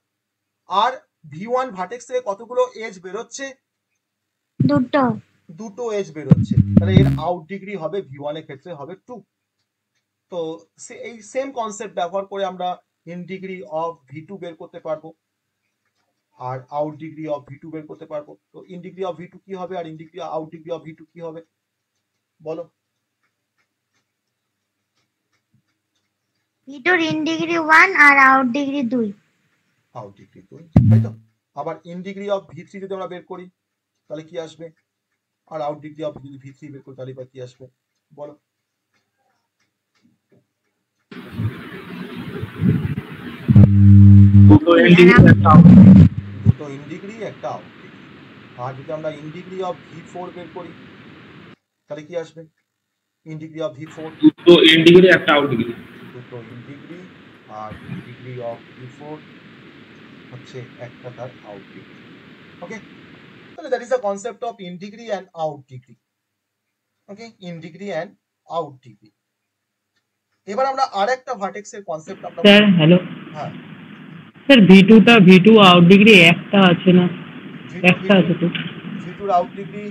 আর v1 ভার্টেক্স থেকে কতগুলো এজ বেরোচ্ছে, দুটো এজ বেরোচ্ছে, তাহলে এর আউট ডিগ্রি হবে v1 এর ক্ষেত্রে হবে 2। তো এই সেম কনসেপ্ট ব্যবহার করে আমরা ইন ডিগ্রি অফ v2 বের করতে পারবো আর আউট ডিগ্রি অফ v2 বের করতে পারবো। তো ইন ডিগ্রি অফ v2 কি হবে আর in degree out degree of v2 কি হবে বলো? v2 ইন ডিগ্রি 1 আর আউট ডিগ্রি 2, আউট ডিগ্রি 2, তাই তো? আবার ইন ডিগ্রি অফ v3 যদি আমরা বের করি তাহলে কি আসবে, আর আউট ডিগ্রি অফ যদি v3 বের করি তাহলে কি আসবে বলো? দুটো ইন ডিগ্রি একটা আউট ডিগ্রি। আর যদি আমরা ইন ডিগ্রি অফ v4 বের করি তাহলে কি আসবে, ইন ডিগ্রি অফ v4, দুটো ইন ডিগ্রি একটা আউট ডিগ্রি, দুটো ইন ডিগ্রি আর ইন ডিগ্রি অফ v4 হচ্ছে একটা তার আউট ডিগ্রি। ওকে, তাহলে that is the concept of in degree and out degree. Okay, in degree and out degree. এবার আমরা আরেকটা ভার্টেক্সের কনসেপ্ট আমরা, স্যার হ্যালো, হ্যাঁ স্যার v2 আউট ডিগ্রি একটা আছে না, একটা আছে তো v2 এর আউট ডিগ্রি,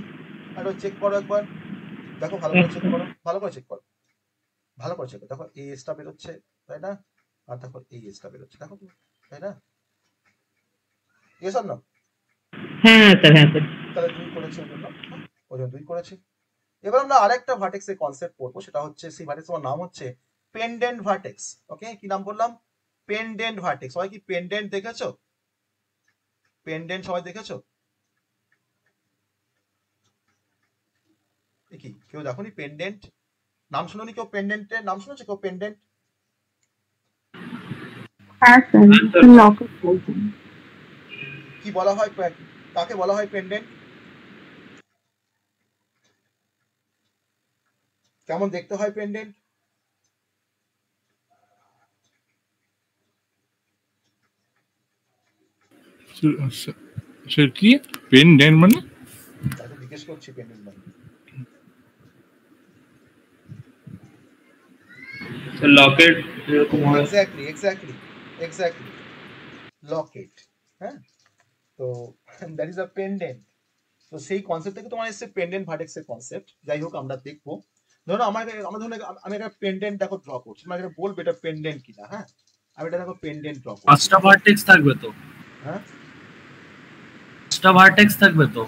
আর চেক করো একবার, দেখো ভালো করে চেক করো, ভালো করে চেক করো, দেখো এই এসটা বের হচ্ছে তাই না, আর দেখো এই এসটা বের হচ্ছে, দেখো তাই না, এস আর না? হ্যাঁ স্যার, হ্যাঁ স্যার, তাহলে 2 করেছে ওজন 2 করেছে। এবার আমরা আরেকটা ভার্টেক্সের কনসেপ্ট পড়বো, সেটা হচ্ছে সেই ভার্টেক্সের নাম হচ্ছে পেন্ডেন্ট ভার্টেক্স। ওকে, কি নাম বললাম? Pendant vertex. সবাই কি পেন্ডেন্ট দেখেছো? পেন্ডেন্ট সবাই দেখেছো? কি কেউ দেখোনি পেন্ডেন্ট? নাম শুনোনি কেউ? পেন্ডেন্টের নাম শুনেছো কেউ? পেন্ডেন্ট কি বলা হয়, কাকে বলা হয় পেন্ডেন্ট? কেমন দেখতে হয় পেন্ডেন্ট? স্যার কি পেন্ডেন্ট মানে? তাকে জিজ্ঞেস করছি পেন্ডেন্ট মানে। স্যার লকেট এরকম হয়। এক্স্যাক্টলি লকেট। হ্যাঁ, তো দ্যাট ইজ আ পেন্ডেন্ট। তো সেই কনসেপ্ট থেকে তোমার এসে পেন্ডেন্ট ভার্টেক্সের কনসেপ্ট। যাই হোক, আমরা দেখবো। ধরো আমি একটা পেন্ডেন্ট দেখো ড্র করছি, মানে এটা বলবে এটা পেন্ডেন্ট কিনা। হ্যাঁ, আমি এটা দেখো পেন্ডেন্ট ড্র করছি। পাঁচটা ভার্টেক্স থাকবে তো? হ্যাঁ, পাঁচটা ভার্টেক্স থাকবে তো?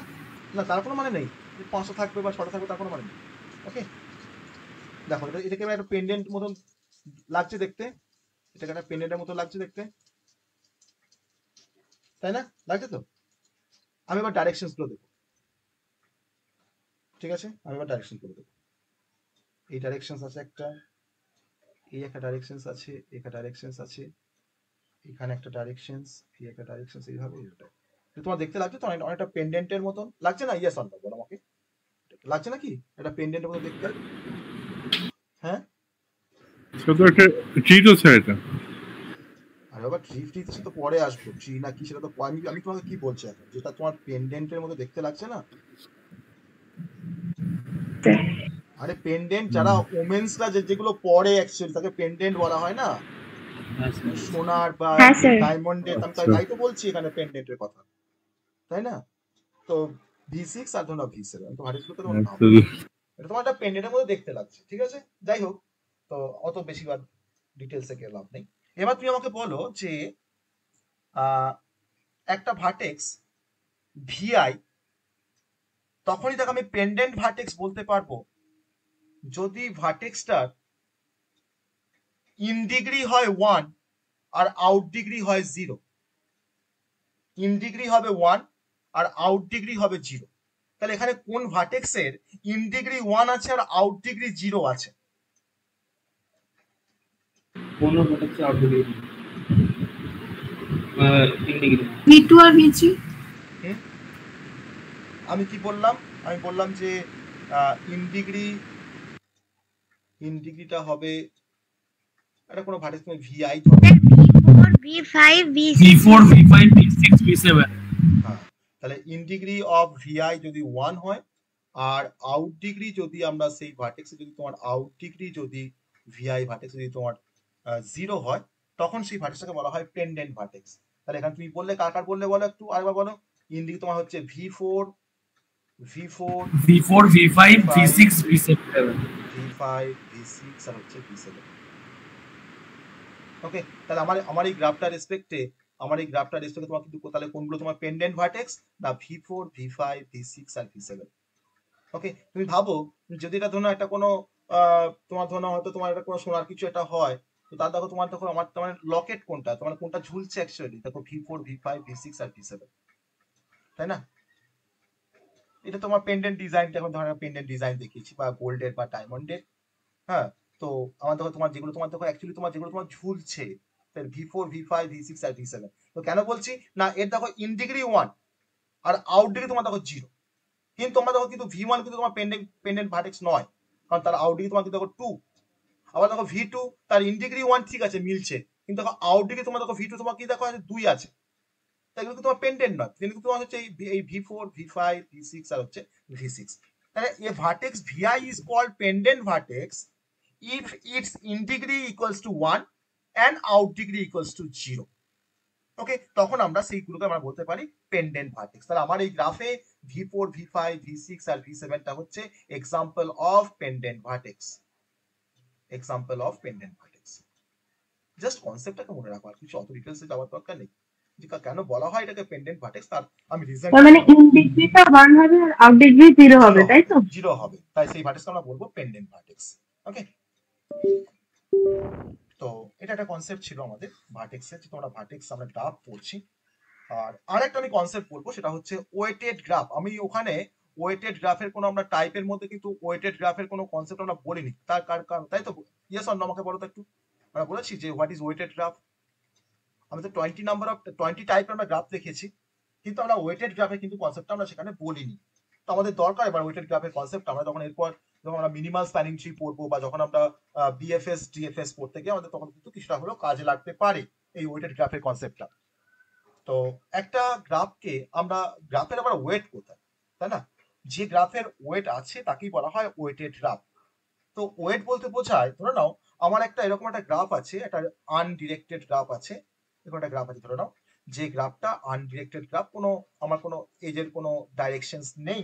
না তার কোনো মানে নেই, 5টা থাকবে বা 6টা থাকবে তার কোনো মানে নেই। ওকে, দেখো এটাকে একটা পেন্ডেন্ট মতন লাগছে দেখতে, এটাকে একটা পেন্ডেন্টের মতো লাগছে দেখতে, তাই না? লাগছে তো? আমি এবার ডাইরেকশনস গুলো দেবো, ঠিক আছে? আমি এবার ডাইরেকশন করে দেবো। এই ডাইরেকশনস আছে একটা, এই একটা ডাইরেকশনস আছে, একটা ডাইরেকশনস আছে, এখানে একটা ডাইরেকশনস, এই একটা ডাইরেকশনস, এইভাবে এটা তোমার দেখতে লাগছে তো অনেকটা পেন্ডেন্টের মতন লাগছে না? ইয়েস অন বলো আমাকে, লাগছে নাকি এটা পেন্ডেন্টের মতো দেখতে? হ্যাঁ, সেটা তো একটা ট্রি তো স্যার এটা। আর বাবা ট্রি ফ্রি তো পরে আসবো, ট্রি না কি সেটা তো আমি তোমাকে কি বলছি এখন, যেটা তোমার পেন্ডেন্টের মতো দেখতে লাগছে না? আরে পেন্ডেন্ট যারা ওমেন্সরা যেগুলো পরে অ্যাকচুয়ালি তাকে পেন্ডেন্ট বলা হয় না, সোনার বা ডায়মন্ডের, আমি তাই তো বলছি এখানে পেন্ডেন্টের কথা, তাই না? তো V6 আর ধরো V7 তো হারিসগুলো তো এটা তোমার একটা পেন্ডেন্টের মধ্যে দেখতে লাগছে, ঠিক আছে? যাই হোক, তো অত বেশিবার ডিটেলসে গিয়ে লাভ নেই। এবার তুমি আমাকে বলো যে একটা ভার্টেক্স VI, তখনই তাকে আমি পেন্ডেন্ট ভার্টেক্স বলতে পারবো যদি ভার্টেক্সটার ইন ডিগ্রি হয় 1 আর আউট ডিগ্রি হয় 0। ইন ডিগ্রি হবে 1 আর আউট ডিগ্রি হবে 0। তাহলে এখানে কোন ভার্টেক্সের ইন ডিগ্রি 1 আছে আর আউট ডিগ্রি 0 আছে? কোন ভার্টেক্সে out degree in degree V2 আর V3। আমি কি বললাম? আমি বললাম যে ইন ডিগ্রিটা হবে এটা কোনো ভার্টেক্স তুমি VI ধরো, V4 V5 V6 V4 V5 V6 V7। হ্যাঁ, তাহলে ইন ডিগ্রি অফ VI যদি 1 হয় আর আউট ডিগ্রি যদি আমরা সেই ভার্টেক্সে যদি তোমার আউট ডিগ্রি যদি VI ভার্টেক্স যদি তোমার 0 হয়, তখন সেই ভার্টেক্সটাকে বলা হয় পেন্ডেন্ট ভার্টেক্স। তাহলে এখানে তুমি বললে কার বললে বলো একটু আরেকবার বলো। ইন ডিগ্রি তোমার হচ্ছে V4 V5 V6 V7 V5 V6 আর হচ্ছে V7। ওকে, তাহলে আমার এই গ্রাফটার রেসপেক্টে তোমার কিন্তু তাহলে কোনগুলো তোমার পেন্ডেন্ট ভার্টেক্স না? V4 V5 V6 আর V7। ওকে, তুমি ভাবো যদি এটা ধরো একটা কোনো তোমার ধরো হয়তো তোমার একটা কোনো সোনার কিছু এটা হয়, তো তার দেখো তোমার দেখো আমার তোমার লকেট কোনটা, তোমার কোনটা ঝুলছে অ্যাকচুয়ালি, দেখো V4 V5 V6 আর V7, তাই না? এটা তোমার পেন্ডেন্ট ডিজাইন, এখন ধরো পেন্ডেন্ট ডিজাইন দেখিয়েছি বা গোল্ডের বা ডায়মন্ডের। হ্যাঁ, তো আমার দেখো তোমার যেগুলো তোমার দেখো অ্যাকচুয়ালি তোমার যেগুলো তোমার ঝুলছে V4 V5 V6 আর V7। তো কেন বলছি না এর দেখো ইন ডিগ্রি 1 আর আউট ডিগ্রি তোমার দেখো 0, কিন্তু তোমরা দেখো কিন্তু V1 কিন্তু তোমার পেন্ডেন্ট ভার্টেক্স নয়, কারণ তার আউট ডিগ্রি তোমার কিন্তু দেখো 2। আবার দেখো V2 তার ইন ডিগ্রি 1 ঠিক আছে মিলছে, কিন্তু দেখো আউট ডিগ্রি তোমার দেখো V2 তোমার কি দেখো 2 আছে, তাই কিন্তু তোমার পেন্ডেন্ট নয়, কিন্তু তোমার হচ্ছে এই V4 V5 V6 আর হচ্ছে V6। তাহলে এ vertex VI is called pendant vertex if its in degree equals to 1 and out degree equals to 0। ওকে, তখন আমরা সেইগুলোকে আমরা বলতে পারি পেন্ডেন্ট ভার্টেক্স। তাহলে আমার এই গ্রাফে V4 V5 V6 আর V7 টা হচ্ছে example of pendant vertex, example of pendant vertex. Just কনসেপ্টটাকে মনে রাখো, আর কিছু অত ডিটেইলসে যাওয়ার দরকার নেই যে কেন বলা হয় এটাকে পেন্ডেন্ট ভার্টেক্স, তার আমি রিজন, মানে ইন ডিগ্রিটা 1 হবে আর আউট ডিগ্রি 0 হবে, তাই তো? 0 হবে, তাই সেই ভার্টেক্সকে আমরা বলবো পেন্ডেন্ট ভার্টেক্স। ওকে, তো এটা একটা কনসেপ্ট ছিল আমাদের ভার্টেক্সের, যে তোমরা ভার্টেক্স আমরা গ্রাফ পড়ছি। আর আরেকটা আমি কনসেপ্ট বলবো, সেটা হচ্ছে ওয়েটেড গ্রাফ। আমি ওখানে ওয়েটেড গ্রাফের কোনো আমরা টাইপের মধ্যে কিন্তু ওয়েটেড গ্রাফের কোনো কনসেপ্ট আমরা বলিনি, তার কারণ তাই তো? ইয়েস অর নো আমাকে বলো তো একটু। আমরা বলেছি যে হোয়াট ইজ ওয়েটেড গ্রাফ। আমি তো 20 টাইপের আমরা গ্রাফ দেখেছি, কিন্তু আমরা ওয়েটেড গ্রাফের কিন্তু কনসেপ্টটা আমরা সেখানে বলিনি। তো আমাদের দরকার এবার ওয়েটেড গ্রাফের কনসেপ্ট আমরা যখন এরপর যখন আমরা মিনিমাল স্প্যানিং ট্রি পড়বো বা যখন আমরা BFS DFS পড়তে গিয়ে আমাদের তখন কিন্তু কিছুটা হলেও কাজে লাগতে পারে এই ওয়েটেড গ্রাফের কনসেপ্টটা। তো একটা গ্রাফকে আমরা গ্রাফের আবার ওয়েট কোথায়, তাই না? যে গ্রাফের ওয়েট আছে তাকেই বলা হয় ওয়েটেড গ্রাফ। তো ওয়েট বলতে বোঝায়, ধরে নাও আমার একটা এরকম একটা গ্রাফ আছে, একটা আনডিরেক্টেড গ্রাফ আছে, এরকম একটা গ্রাফ আছে ধরে নাও, যে গ্রাফটা আনডিরেক্টেড গ্রাফ, কোনো আমার কোনো এজের কোনো ডাইরেকশনস নেই,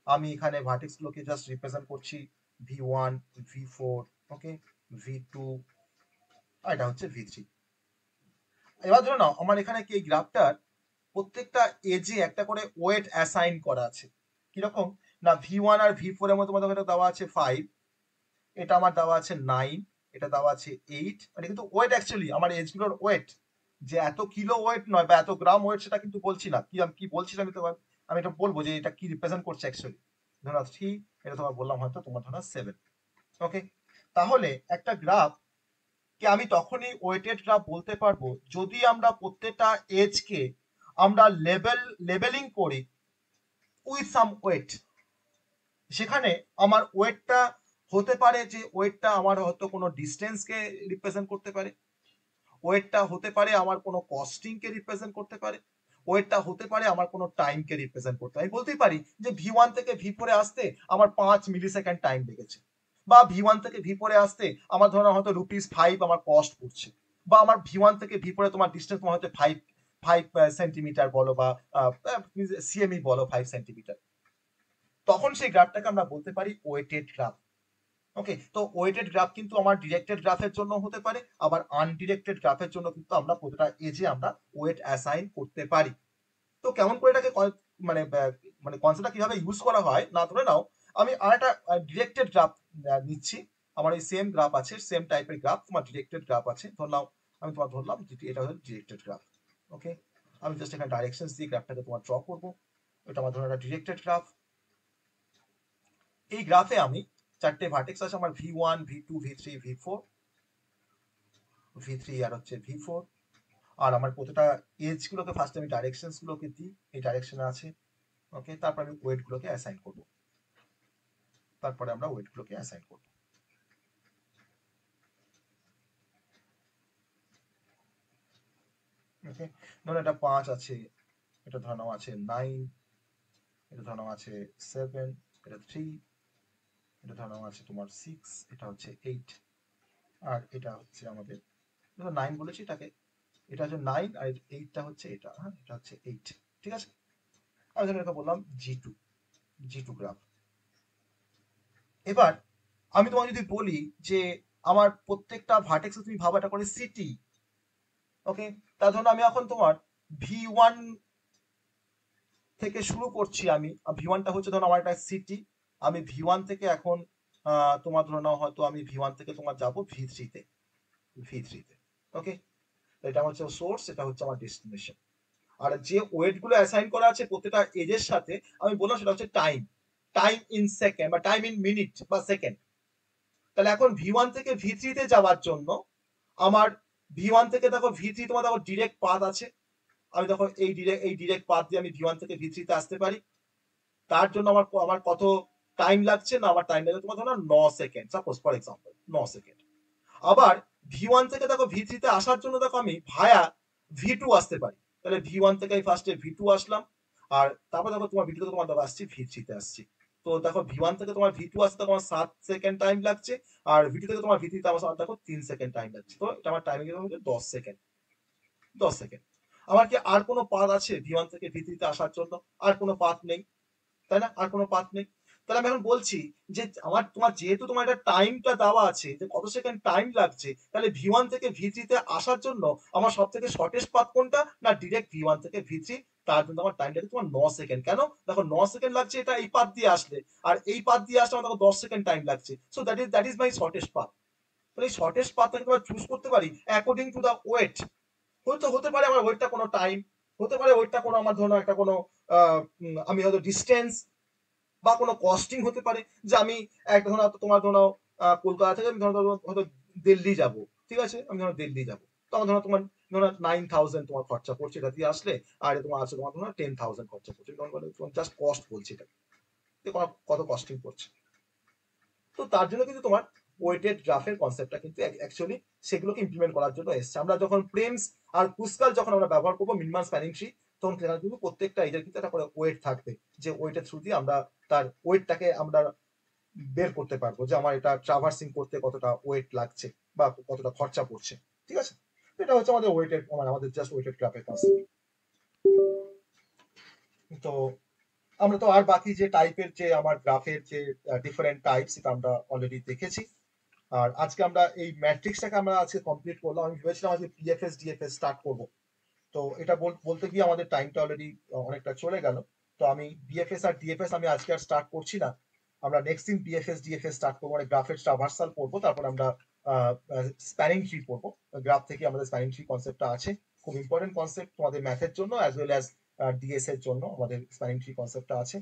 আমি এখানে ভার্টেক্স গুলোকে জাস্ট রিপ্রেজেন্ট করছি V1 V4 ওকে V2 আর এটা হচ্ছে V3। এবার ধরে নাও আমার এখানে কি এই গ্রাফটার প্রত্যেকটা এজে একটা করে ওয়েট অ্যাসাইন করা আছে, কিরকম না V1 আর V4 এর মধ্যে তোমাদের এটা দেওয়া আছে 5, এটা আমার দেওয়া আছে 9, এটা দেওয়া আছে 8, মানে কিন্তু ওয়েট অ্যাকচুয়ালি আমার এজগুলোর ওয়েট যে এত কিলো ওয়েট নয় বা এত গ্রাম ওয়েট সেটা কিন্তু বলছি না, কি আমি কি বলছি আমি আমি এটা বলবো যে এটা কি রিপ্রেজেন্ট করছে অ্যাকচুয়ালি। ধরো 3, এটা তোমার বললাম হয়তো তোমার ধরো 7। ওকে, তাহলে একটা গ্রাফ কে আমি তখনই ওয়েটেড গ্রাফ বলতে পারবো যদি আমরা প্রত্যেকটা এজকে আমরা লেবেলিং করি উইথ সাম ওয়েট। সেখানে আমার ওয়েটটা হতে পারে যে ওয়েটটা আমার হয়তো কোনো ডিস্টেন্সকে রিপ্রেজেন্ট করতে পারে, ওয়েটটা হতে পারে আমার কোনো কস্টিংকে রিপ্রেজেন্ট করতে পারে, ওয়েটটা হতে পারে আমার কোনো টাইমকে রিপ্রেজেন্ট করতে পারে। আমি বলতেই পারি যে V1 থেকে V4 এ আসতে আমার 5 মিলি সেকেন্ড টাইম লেগেছে, বা V1 থেকে V4 এ আসতে আমার ধরো হয়তো ₹5 আমার কস্ট পড়ছে, বা আমার V1 থেকে V4 এ তোমার ডিস্টেন্স তোমার হয়তো 5 সেন্টিমিটার বলো বা সিএমই বলো 5 সেন্টিমিটার। তখন সেই গ্রাফটাকে আমরা বলতে পারি ওয়েটেড গ্রাফ। ওকে, তো ওয়েটেড গ্রাফ কিন্তু আমার ডিরেক্টেড গ্রাফের জন্য হতে পারে, আবার আনডিরেক্টেড গ্রাফের জন্য কিন্তু আমরা প্রতিটা এজে আমরা ওয়েট অ্যাসাইন করতে পারি। তো কেমন করে এটাকে মানে মানে কনসেপ্টটা কিভাবে ইউজ করা হয়, না ধরে নাও আমি আরেকটা ডিরেক্টেড গ্রাফ নিচ্ছি, আমার এই সেম গ্রাফ আছে, সেম টাইপের গ্রাফ, তোমার ডিরেক্টেড গ্রাফ আছে, ধরলাম আমি তোমার ধরলাম এটা হলো ডিরেক্টেড গ্রাফ। ওকে, আমি জাস্ট এখানে ডাইরেকশনস দিয়ে গ্রাফটাকে তোমার ড্র করবো, এটা আমার ধরো একটা ডিরেক্টেড গ্রাফ। এই গ্রাফে আমি 4টে ভার্টেক্স আছে আমার V1, V2, V3, V4, V3 আর হচ্ছে V4, আর আমার প্রতিটা এজ গুলোকে ফার্স্ট আমি ডাইরেকশনস গুলোকে দিই, এই ডাইরেকশনে আছে। ওকে, তারপর আমি ওয়েট গুলোকে অ্যাসাইন করব, তারপরে আমরা ওয়েট গুলোকে অ্যাসাইন করব। ওকে, ধরো এটা 5 আছে, এটা ধরো নাও আছে 9, এটা ধরো নাও আছে 7, এটা 3, এটা ধরো নাও আছে তোমার 6, এটা হচ্ছে 8, আর এটা হচ্ছে আমাদের 9 বলেছি এটাকে, এটা হচ্ছে 9 আর 8টা হচ্ছে এটা, হ্যাঁ এটা হচ্ছে 8। ঠিক আছে, আমি ধরো এটা বললাম G2 গ্রাফ। এবার আমি তোমাকে যদি বলি যে আমার প্রত্যেকটা ভার্টেক্স তুমি ভাবো এটা করে সিটি। ওকে, তার জন্য আমি এখন তোমার V1 থেকে শুরু করছি, আমি V1টা হচ্ছে ধরো আমার একটা সিটি, আমি V1 থেকে এখন তোমার ধরো নাও হয়তো আমি V1 থেকে তোমার যাবো V3 তে। ওকে, এটা হচ্ছে সোর্স, এটা হচ্ছে আমার ডেস্টিনেশন। আর যে ওয়েট গুলো অ্যাসাইন করা আছে প্রত্যেকটা এজের সাথে আমি বললাম সেটা হচ্ছে টাইম ইন সেকেন্ড বা টাইম ইন মিনিট বা সেকেন্ড। তাহলে এখন V1 থেকে V3 তে যাওয়ার জন্য আমার V1 থেকে দেখো V3 তোমার দেখো ডিরেক্ট পাথ আছে, আমি দেখো এই ডিরেক্ট পাথ দিয়ে আমি V1 থেকে V3 তে আসতে পারি। তার জন্য আমার কত টাইম লাগছে, না আমার টাইম লাগছে তোমার ধরো 9 second, suppose for example 9 second. আবার V1 থেকে দেখো V3 তে আসার জন্য দেখো আমি ভায়া V2 আসতে পারি, তাহলে V1 থেকে আমি ফার্স্টে V2 আসলাম, আর তারপর দেখো তোমার V2 থেকে তোমার দেখো আসছি V3 তে আসছি। তো দেখো V1 থেকে তোমার V2 আসতে তোমার 7 সেকেন্ড টাইম লাগছে, আর V2 থেকে তোমার V3 তে আমার দেখো 3 সেকেন্ড টাইম লাগছে। তো এটা আমার টাইমিং হচ্ছে 10 সেকেন্ড। আমার কি আর কোনো পাথ আছে V1 থেকে V3 তে আসার জন্য? আর কোনো পাথ নেই, তাই না? আর কোনো পাথ নেই। তাহলে আমি এখন বলছি যে তোমার যেহেতু তোমার একটা টাইমটা দেওয়া আছে যে কত সেকেন্ড টাইম লাগছে, তাহলে V1 থেকে V3 তে আসার জন্য আমার সব থেকে শর্টেস্ট পাথ কোনটা, না ডিরেক্ট V1 থেকে V3। তার জন্য আমার টাইম লাগে তোমার 9 সেকেন্ড। কেন? দেখো 9 সেকেন্ড লাগছে এটা এই পাথ দিয়ে আসলে, আর এই পাথ দিয়ে আসলে আমার দেখো 10 সেকেন্ড টাইম লাগছে। So that is my shortest path. তাহলে এই শর্টেস্ট পাথটাকে আমরা চুজ করতে পারি অ্যাকর্ডিং টু দা ওয়েট। হতে পারে আমার ওয়েটটা কোনো টাইম, হতে পারে ওয়েটটা কোনো আমার ধরো একটা কোনো আমি হয়তো ডিস্টেন্স বা কোনো কস্টিং হতে পারে, যে আমি একটা ধরো তোমার ধরো কলকাতা থেকে আমি ধরো হয়তো দিল্লি যাব। ঠিক আছে, আমি ধরো দিল্লি যাব, তো আমার তোমার ধরো 9,000 তোমার খরচা পড়ছে এটা দিয়ে আসলে, আর তোমার আছে তোমার ধরো 10,000 খরচা পড়ছে। তোমার জাস্ট কস্ট বলছি এটা, কত কস্টিং পড়ছে। তো তার জন্য কিন্তু তোমার ওয়েটেড গ্রাফের কনসেপ্টটা কিন্তু অ্যাকচুয়ালি সেগুলোকে ইমপ্লিমেন্ট করার জন্য এসছে। আমরা যখন প্রেমস আর পুস্কাল যখন আমরা ব্যবহার করবো মিনিমাম স্প্যানিং ট্রি, তখন সেখানে কিন্তু প্রত্যেকটা এজের কিন্তু একটা করে ওয়েট থাকবে, যে ওয়েটের থ্রু দিয়ে আমরা তার ওয়েটটাকে আমরা বের করতে পারবো যে আমার এটা ট্রাভার্সিং করতে কতটা ওয়েট লাগছে বা কতটা খরচা পড়ছে। ঠিক আছে, এটা হচ্ছে আমাদের ওয়েটেড, মানে আমাদের জাস্ট ওয়েটেড গ্রাফের কনসেপ্ট। তো আমরা তো আর বাকি যে টাইপের যে আমার গ্রাফের যে ডিফারেন্ট টাইপ সেটা আমরা অলরেডি দেখেছি। আর আজকে আমরা এই ম্যাট্রিক্সটাকে আমরা আজকে কমপ্লিট করলাম। আমি ভেবেছিলাম আজকে পিএফএস ডিএফএস স্টার্ট করব, তো এটা বলতে গিয়ে আমাদের টাইমটা অলরেডি অনেকটা চলে গেল। তো আমি বিএফএস আর ডিএফএস আমি আজকে আর স্টার্ট করছি না, আমরা নেক্সট দিন বিএফএস ডিএফএস স্টার্ট করবো, মানে গ্রাফের ট্রাভার্সাল পড়বো, তারপর আমরা স্প্যানিং ট্রি পড়বো। গ্রাফ থেকে আমাদের স্প্যানিং ট্রি কনসেপ্টটা আছে, খুব ইম্পর্টেন্ট কনসেপ্ট তোমাদের ম্যাথের জন্য অ্যাজ ওয়েল অ্যাজ ডিএস এর জন্য আমাদের স্প্যানিং ট্রি কনসেপ্টটা আছে।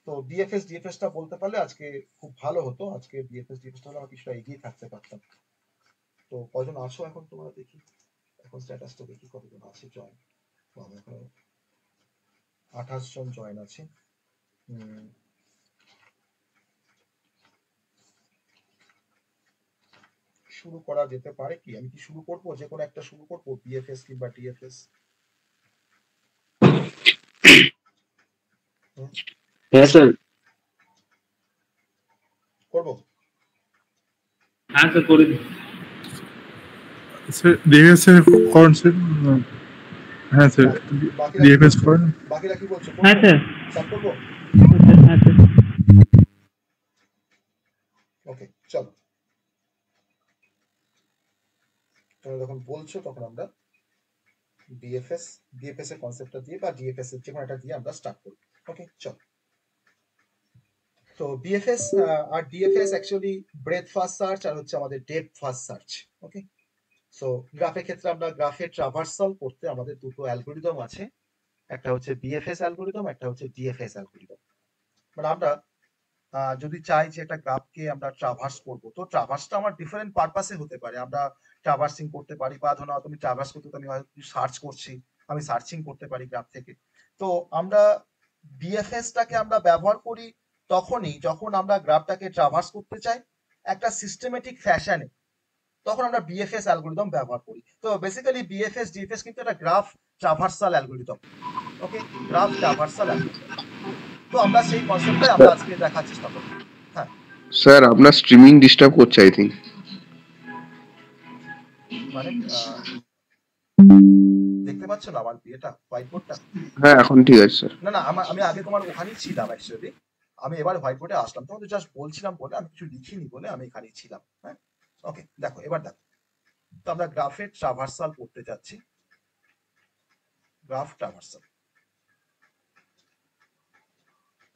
তো বিএফএস ডিএফএসটা বলতে পারলে আজকে খুব ভালো হতো, আজকে বিএফএস ডিএফএসটা হলে আমরা কিছুটা এগিয়ে থাকতে পারতাম। তো কজন আছো এখন তোমরা দেখি, এখন স্ট্যাটাসটা দেখি কতজন আছে জয়েন। এখন 28 জন জয়েন আছে। শুরু করা যেতে পারে কি, আমি কি শুরু করবো, যে কোনো একটা শুরু করবো, বিএফএস কিংবা ডিএফএস? হ্যাঁ স্যার করবো। হ্যাঁ স্যার করে দিন। স্যার ডিএফএস এর কোন স্যার? হ্যাঁ স্যার ডিএফএস করেন। বাকিরা কি বলছো? হ্যাঁ স্যার স্টার্ট করবো? হ্যাঁ স্যার। ওকে চলো, তোমরা যখন বলছো তখন আমরা ডিএফএস এর কনসেপ্টটা দিয়ে বা ডিএফএস এর যে কোনো একটা দিয়ে আমরা স্টার্ট করব। ওকে চলো। তো বিএফএস আর DFS actually breadth first search আর হচ্ছে আমাদের depth first search. Okay, so গ্রাফের ক্ষেত্রে আমরা গ্রাফের ট্রাভার্সাল করতে আমাদের দুটো অ্যালগরিদম আছে, একটা হচ্ছে বিএফএস অ্যালগরিদম, একটা হচ্ছে ডিএফএস অ্যালগরিদম। মানে আমরা যদি চাই যে একটা গ্রাফকে আমরা ট্রাভার্স করব, তো ট্রাভার্সটা আমার ডিফারেন্ট পারপাসে হতে পারে। আমরা ট্রাভার্সিং করতে পারি, বা ধরো তুমি ট্রাভার্স করতে, আমি হয়তো সার্চ করছি, আমি সার্চিং করতে পারি গ্রাফ থেকে। তো আমরা বিএফএসটাকে আমরা ব্যবহার করি তখনই যখন আমরা গ্রাফটাকে ট্রাভার্স করতে চাই একটা সিস্টেমেটিক ফ্যাশনে, তখন আমরা বিএফএস অ্যালগরিদম ব্যবহার করি। তো বেসিক্যালি বিএফএস ডিএফএস কিন্তু একটা গ্রাফ ট্রাভার্সাল অ্যালগরিদম। ওকে, গ্রাফ ট্রাভার্সাল অ্যালগরিদম। তো আমরা সেই কনসেপ্টটাই আমরা আজকে দেখার চেষ্টা করব। হ্যাঁ স্যার আপনার স্ট্রিমিং ডিস্টার্ব করছে আই থিঙ্ক। মানে দেখতে পাচ্ছ না আমার এটা হোয়াইট বোর্ডটা? হ্যাঁ এখন ঠিক আছে স্যার। না না, আমি আগে তোমার ওখানেই ছিলাম অ্যাকচুয়ালি, আমি এবার হোয়াইট বোর্ডে আসলাম, তোমাদের জাস্ট বলছিলাম বলে, আমি কিছু লিখিনি বলে আমি এখানেই ছিলাম। হ্যাঁ ওকে, দেখো এবার দেখো, তো আমরা গ্রাফের ট্রাভার্সাল করতে যাচ্ছি। গ্রাফ ট্রাভার্সাল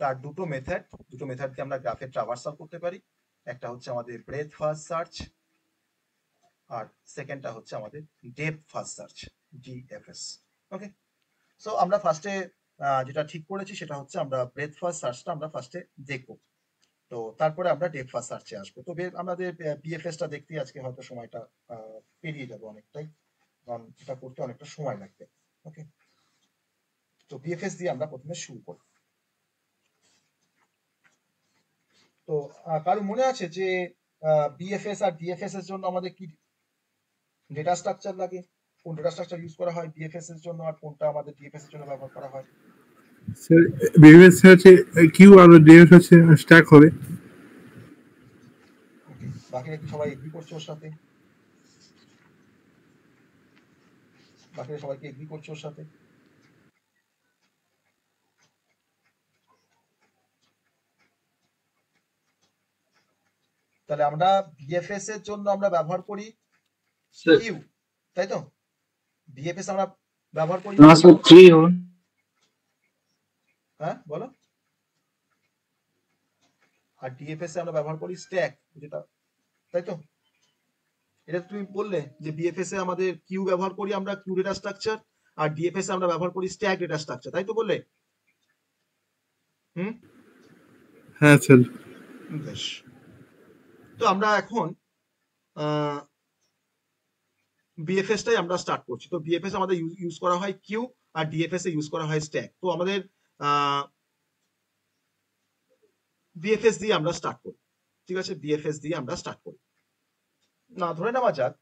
তার দুটো মেথড দিয়ে আমরা গ্রাফের ট্রাভার্সাল করতে পারি। একটা হচ্ছে আমাদের ব্রেথ ফার্স্ট সার্চ, আর সেকেন্ডটা হচ্ছে আমাদের ডেপথ ফার্স্ট সার্চ, ডিএফএস। ওকে, সো আমরা ফার্স্টে যেটা ঠিক করেছি সেটা হচ্ছে আমরা ব্রেথ ফার্স্ট সার্চটা আমরা ফার্স্টে দেখব, তো তারপরে আমরা ডেপথ ফার্স্ট সার্চে আসবো। তো আমাদের বিএফএসটা দেখতে আজকে হয়তো সময়টা পেরিয়ে যাবে অনেকটাই, কারণ এটা করতে অনেকটা সময় লাগবে। ওকে, তো বিএফএস দিয়ে আমরা প্রথমে শুরু করি। তো কারো মনে আছে যে বিএফএস আর ডিএফএস এর জন্য আমাদের কি ডেটা স্ট্রাকচার লাগে, কোন ডেটা স্ট্রাকচার ইউজ করা হয় বিএফএস এর জন্য, আর কোনটা আমাদের ডিএফএস এর জন্য ব্যবহার করা হয়? স্যার বিএফএস হচ্ছে কিউ আর ডিএফএস হচ্ছে স্ট্যাক হবে। ওকে, বাকিরা কি সবাই এগ্রি করছে ওর সাথে? বাকিরা সবাই কি এগ্রি করছে ওর সাথে? তাহলে আমরা বিএফএস এর জন্য আমরা ব্যবহার করি কিউ, তাই তো? বিএফএস আমরা ব্যবহার করি না স্যার 3 হবে। হ্যাঁ বলো। আর ডিএফএস এ আমরা ব্যবহার করি স্ট্যাক, যেটা, তাই তো? এটা তুমি বললে যে বিএফএস এ আমাদের কিউ ব্যবহার করি আমরা, কিউ ডেটা স্ট্রাকচার, আর ডিএফএস এ আমরা ব্যবহার করি স্ট্যাক ডেটা স্ট্রাকচার, তাই তো বললে? হ্যাঁ স্যার। বেশ, তো আমরা এখন বিএফএস টাই আমরা স্টার্ট করছি। তো বিএফএস আমাদের ইউজ করা হয় কিউ, আর ডিএফএস এ ইউজ করা হয় স্ট্যাক। তো আমাদের বিএফএস দিয়ে আমরা স্টার্ট করি, ঠিক আছে? বিএফএস দিয়ে আমরা স্টার্ট করি। না ধরে নেওয়া যাক,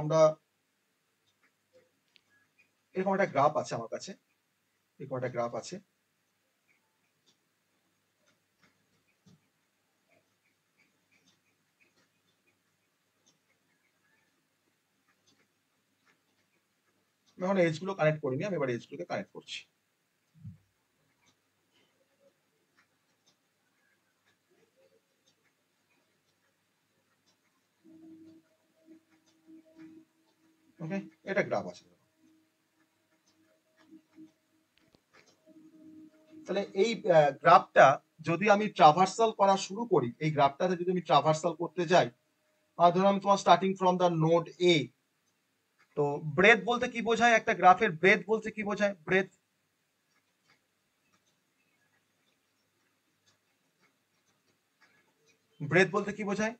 আমরা এরকম একটা গ্রাফ আছে আমার কাছে, এরকম একটা গ্রাফ আছে। এখন এজ গুলো কানেক্ট করিনি, আমি এবার এজ গুলোকে কানেক্ট করছি। ওকে, এটা গ্রাফ আছে। তাহলে এই গ্রাফটা যদি আমি ট্রাভার্সাল করা শুরু করি, এই গ্রাফটাতে যদি আমি ট্রাভার্সাল করতে যাই, আর ধরুন আমি তোমার স্টার্টিং ফ্রম দ্য নোড এ, তো ব্রেথ বলতে কি বোঝায়, একটা গ্রাফের ব্রেথ বলতে কি বোঝায়, ব্রেথ ব্রেথ বলতে কি বোঝায়,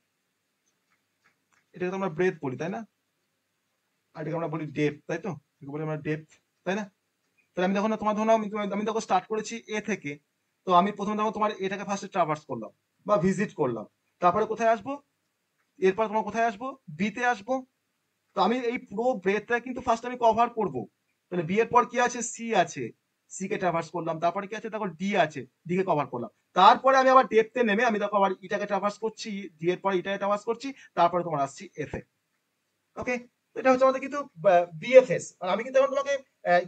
এটাকে তো আমরা ব্রেথ বলি তাই না, আর এটাকে আমরা বলি ডেপথ, তাই তো, এটাকে বলি আমরা ডেপথ, তাই না। তাহলে আমি দেখো না, তোমার ধরো আমি দেখো স্টার্ট করেছি এ থেকে, তো আমি প্রথমে দেখো তোমার এটাকে ফার্স্টে ট্রাভার্স করলাম বা ভিজিট করলাম, তারপরে কোথায় আসবো, এরপর তোমার কোথায় আসবো, বি তে আসবো। তো আমি এই পুরো ব্রেথটা কিন্তু ফার্স্ট আমি কভার করব। তাহলে বি এর পর কি আছে, সি আছে, সি কে ট্রাভার্স করলাম, তারপরে কি আছে দেখো ডি আছে, ডি কে কভার করলাম, তারপরে আমি আবার ডেপথে নেমে আমি দেখো আবার ইটাকে ট্রাভার্স করছি, ডি এর পর ইটাকে ট্রাভার্স করছি, তারপরে তোমার আসছি এফ এ। ওকে, এটা হচ্ছে আমাদের কিন্তু বিএফএস। আর আমি কিন্তু এখন তোমাকে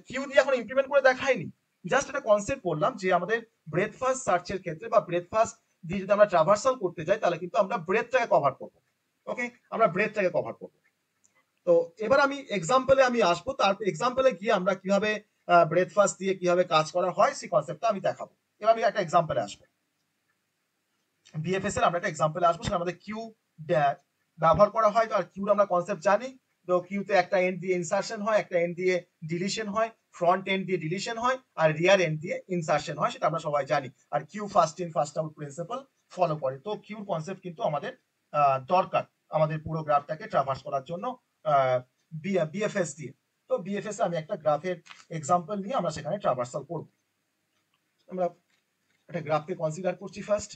কিউ দিয়ে এখন ইমপ্লিমেন্ট করে দেখাইনি, জাস্ট একটা কনসেপ্ট বললাম যে আমাদের ব্রেথ ফার্স্ট সার্চের ক্ষেত্রে বা ব্রেথ ফার্স্ট দিয়ে যদি আমরা ট্রাভার্সাল করতে যাই, তাহলে কিন্তু আমরা ব্রেথটাকে কভার করব। ওকে, আমরা ব্রেথটাকে কভার করব। তো এবার আমি এক্সাম্পলে আমি আসবো, তারপর এক্সাম্পলে গিয়ে আমরা কিভাবে ব্রেথ ফার্স্ট দিয়ে কিভাবে কাজ করা হয় সেই কনসেপ্টটা আমি দেখাবো। এবার আমি একটা এক্সাম্পলে আসবো, বিএফএস এর আমরা একটা এক্সাম্পলে আসবো, সেটা আমাদের কিউ ব্যবহার করা হয়। আর কিউর আমরা কনসেপ্ট জানি, তো কিউতে একটা এন্ড দিয়ে ইনসারশন হয়, একটা এন্ড দিয়ে ডিলিশন হয়, ফ্রন্ট এন্ড দিয়ে ডিলিশন হয়, আর রিয়ার এন্ড দিয়ে ইনসারশন হয়, সেটা আমরা সবাই জানি। আর queue first in first out principle follow করে। তো কিউর কনসেপ্ট কিন্তু আমাদের দরকার আমাদের পুরো গ্রাফটাকে ট্রাভার্স করার জন্য বিএফএস দিয়ে। তো বিএফএস আমি একটা গ্রাফের এক্সাম্পল নিয়ে আমরা সেখানে ট্রাভার্সাল করব। আমরা একটা গ্রাফকে কনসিডার করছি ফার্স্ট,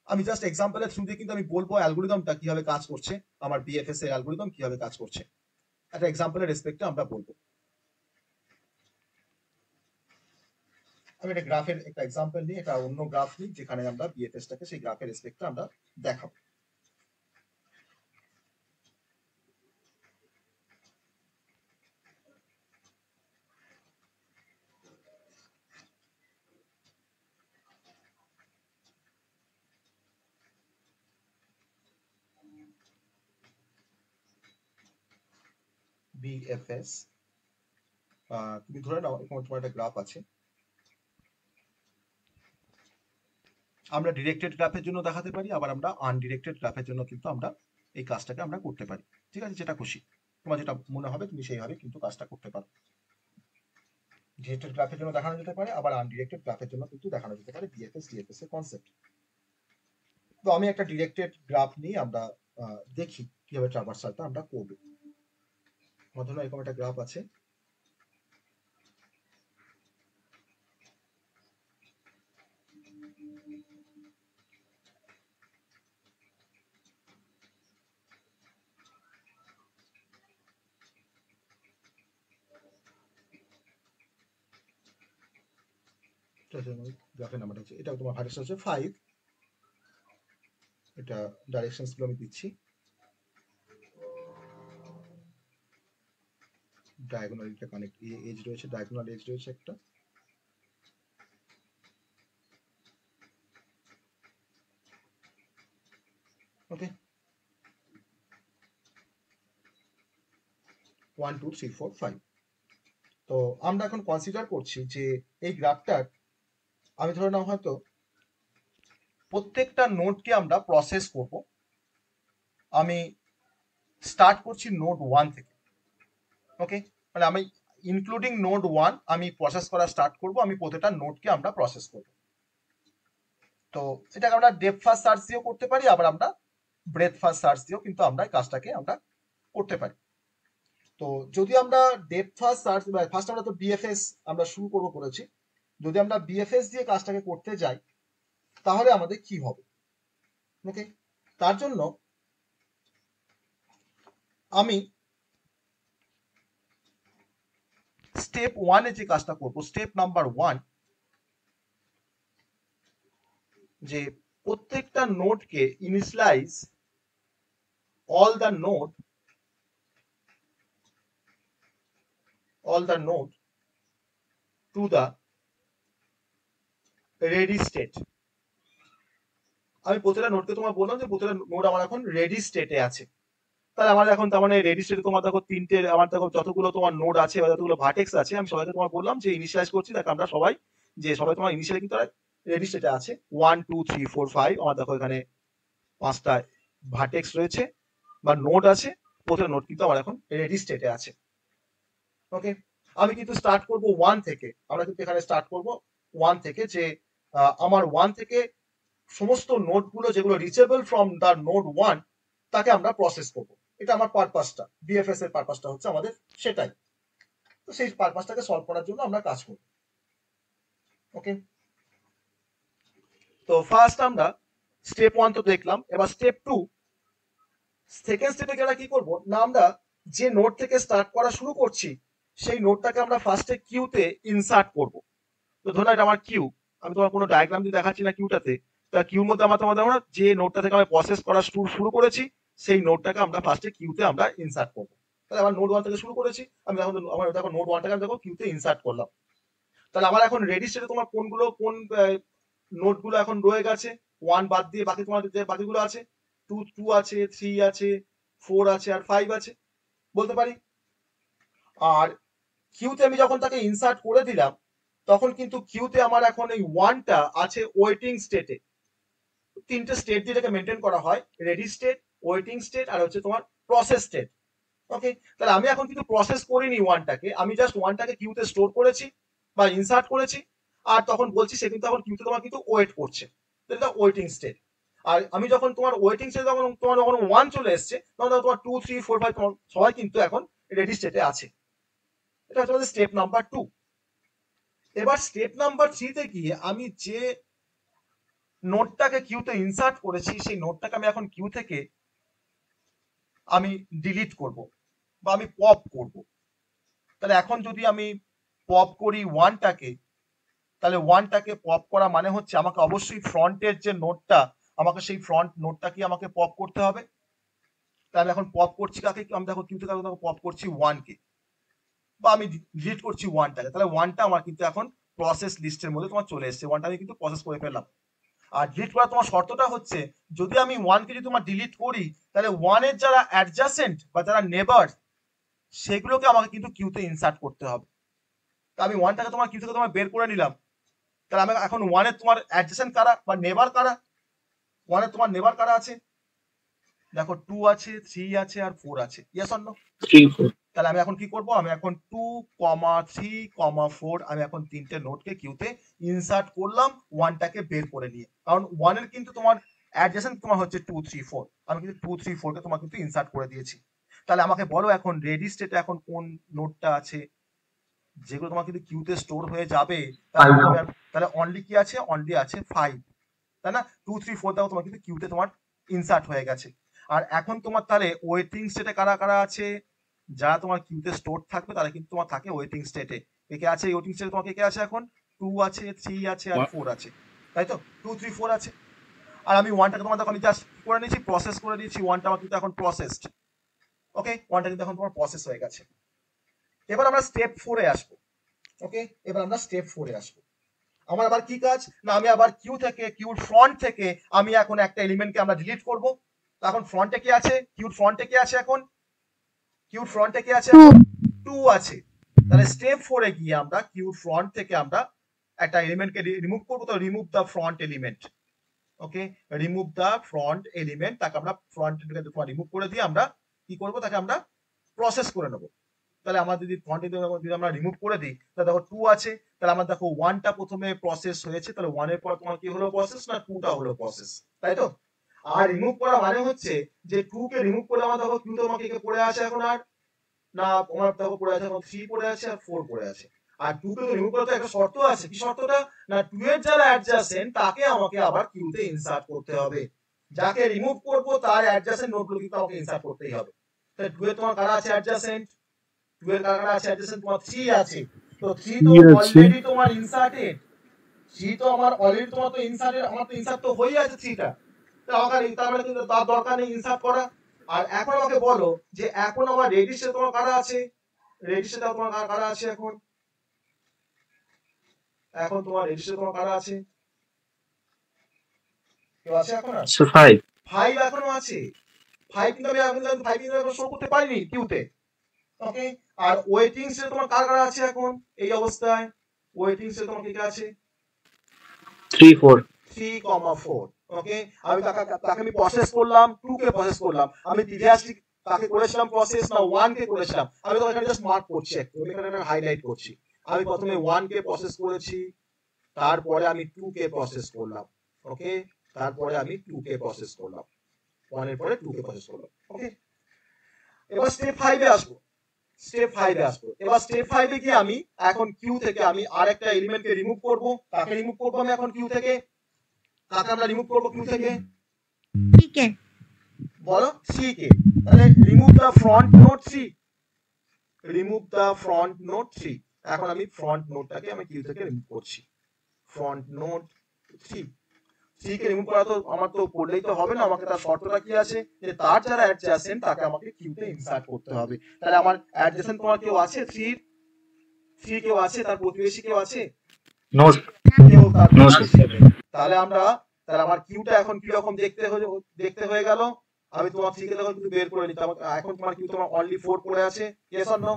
আমি জাস্ট এক্সাম্পলের থ্রু দিয়ে কিন্তু আমি বলবো অ্যালগরিদমটা কিভাবে কাজ করছে, আমার বিএফএস এর অ্যালগরিদম কিভাবে কাজ করছে, একটা এক্সাম্পলের রেসপেক্টে আমরা বলবো। আমি একটা গ্রাফের একটা এক্সাম্পল নিই, এটা অন্য গ্রাফ নিই যেখানে আমরা বিএফএস টাকে সেই গ্রাফের রেসপেক্টে আমরা দেখাবো। বিএফএস তুমি ধরে নাও এরকম তোমার একটা গ্রাফ আছে, আমরা ডিরেক্টেড গ্রাফের জন্য দেখাতে পারি, আবার আমরা আনডিরেক্টেড গ্রাফের জন্য কিন্তু আমরা এই কাজটাকে আমরা করতে পারি। ঠিক আছে, যেটা খুশি তোমার যেটা মনে হবে তুমি সেইভাবে কিন্তু কাজটা করতে পারো। ডিরেক্টেড গ্রাফের জন্য দেখানো যেতে পারে, আবার আনডিরেক্টেড গ্রাফের জন্য কিন্তু দেখানো যেতে পারে বিএফএস ডিএফএস এর কনসেপ্ট। তো আমি একটা ডিরেক্টেড গ্রাফ নিয়ে আমরা দেখি কিভাবে ট্রাভার্সালটা আমরা করব। আমার জন্য এরকম একটা গ্রাফ আছে, গ্রাফের নাম্বার হচ্ছে, এটা তোমার ভার্টেক্স হচ্ছে 5, এটা ডাইরেকশনস গুলো আমি দিচ্ছি, ডায়াগোনাল এটা কানেক্ট এজ রয়েছে, ডায়াগোনাল এজ রয়েছে একটা, ওকে 1 2 3 4 5। তো আমরা এখন কনসিডার করছি যে এই গ্রাফটার আমি ধরে নাও হয়তো প্রত্যেকটা নোডকে আমরা প্রসেস করব। আমি স্টার্ট করছি নোড 1 থেকে, ওকে, মানে আমি ইনক্লুডিং নোড 1 আমি প্রসেস করা স্টার্ট করব, আমি প্রত্যেকটা নোডকে আমরা প্রসেস করব। তো এটাকে আমরা ডেপথ ফার্স্ট সার্চ দিয়েও করতে পারি, আবার আমরা ব্রেথ ফার্স্ট সার্চ দিয়েও কিন্তু আমরা এই কাজটাকে আমরা করতে পারি। তো যদি আমরা ডেপথ ফার্স্ট সার্চ, ফার্স্ট আমরা তো বিএফএস আমরা শুরু করব বলেছি, যদি আমরা বিএফএস দিয়ে কাজটাকে করতে যাই তাহলে আমাদের কি হবে, ওকে, তার জন্য আমি স্টেপ 1 এ যে কাজটা করব, স্টেপ নাম্বার 1, যে প্রত্যেকটা নোডকে initialise all the node to the ready state। আমি প্রত্যেকটা নোডকে তোমার বললাম যে প্রত্যেকটা নোড আমার এখন রেডি স্টেটে আছে। তাহলে আমার এখন তার মানে রেডি স্টেটে তোমার দেখো তিনটে, আমার দেখো যতগুলো তোমার নোড আছে বা যতগুলো ভার্টেক্স আছে, আমি সবাইকে তোমার বললাম যে ইনিশিয়ালাইজ করছি, দেখো আমরা সবাই যে সবাই তোমার ইনিশিয়ালি কিন্তু রেডি স্টেটে আছে 1 2 3 4 5 আমার দেখো এখানে 5টা ভার্টেক্স রয়েছে বা নোড আছে, প্রত্যেকটা নোড কিন্তু আমার এখন রেডি স্টেটে আছে। ওকে, আমি কিন্তু স্টার্ট করব 1 থেকে, আমরা কিন্তু এখানে স্টার্ট করব 1 থেকে, যে আমার 1 থেকে সমস্ত নোডগুলো যেগুলো রিচেবল ফ্রম দা নোড 1 তাকে আমরা প্রসেস করব। এটা আমার পারপাসটা, বিএফএস এর পারপাসটা হচ্ছে আমাদের সেটাই। তো সেই পারপাসটাকে সলভ করার জন্য আমরা কাজ করব। ওকে, তো ফার্স্ট আমরা স্টেপ 1 তো দেখলাম, এবার স্টেপ 2, সেকেন্ড স্টেপে গেলে কি করব না, আমরা যে নোড থেকে স্টার্ট করা শুরু করছি সেই নোডটাকে আমরা ফার্স্টে কিউতে ইনসার্ট করব। তো ধরুন এটা আমার কিউ, আমি তোমার কোনো ডায়াগ্রাম দিয়ে দেখাচ্ছি না কিউটাতে, তা কিউর মধ্যে আমরা যে নোডটা থেকে আমি প্রসেস করা শুরু করেছি সেই নোডটাকে আমরা ফার্স্টে কিউতে আমরা ইনসার্ট করব। তাহলে আমার নোড 1 থেকে শুরু করেছি, আমি এখন আমার দেখো নোড 1টাকে আমি দেখো কিউতে ইনসার্ট করলাম। তাহলে আমার এখন রেডি স্টেটে তোমার কোন নোডগুলো এখন রয়ে গেছে, 1 বাদ দিয়ে বাকি তোমার যে বাকিগুলো আছে 2 আছে, 3 আছে, 4 আছে আর 5 আছে বলতে পারি। আর কিউতে আমি যখন তাকে ইনসার্ট করে দিলাম তখন কিন্তু কিউতে আমার এখন এই 1টা আছে ওয়েটিং স্টেটে। তিনটে স্টেট দিয়ে এটাকে মেনটেন করা হয়, রেডি স্টেট, ওয়েটিং স্টেট আর হচ্ছে তোমার প্রসেস স্টেট। ওকে, তাহলে আমি এখন কিন্তু প্রসেস করিনি 1টাকে, আমি জাস্ট 1টাকে কিউতে স্টোর করেছি বা ইনসার্ট করেছি, আর তখন বলছি সে কিন্তু এখন কিউতে তোমার কিন্তু ওয়েট করছে, এটা ওয়েটিং স্টেট। আর আমি যখন তোমার ওয়েটিং স্টেটে তোমার যখন 1 চলে এসছে তখন তোমার 2 3 4 5 তোমার সবাই কিন্তু এখন রেডি স্টেটে আছে। এটা হচ্ছে আমাদের স্টেপ নাম্বার 2। এবার স্টেপ নাম্বার 3 তে গিয়ে আমি যে নোডটাকে কিউতে ইনসার্ট করেছি সেই নোডটাকে আমি এখন কিউ থেকে আমি ডিলিট করব বা আমি পপ করব। তাহলে এখন যদি আমি পপ করি 1টাকে, তাহলে 1টাকে পপ করা মানে হচ্ছে আমাকে অবশ্যই ফ্রন্টের যে নোডটা, আমাকে সেই ফ্রন্ট নোডটাকে আমাকে পপ করতে হবে। তাহলে এখন পপ করছি কাকে, আমি দেখো কিউ থেকে পপ করছি 1কে, বা আমি ডিলিট করছি 1টাকে। তাহলে 1টা আমার কিন্তু এখন প্রসেস লিস্টের মধ্যে তোমার চলে এসেছে, 1টা আমি কিন্তু প্রসেস করে ফেললাম। আর ডিলিট করার তোমার শর্তটা হচ্ছে যদি আমি 1কে যদি তোমার ডিলিট করি তাহলে 1 এর যারা অ্যাডজাসেন্ট বা যারা নেবার সেগুলোকে আমাকে কিন্তু কিউতে ইনসার্ট করতে হবে। তা আমি 1টাকে তোমার কিউ থেকে তোমার বের করে নিলাম, তাহলে আমি এখন 1 এর তোমার অ্যাডজাসেন্ট কারা বা নেবার কারা, 1 এর তোমার নেবার কারা আছে দেখো 2 আছে, 3 আছে আর 4 আছে, ইয়েস অর নো? 3 4 তাহলে আমি এখন কি করব, আমি এখন 2, 3, 4 আমি এখন তিনটে নোডকে কিউতে ইনসার্ট করলাম 1টাকে বের করে নিয়ে, কারণ 1 এর কিন্তু তোমার অ্যাডজেসেন্ট তোমার হচ্ছে 2 3 4, আমি কিন্তু 2 3 4 কে তোমার কিন্তু ইনসার্ট করে দিয়েছি। তাহলে আমাকে বলো এখন রেডি স্টেটে এখন কোন নোডটা আছে যেগুলো তোমার কিন্তু কিউতে স্টোর হয়ে যাবে। তাহলে অনলি কি আছে, অনলি আছে 5, তাই না? 2 3 4 দাও তোমার কিন্তু কিউতে তোমার ইনসার্ট হয়ে গেছে। আর এখন তোমার তাহলে ওয়েটিং স্টেটে কারা কারা আছে, যারা তোমার কিউতে স্টোর থাকবে তারা কিন্তু তোমার থাকে ওয়েটিং স্টেটে। কে আছে ওয়েটিং স্টেটে তোমার কে আছে এখন 2 আছে, 3 আছে আর 4 আছে, তাই তো 2 3 4 আছে। আর আমি 1টাকে তোমার দেখো আমি জাস্ট করে নিয়েছি, প্রসেস করে দিয়েছি, 1টা আমার কিন্তু এখন প্রসেসড। ওকে, 1টা কিন্তু এখন তোমার প্রসেস হয়ে গেছে। এবার আমরা স্টেপ 4 এ আসবো। ওকে, এবার আমরা স্টেপ 4 এ আসবো। আমার আবার কি কাজ না, আমি আবার কিউ থেকে কিউর ফ্রন্ট থেকে আমি এখন একটা এলিমেন্টকে আমরা ডিলিট করব। এখন ফ্রন্টে কি আছে, কিউর ফ্রন্টে কি আছে এখন, কিউর ফ্রন্টে কি আছে 2 আছে। তাহলে স্টেপ 4 এ গিয়ে আমরা কিউর ফ্রন্ট থেকে আমরা একটা এলিমেন্টকে রিমুভ করব, তো রিমুভ দা ফ্রন্ট এলিমেন্ট। ওকে, রিমুভ দা ফ্রন্ট এলিমেন্ট, তাকে আমরা ফ্রন্ট থেকে রিমুভ করে দিয়ে আমরা কি করব, তাকে আমরা প্রসেস করে নেব। তাহলে আমরা যদি ফ্রন্ট যদি আমরা রিমুভ করে দিই তাহলে দেখো 2 আছে, তাহলে আমরা দেখো 1টা প্রথমে প্রসেস হয়েছে, তাহলে 1 এর পর তোমার কি হলো প্রসেস না 2টা হলো প্রসেস, তাই তো? আর রিমুভ করা মানে হচ্ছে যে 2 কে রিমুভ করলে আমার দেখো কিউ তোমাকে কে পড়ে আছে এখন, আর না আমার দেখো পড়ে আছে এখন 3 পড়ে আছে আর 4 পড়ে আছে। আর 2 কে রিমুভ করতে একটা শর্ত আছে, কি শর্তটা না 2 এর যারা অ্যাডজাসেন্ট তাকে আমাকে আবার কিউতে ইনসার্ট করতে হবে, যাকে রিমুভ করব তার অ্যাডজাসেন্ট নোডগুলো কিন্তু আমাকে ইনসার্ট করতেই হবে। তাহলে 2 এর তোমার কারা আছে অ্যাডজাসেন্ট, 2 এর কারা আছে অ্যাডজাসেন্ট তোমার 3 আছে, তো 3 তো অলরেডি তোমার ইনসার্টেড, 3 তো আমার অলরেডি তোমার তো ইনসার্টেড, আমার তো ইনসার্ট তো হয়ে আছে 3টা, তো আমাকে তার মানে কিন্তু তার দরকার নেই ইনসার্ট করা। আর এখন আমাকে বলো যে এখন আমার রেডি স্টেটে তোমার কারা আছে, রেডি স্টেটে তোমার কারা আছে এখন, এখন তোমার রেডি স্টেটে তোমার কারা আছে, কেউ আছে এখন? আর 5 এখনো আছে, 5 কিন্তু আমি এখন 5 কিন্তু এখন শো করতে পারিনি কিউতে। ওকে, আর ওয়েটিং স্টেটে তোমার কারা কারা আছে এখন এই অবস্থায়, ওয়েটিং স্টেটে তোমার কে আছে 3 4 3,4 ওকে আমি তাকে আমি প্রসেস করলাম 2 কে প্রসেস করলাম আমি প্রিভিয়াসলি তাকে করেছিলাম প্রসেস না 1 কে করেছিলাম আমি তো এখানে জাস্ট মার্ক করছি একটু আমি এখানে হাইলাইট করছি আমি প্রথমে 1 কে প্রসেস করেছি তারপরে আমি 2 কে প্রসেস করলাম ওকে তারপরে আমি 2 কে প্রসেস করলাম 1 এর পরে 2 কে প্রসেস করলাম ওকে এবার স্টেপ 5 এ আসবো এবার স্টেপ 5 এ গিয়ে আমি এখন কিউ থেকে আমি আরেকটা এলিমেন্টকে রিমুভ করব তাকে রিমুভ করব আমি এখন কিউ থেকে তাকে আমরা রিমুভ করব কিউ থেকে ठीक है বলো সি কে তাহলে remove the front node C এখন আমি ফ্রন্ট নোডটাকে আমি কিউ থেকে রিমুভ করছি ফ্রন্ট নোড সি কে রিমুভ করা তো আমার তো করলেই তো হবে না আমাকে তার শর্তটা কি আছে যে তার যারা অ্যাডজাসেন্ট তাকে আমাকে কিউতে ইনসার্ট করতে হবে তাহলে আমার অ্যাডজাসেন্ট তোমার কেউ আছে 3 কেউ আছে তার প্রতিবেশী কেউ আছে নো কেউ তার নো তাহলে আমার কিউটা এখন কি রকম দেখতে হয়ে গেল আমি তোমার 3 কে দেখো কিন্তু বের করে নিতে এখন তোমার কিউ তোমার অনলি 4 পড়ে আছে ইয়েস অর নো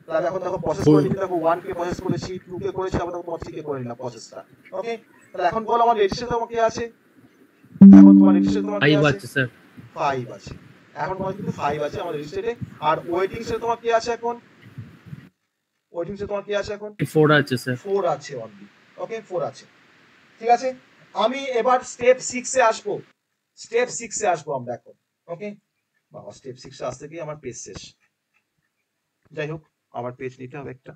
তাহলে এখন দেখো প্রসেস করে নিতে দেখো 1 কে প্রসেস করেছি 2 কে করেছি আবার তোমার 3 কে করে নিলাম প্রসেসটা ওকে তাহলে এখন বলো আমার রেজিস্টার তোমার কি আছে এখন তোমার রেজিস্টার তোমার কি আছে স্যার 5 আছে এখন তোমার কিন্তু 5 আছে আমার রেজিস্টারে আর ওয়েটিং সে তোমার কি আছে এখন ওয়েটিং সে তোমার কি আছে এখন 4 আছে স্যার 4 আছে অনলি ওকে 4 আছে ঠিক আছে আমি এবার স্টেপ 6 এ আসবো আমরা এখন ওকে বাবা স্টেপ 6 এ আসতে গিয়ে আমার পেজ শেষ যাই হোক আবার পেজ নিতে হবে একটা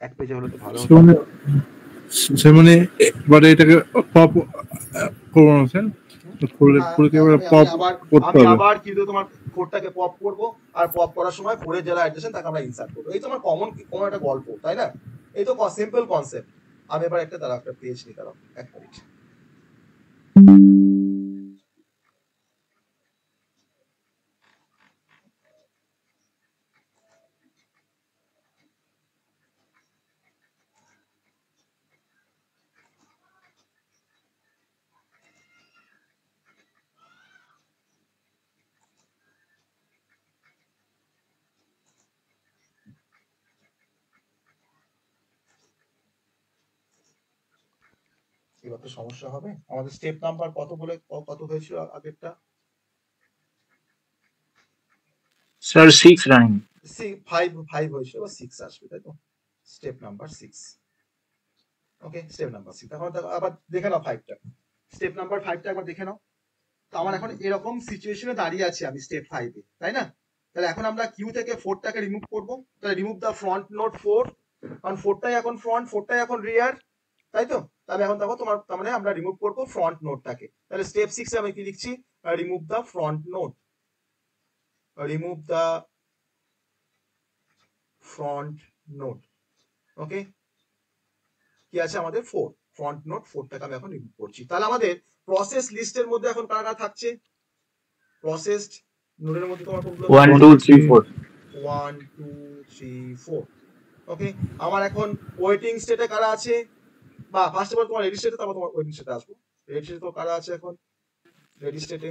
এক পেজে হলে তো ভালো হতো সে মানে এবারে এটাকে পপ করবো না স্যার আমি আবার কিন্তু তোমার কোডটাকে পপ করব আর পপ করার সময় পরে যারা অ্যাড্রেসেন তাকে আমরা ইনসার্ট করব এই তো আমার কমন কোনো একটা গল্প তাই না এই তো সিম্পল কনসেপ্ট আমি এবার একটা পেজ নিয়ে দাঁড়াও এক মিনিট এবার তো সমস্যা হবে আমাদের স্টেপ নাম্বার কত হয়েছিল আগেরটা স্যার 6 রানিং 5 হয়েছিল বা 6 আসবে তাই তো স্টেপ নাম্বার 6 ওকে স্টেপ নাম্বার 6 এখন আবার দেখে নাও 5টা স্টেপ নাম্বার 5টা একবার দেখে নাও তো আমার এখন এরকম সিচুয়েশনে দাঁড়িয়ে আছি আমি স্টেপ 5 এ তাই না তাহলে এখন আমরা কিউ থেকে 4টাকে রিমুভ করব তাহলে রিমুভ দা ফ্রন্ট নোড 4 কারণ 4টাই এখন ফ্রন্ট 4টাই এখন রিয়ার তাই তো তাহলে এখন দেখো তোমার তার মানে আমরা রিমুভ করব ফ্রন্ট নোডটাকে তাহলে স্টেপ 6 এ আমি কি লিখছি রিমুভ দা ফ্রন্ট নোড ওকে কি আছে আমাদের 4 ফ্রন্ট নোড 4টাকে আমি এখন রিমুভ করছি তাহলে আমাদের প্রসেস লিস্টের মধ্যে এখন কারা থাকছে প্রসেসড নোডের মধ্যে তোমার কোনগুলো 1 2 3 4 1 2 3 4 ওকে আমার এখন ওয়েটিং স্টেটে কারা আছে বা ফার্স্ট অফ অল তোমার রেডি স্টেটে তারপর তোমার ওয়েটিং স্টেটে আসবো রেডি স্টেটে তো কারা আছে এখন রেডি স্টেটে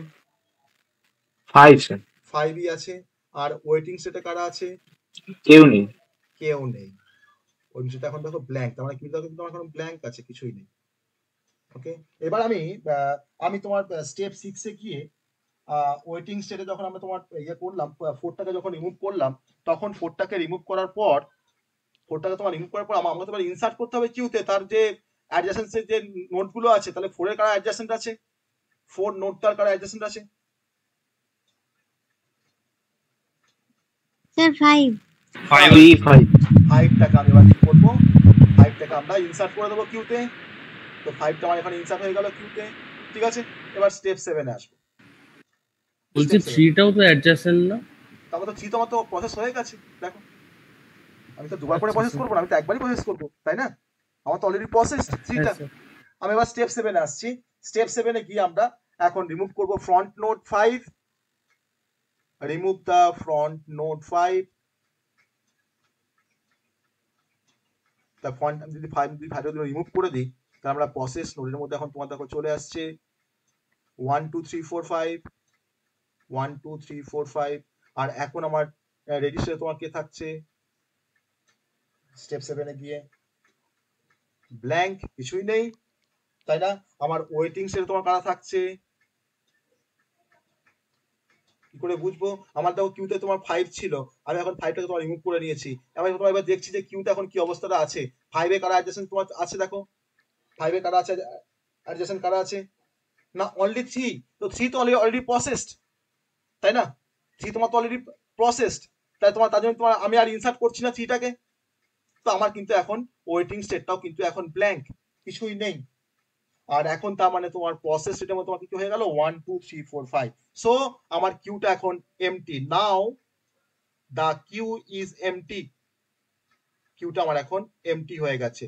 5 স্যার 5ই আছে আর ওয়েটিং স্টেটে কারা আছে কেউ নেই ওয়েটিং স্টেটে এখন দেখো ব্ল্যাঙ্ক তার মানে কি দেখো তোমার এখন ব্ল্যাঙ্ক আছে কিছুই নেই ওকে এবার আমি তোমার স্টেপ 6 এ গিয়ে ওয়েটিং স্টেটে যখন আমরা তোমার ইয়ে করলাম 4টাকে যখন রিমুভ করলাম তখন 4টাকে রিমুভ করার পর আমরা তোমার ইনসার্ট করতে হবে কিউতে তার যে অ্যাডজাসেন্ট যে নোডগুলো আছে তাহলে 4 এর কারা অ্যাডজাসেন্ট আছে 4 নোডটার কারা অ্যাডজাসেন্ট আছে স্যার 5 5টাকে আমি এবার কি করব 5টাকে আমরা ইনসার্ট করে দেবো কিউতে তো 5টা আমার এখন ইনসার্ট হয়ে গেল কিউতে ঠিক আছে এবার স্টেপ 7 এ আসবো বলছি 3টাও তো অ্যাডজাসেন্ট না তারপর তো 3 তো আমার তো প্রসেস হয়ে গেছে দেখো আমি তো দুবার করে প্রসেস করব না আমি তো একবারই প্রসেস করব তাই না আমার তো অলরেডি প্রসেস 3টা আমি এবার স্টেপ 7 এ আসছি স্টেপ 7 এ গিয়ে আমরা এখন রিমুভ করব ফ্রন্ট নোড 5 রিমুভ দা ফ্রন্ট নোড 5 দা ফ্রন্ট আমি যদি 5 যদি রিমুভ করে দিই তাহলে আমরা প্রসেস নোডের মধ্যে এখন তোমার দেখো চলে আসছে 1 2 3 4 5 1 2 3 4 5 আর এখন আমার রেজিস্টারে তোমার কে থাকছে স্টেপ 7 এ গিয়ে ব্ল্যাঙ্ক, কিছুই নেই, তাই না? আমার ওয়েটিং সেল তোমার কারা থাকছে, কি করে বুঝবো? আমার দেখো কিউতে তোমার 5 ছিল, আমি এখন 5টাকে তোমার রিমুভ করে নিয়েছি। এবার দেখছি যে কিউতে এখন কি অবস্থাটা আছে। 5 এ কারা অ্যাডজেসেন্ট তোমার আছে, দেখো 5 এ কারা আছে অ্যাডজেসেন্ট, কারা আছে না, অনলি 3। তো 3 তো অলরেডি প্রসেসড, তাই না? 3 তোমার তো অলরেডি প্রসেসড, তাই তোমার তার জন্য তোমার আমি আর ইনসার্ট করছি না 3টাকে। তো আমার কিন্তু এখন ওয়েটিং স্টেটটাও কিন্তু এখন ব্ল্যাঙ্ক, কিছুই নেই। আর এখন তার মানে তোমার প্রসেস স্টেটের মধ্যে তোমার কি হয়ে গেল 1 2 3 4 5। সো আমার কিউটা এখন empty. Now the queue is empty, কিউটা আমার এখন এমটি হয়ে গেছে।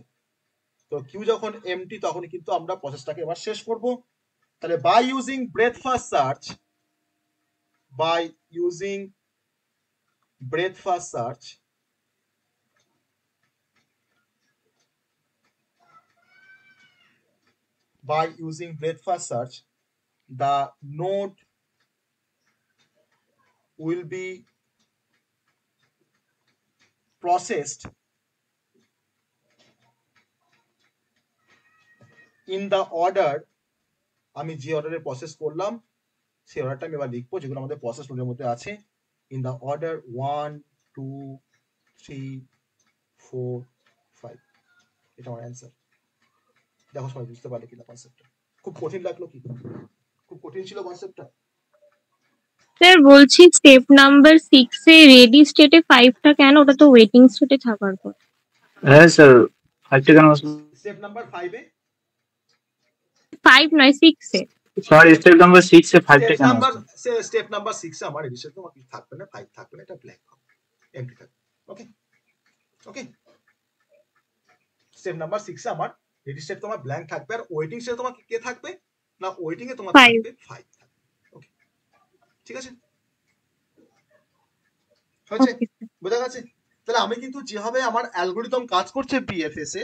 তো কিউ যখন এমটি তখন কিন্তু আমরা প্রসেসটাকে এবার শেষ করব। তাহলে by using breadth first search, by using breadth first search, by using breadth first search, the node will be processed in the order, আমি যে অর্ডারে প্রসেস করলাম সেই অর্ডারটা আমি এবার লিখবো যেগুলো আমাদের প্রসেস নোডের মধ্যে আছে। ইন দ্য অর্ডার 1 2 3 4 5, এটা আমার অ্যান্সার। দেখো সবাই বুঝতে পারলে কিনা কনসেপ্টটা? খুব কঠিন লাগলো কি? খুব কঠিন ছিল কনসেপ্টটা? স্যার বলছি স্টেপ নাম্বার 6 এ রেডি স্টেটে 5টা কেন? ওটা তো ওয়েটিং স্টেটে থাকার কথা। হ্যাঁ স্যার 5টা কেন? স্টেপ নাম্বার 5 এ 5 নয় 6 এ। সরি স্টেপ নাম্বার 6 এ 5টা কেন? স্টেপ নাম্বার 6 এ আমার রেডিশন তোমার কিছু থাকবে না, 5 থাকবে না, এটা ব্ল্যাঙ্ক হবে, এমটি থাকবে। ওকে ওকে, স্টেপ নাম্বার 6 এ আমার রেডি স্টেট তোমার ব্ল্যাঙ্ক থাকবে, আর ওয়েটিং স্টেট তোমার কে থাকবে না, ওয়েটিং এ তোমার থাকবে 5 থাকবে। ওকে ঠিক আছে, হয়েছে? বোঝা গেছে? তাহলে আমি কিন্তু যেভাবে আমার অ্যালগরিদম কাজ করছে বিএফএস এ,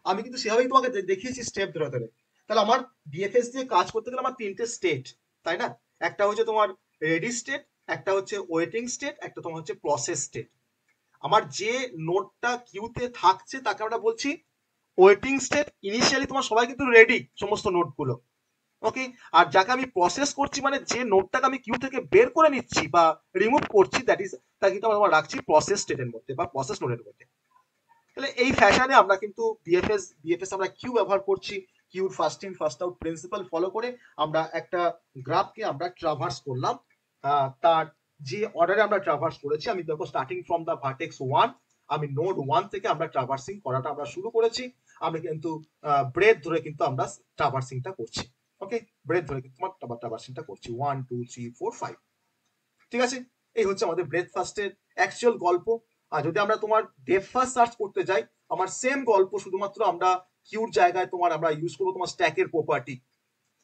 আমি কিন্তু সেভাবেই তোমাকে দেখিয়েছি স্টেপ ধরে ধরে। তাহলে আমার বিএফএস দিয়ে কাজ করতে গেলে আমার 3টে স্টেট, তাই না? একটা হচ্ছে তোমার রেডি স্টেট, একটা হচ্ছে ওয়েটিং স্টেট, একটা তোমার হচ্ছে প্রসেস স্টেট। আমার যে নোটটা কিউতে থাকছে তাকে আমরা বলছি ওয়েটিং স্টেট। ইনিশিয়ালি তোমার সবাই কিন্তু রেডি সমস্ত নোটগুলো, ওকে। আর যাকে আমি প্রসেস করছি মানে যে নোটটাকে আমি কিউ থেকে বের করে নিচ্ছি বা রিমুভ করছি, দ্যাট ইজ তাকে কিন্তু আমরা রাখছি প্রসেস স্টেটের মধ্যে বা প্রসেস নোডের মধ্যে। তাহলে এই ফ্যাশনে আমরা কিন্তু বিএফএস আমরা কিউ ব্যবহার করছি। কিউর first in first out principle follow করে আমরা একটা গ্রাফকে আমরা ট্রাভার্স করলাম। তার যে অর্ডারে আমরা ট্রাভার্স করেছি, আমি দেখো স্টার্টিং ফ্রম দা ভার্টেক্স 1, আমি নোড 1 থেকে আমরা ট্রাভার্সিং করাটা আমরা শুরু করেছি। আমি কিন্তু ব্রেথ ধরে কিন্তু আমরা ট্রাভার্সিংটা করছি। ওকে, ব্রেথ ধরে কিন্তু আমরা ট্রাভার্সিংটা করছি 1 2 3 4 5। ঠিক আছে, এই হচ্ছে আমাদের ব্রেথ ফার্স্টের অ্যাকচুয়াল গল্প। আর যদি আমরা তোমার ডেপথ ফার্স্ট সার্চ করতে যাই, আমার সেম গল্প, শুধুমাত্র আমরা কিউর জায়গায় তোমার আমরা ইউজ করবো তোমার স্ট্যাকের প্রপার্টি,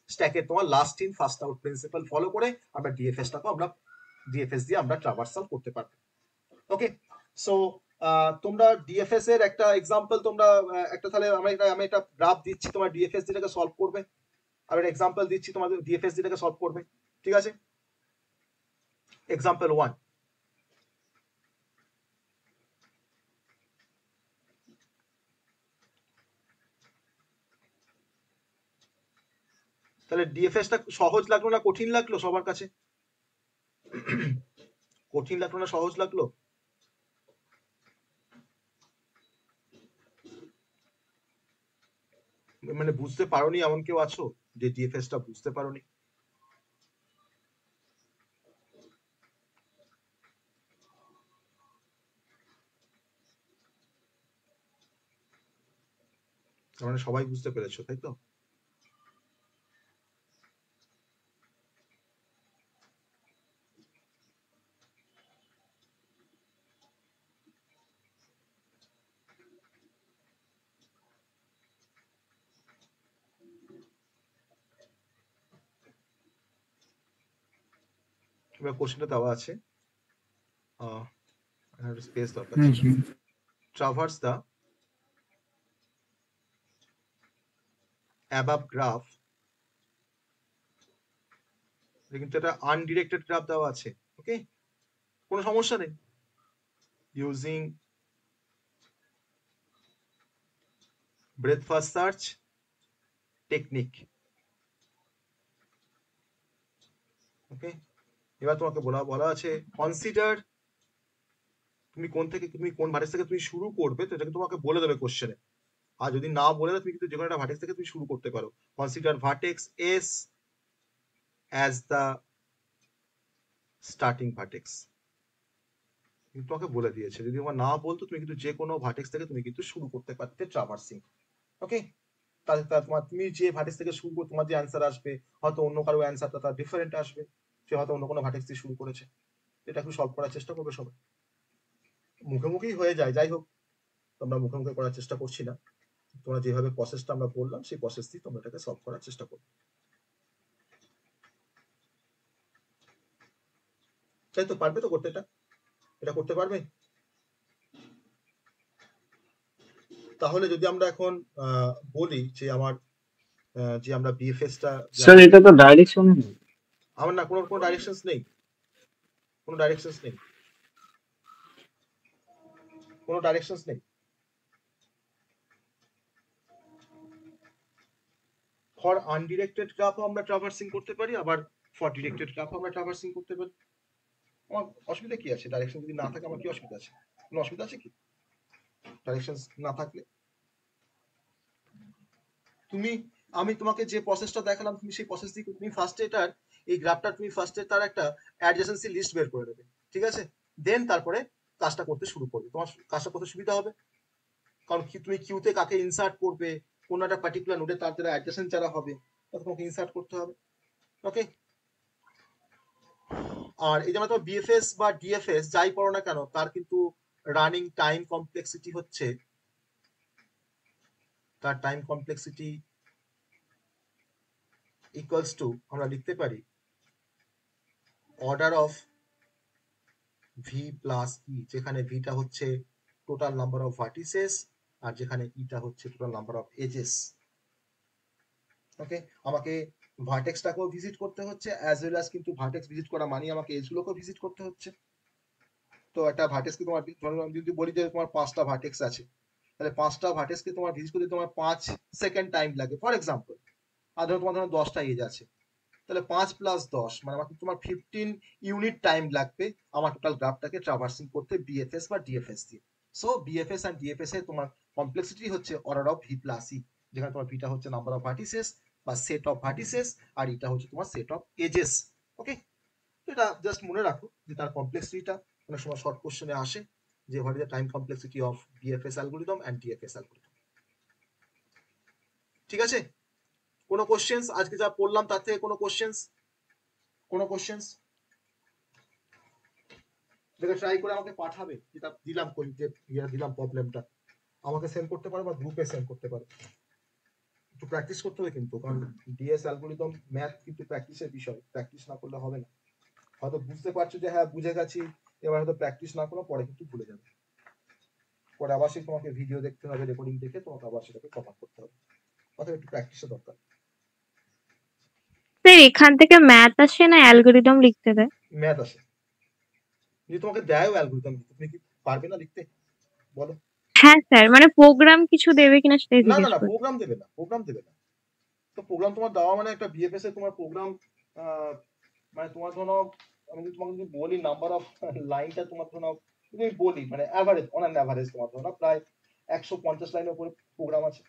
স্ট্যাকের তোমার last in first out principle follow করে আমরা ডিএফএসটাকে আমরা ডিএফএস দিয়ে আমরা ট্রাভার্সাল করতে পারবো। ওকে, সো তোমরা ডিএফএস এর একটা এক্সাম্পল তোমরা একটা, তাহলে আমি একটা গ্রাফ দিচ্ছি, তোমার ডিএফএস যেটাকে সলভ করবে। আমি একটা এক্সাম্পল দিচ্ছি, তোমাদের ডিএফএস যেটাকে সলভ করবে। ঠিক আছে, এক্সাম্পল 1, তাহলে ডিএফএসটা সহজ লাগলো না কঠিন লাগলো সবার কাছে? কঠিন লাগলো না সহজ লাগলো? মানে বুঝতে পারোনি এমন কেউ আছো যে ডিএফএসটা বুঝতে পারোনি? মানে সবাই বুঝতে পেরেছো, তাই তো? এবার কোশ্চেনটা দেওয়া আছে, স্পেস দরকার ছিল। ট্রাভার্স দা অ্যাবাভ গ্রাফ, কিন্তু এটা আনডিরেক্টেড গ্রাফ দেওয়া আছে। ওকে, কোনো সমস্যা নেই। Using breadth first search technique. Okay, এবার তোমাকে বলা আছে কনসিডার, তুমি কোন ভার্টেক্স থেকে তুমি শুরু করবে, তো এটাকে তোমাকে বলে দেবে কোশ্চেনে। আর যদি না বলে দেয়, তুমি কিন্তু যে কোনো একটা ভার্টেক্স থেকে তুমি শুরু করতে পারো। Consider vertex S as the starting vertex, কিন্তু তোমাকে বলে দিয়েছে। যদি তোমার না বলতো, তুমি কিন্তু যে কোনো ভার্টেক্স থেকে তুমি কিন্তু শুরু করতে পারতে ট্রাভার্সিং। ওকে, তাহলে তুমি যে ভার্টেক্স থেকে শুরু করো, তোমার যে অ্যান্সার আসবে, হয়তো অন্য কারো অ্যান্সারটা তার ডিফারেন্ট আসবে, সে হয়তো অন্য কোনো ভার্টেক্স দিয়ে শুরু করেছে। এটা একটু সলভ করার চেষ্টা করবে সবাই। মুখে মুখেই হয়ে যায়, যাই হোক, তোমরা মুখে মুখে করার চেষ্টা করছি না। তোমরা যেভাবে প্রসেসটা আমরা বললাম, সেই প্রসেস দিয়ে তোমরা এটাকে সলভ করার চেষ্টা করো, তাই তো? পারবে তো করতে? এটা করতে পারবে? তাহলে যদি আমরা এখন বলি যে আমার যে আমরা বিএফএসটা, স্যার এটা তো ডাইরেকশন নেই। আমার না কোনো ডাইরেকশনস নেই, কোনো ডাইরেকশনস নেই, কোনো ডাইরেকশনস নেই। ফর আনডিরেক্টেড গ্রাফও আমরা ট্রাভার্সিং করতে পারি, আবার ফর ডিরেক্টেড গ্রাফও আমরা ট্রাভার্সিং করতে পারি। আমার অসুবিধা কি আছে? ডাইরেকশন যদি না থাকে আমার কি অসুবিধা আছে? কোনো অসুবিধা আছে কি ডাইরেকশন না থাকলে? আমি তোমাকে যে প্রসেসটা দেখালাম, তুমি সেই প্রসেস দিয়ে তুমি ফার্স্টে এটার এই গ্রাফটা তুমি ফার্স্টে তার একটা অ্যাডজেসেন্সি লিস্ট বের করে দেবে, ঠিক আছে? দেন তারপরে কাজটা করতে শুরু করবে, তোমার কাজটা করতে সুবিধা হবে। কারণ তুমি কিউতে কাকে ইনসার্ট করবে, কোন একটা পার্টিকুলার নোডে তার যারা অ্যাডজেসেন্ট যারা হবে, তোমাকে ইনসার্ট করতে হবে। ওকে, আর এই যেমন তোমার বিএফএস বা ডিএফএস যাই পড়ো না কেন, তার কিন্তু রানিং টাইম কমপ্লেক্সিটি হচ্ছে, তার টাইম কমপ্লেক্সিটি ইকুয়ালস টু, আমরা লিখতে পারি order of V plus E, যেখানে ভিটা হচ্ছে টোটাল নাম্বার অফ ভার্টিসেস, আর যেখানে ইটা হচ্ছে টোটাল নাম্বার অফ এজেস। ওকে, আমাকে ভার্টেক্সটাকেও ভিজিট করতে হচ্ছে, অ্যাজ ওয়েল অ্যাজ কিন্তু ভার্টেক্স ভিজিট করা মানে আমাকে এজগুলোকেও ভিজিট করতে হচ্ছে। তো একটা ভার্টেক্সকে তোমার যদি বলি যে তোমার 5টা ভার্টেক্স আছে, তাহলে 5টা ভার্টেক্সকে তোমার ভিজিট করতে তোমার 5 সেকেন্ড টাইম লাগে ফর এক্সাম্পল। আর ধরো তোমার 10টা এজ আছে, তাহলে 5 প্লাস 10 মানে আমাকে তোমার 15 ইউনিট টাইম লাগবে আমার টোটাল গ্রাফটাকে ট্রাভার্সিং করতে বিএফএস বা ডিএফএস দিয়ে। সো বিএফএস এন্ড ডিএফএস এর তোমার কমপ্লেক্সিটি হচ্ছে order of V plus E, যেখানে তোমার ভিটা হচ্ছে নাম্বার অফ ভার্টিসেস বা সেট অফ ভার্টিসেস, আর এটা হচ্ছে তোমার সেট অফ এজেস। ওকে, এটা জাস্ট মনে রাখো যে তার কমপ্লেক্সিটিটা অনেক সময় শর্ট কোশ্চেনে আসে, যে what is the time complexity of BFS algorithm and DFS algorithm. ঠিক আছে, কোনো কোশ্চেন্স? আজকে যা পড়লাম তার থেকে কোনো কোশ্চেন্স? কোনো কোশ্চেন্স? দেখে ট্রাই করে আমাকে পাঠাবে, যেটা দিলাম যে দিলাম প্রবলেমটা আমাকে সেন্ড করতে পারো বা গ্রুপে সেন্ড করতে পারো। একটু প্র্যাকটিস করতে হবে কিন্তু, কারণ ডিএস অ্যালগরিদম ম্যাথ কিন্তু প্র্যাকটিসের বিষয়, প্র্যাকটিস না করলে হবে না। হয়তো বুঝতে পারছো যে হ্যাঁ বুঝে গেছি, এবার হয়তো প্র্যাকটিস না করো, পরে কিন্তু ভুলে যাবে, পরে আবার সেই তোমাকে ভিডিও দেখতে হবে, রেকর্ডিং দেখে তোমাকে আবার সেটাকে কভার করতে হবে, অথবা একটু প্র্যাকটিসের দরকার। স্যার এখান থেকে ম্যাথ আসে না অ্যালগরিদম লিখতে দেয়? ম্যাথ আসে, যদি তোমাকে দেয় অ্যালগরিদম, তুমি কি পারবে না লিখতে বলো? হ্যাঁ স্যার, মানে প্রোগ্রাম কিছু দেবে কিনা সেটাই না না জিজ্ঞেস না, করছি। প্রোগ্রাম দেবে না, প্রোগ্রাম দেবে না। তো প্রোগ্রাম তোমার দেওয়া মানে একটা বিএফএস এ তোমার প্রোগ্রাম, মানে তোমার ধরো আমি যদি তোমাকে যদি বলি নাম্বার অফ লাইনটা তোমার ধরো, যদি আমি বলি মানে অ্যাভারেজ, অন অ্যান অ্যাভারেজ তোমার ধরো প্রায় 150 লাইনের উপরে প্রোগ্রাম আছে।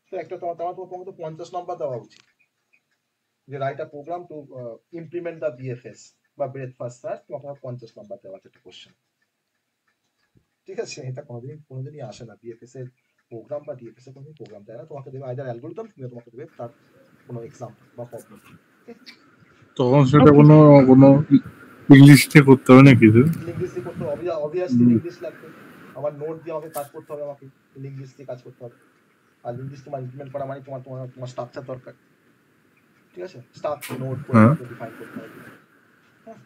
তো একটা তোমাকে তো 50 নাম্বার দেওয়া উচিত, যে write a program to implement the BFS বা ব্রেথ ফার্স্ট সার্চ, তোমাকে 50 নাম্বার দেওয়া আছে একটা কোশ্চেন। ঠিক আছে, এটা কোনোদিনই আসে না বিএফএস এর প্রোগ্রাম বা ডিএফএস এর কোনো প্রোগ্রাম দেয় না, তোমাকে দেবে আইদার অ্যালগরিদম, তুমি তোমাকে দেবে তার কোনো এক্সাম্পল বা প্রবলেম। তখন সেটা কোনো ইংলিশে করতে হবে না কিছু? ইংলিশে করতে হবে, অবভিয়াসলি ইংলিশ লাগবে। আমার নোট দিয়ে আমাকে কাজ করতে হবে, আমাকে ইংলিশ দিয়ে কাজ করতে হবে। আর ইংলিশ তোমার ইমপ্লিমেন্ট করা মানে তোমার স্ট্রাকচার দরকার, ঠিক আছে? স্টাফ নোট করে ডিফাইন করতে হবে। হ্যাঁ,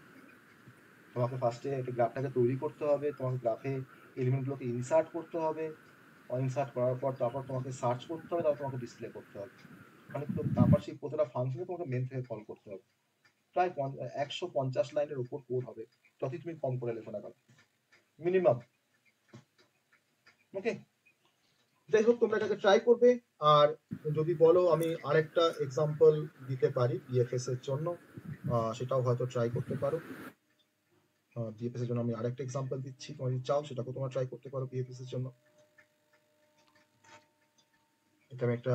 তোমাকে ফার্স্টে একটা গ্রাফটাকে তৈরি করতে হবে, তোমাকে গ্রাফে এলিমেন্টগুলোকে ইনসার্ট করতে হবে, ইনসার্ট করার পর তারপর তোমাকে সার্চ করতে হবে, তারপর তোমাকে ডিসপ্লে করতে হবে, মানে তারপর সেই প্রতিটা ফাংশনে তোমাকে মেন থেকে কল করতে হবে। প্রায় 150 লাইনের উপর কোড হবে, যতই তুমি কম করে লেখো না কেন, মিনিমাম। ওকে, যাই হোক তোমরা এটাকে ট্রাই করবে। আর যদি বলো আমি আরেকটা এক্সাম্পল দিতে পারি বিএফএস এর জন্য, সেটাও হয়তো ট্রাই করতে পারো। বিএফএস এর জন্য আমি আরেকটা এক্সাম্পল দিচ্ছি, তোমরা যদি চাও সেটাকেও তোমরা ট্রাই করতে পারো বিএফএস এর জন্য। এটা আমি একটা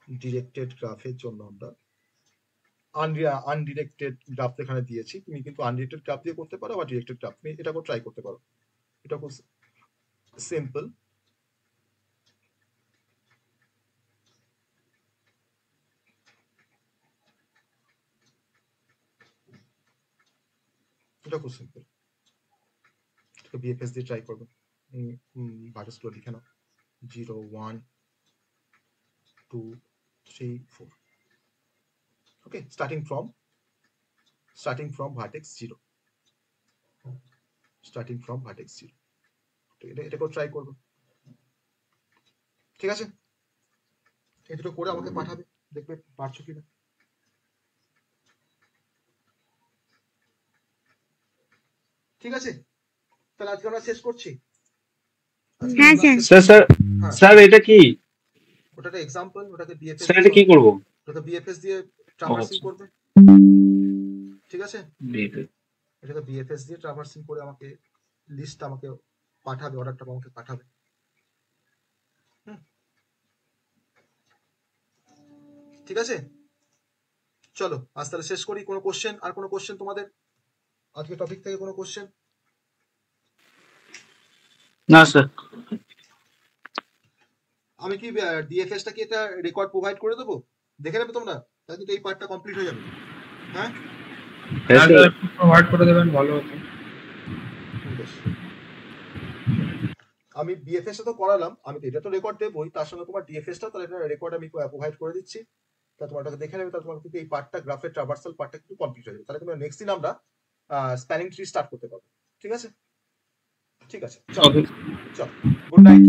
ডিরেক্টেড গ্রাফের জন্য আমরা আনডিরেক্টেড গ্রাফ এখানে দিয়েছি, তুমি কিন্তু আনডিরেক্টেড গ্রাফ দিয়ে করতে পারো বা ডিরেক্টেড গ্রাফ, তুমি এটাকেও ট্রাই করতে পারো। এটা খুব সিম্পল। এটা খুব সিম্পল, বিএফএস দিয়ে ট্রাই করবে। ভার্টেক্সগুলো লিখে নাও 0 1 2 3 4। ওকে, starting from vertex 0, starting from vertex 0। তো এটাকেও ট্রাই করবে, ঠিক আছে? এই দুটো করে আমাকে পাঠাবে, দেখবে পারছো কিনা। ঠিক আছে, তাহলে আজকে আমরা শেষ করছি। হ্যাঁ স্যার স্যার স্যার এটা কি? ওটা একটা এক্সাম্পল, ওটাকে বিএফএস স্যার এটা কি করব? ওটাকে বিএফএস দিয়ে ট্রাভার্সিং করবে, ঠিক আছে? এটাকে বিএফএস দিয়ে ট্রাভার্সিং করে আমাকে লিস্ট আমাকে পাঠাবে, অর্ডারটা আমাকে পাঠাবে। ঠিক আছে, চলো আজ তাহলে শেষ করি। কোনো কোশ্চেন? আর কোনো কোশ্চেন তোমাদের আজকে টপিক থেকে? কোনো কোশ্চেন? না স্যার। আমি কি ডিএফএসটা কি এটা রেকর্ড প্রোভাইড করে দেবো, দেখে নেবে তোমরা, তাহলে কিন্তু এই পার্টটা কমপ্লিট হয়ে যাবে। হ্যাঁ প্রোভাইড করে দেবেন, ভালো হতো। আমি বিএফএসটা তো করালাম, আমি তো এটা তো রেকর্ড দেবই, তার সঙ্গে তোমার ডিএফএসটা তাহলে এটা রেকর্ড আমি প্রোভাইড করে দিচ্ছি। তা তোমার ওটাকে দেখে নেবে, তাহলে তোমার কিন্তু এই পার্টটা গ্রাফের ট্রাভার্সাল পার্টটা কিন্তু কমপ্লিট হয়ে যাবে। তাহলে তোমরা নেক্সট দিন আমরা স্প্যানিং ট্রি স্টার্ট করতে পারবো। ঠিক আছে, ঠিক আছে, চলো চলো, গুড নাইট।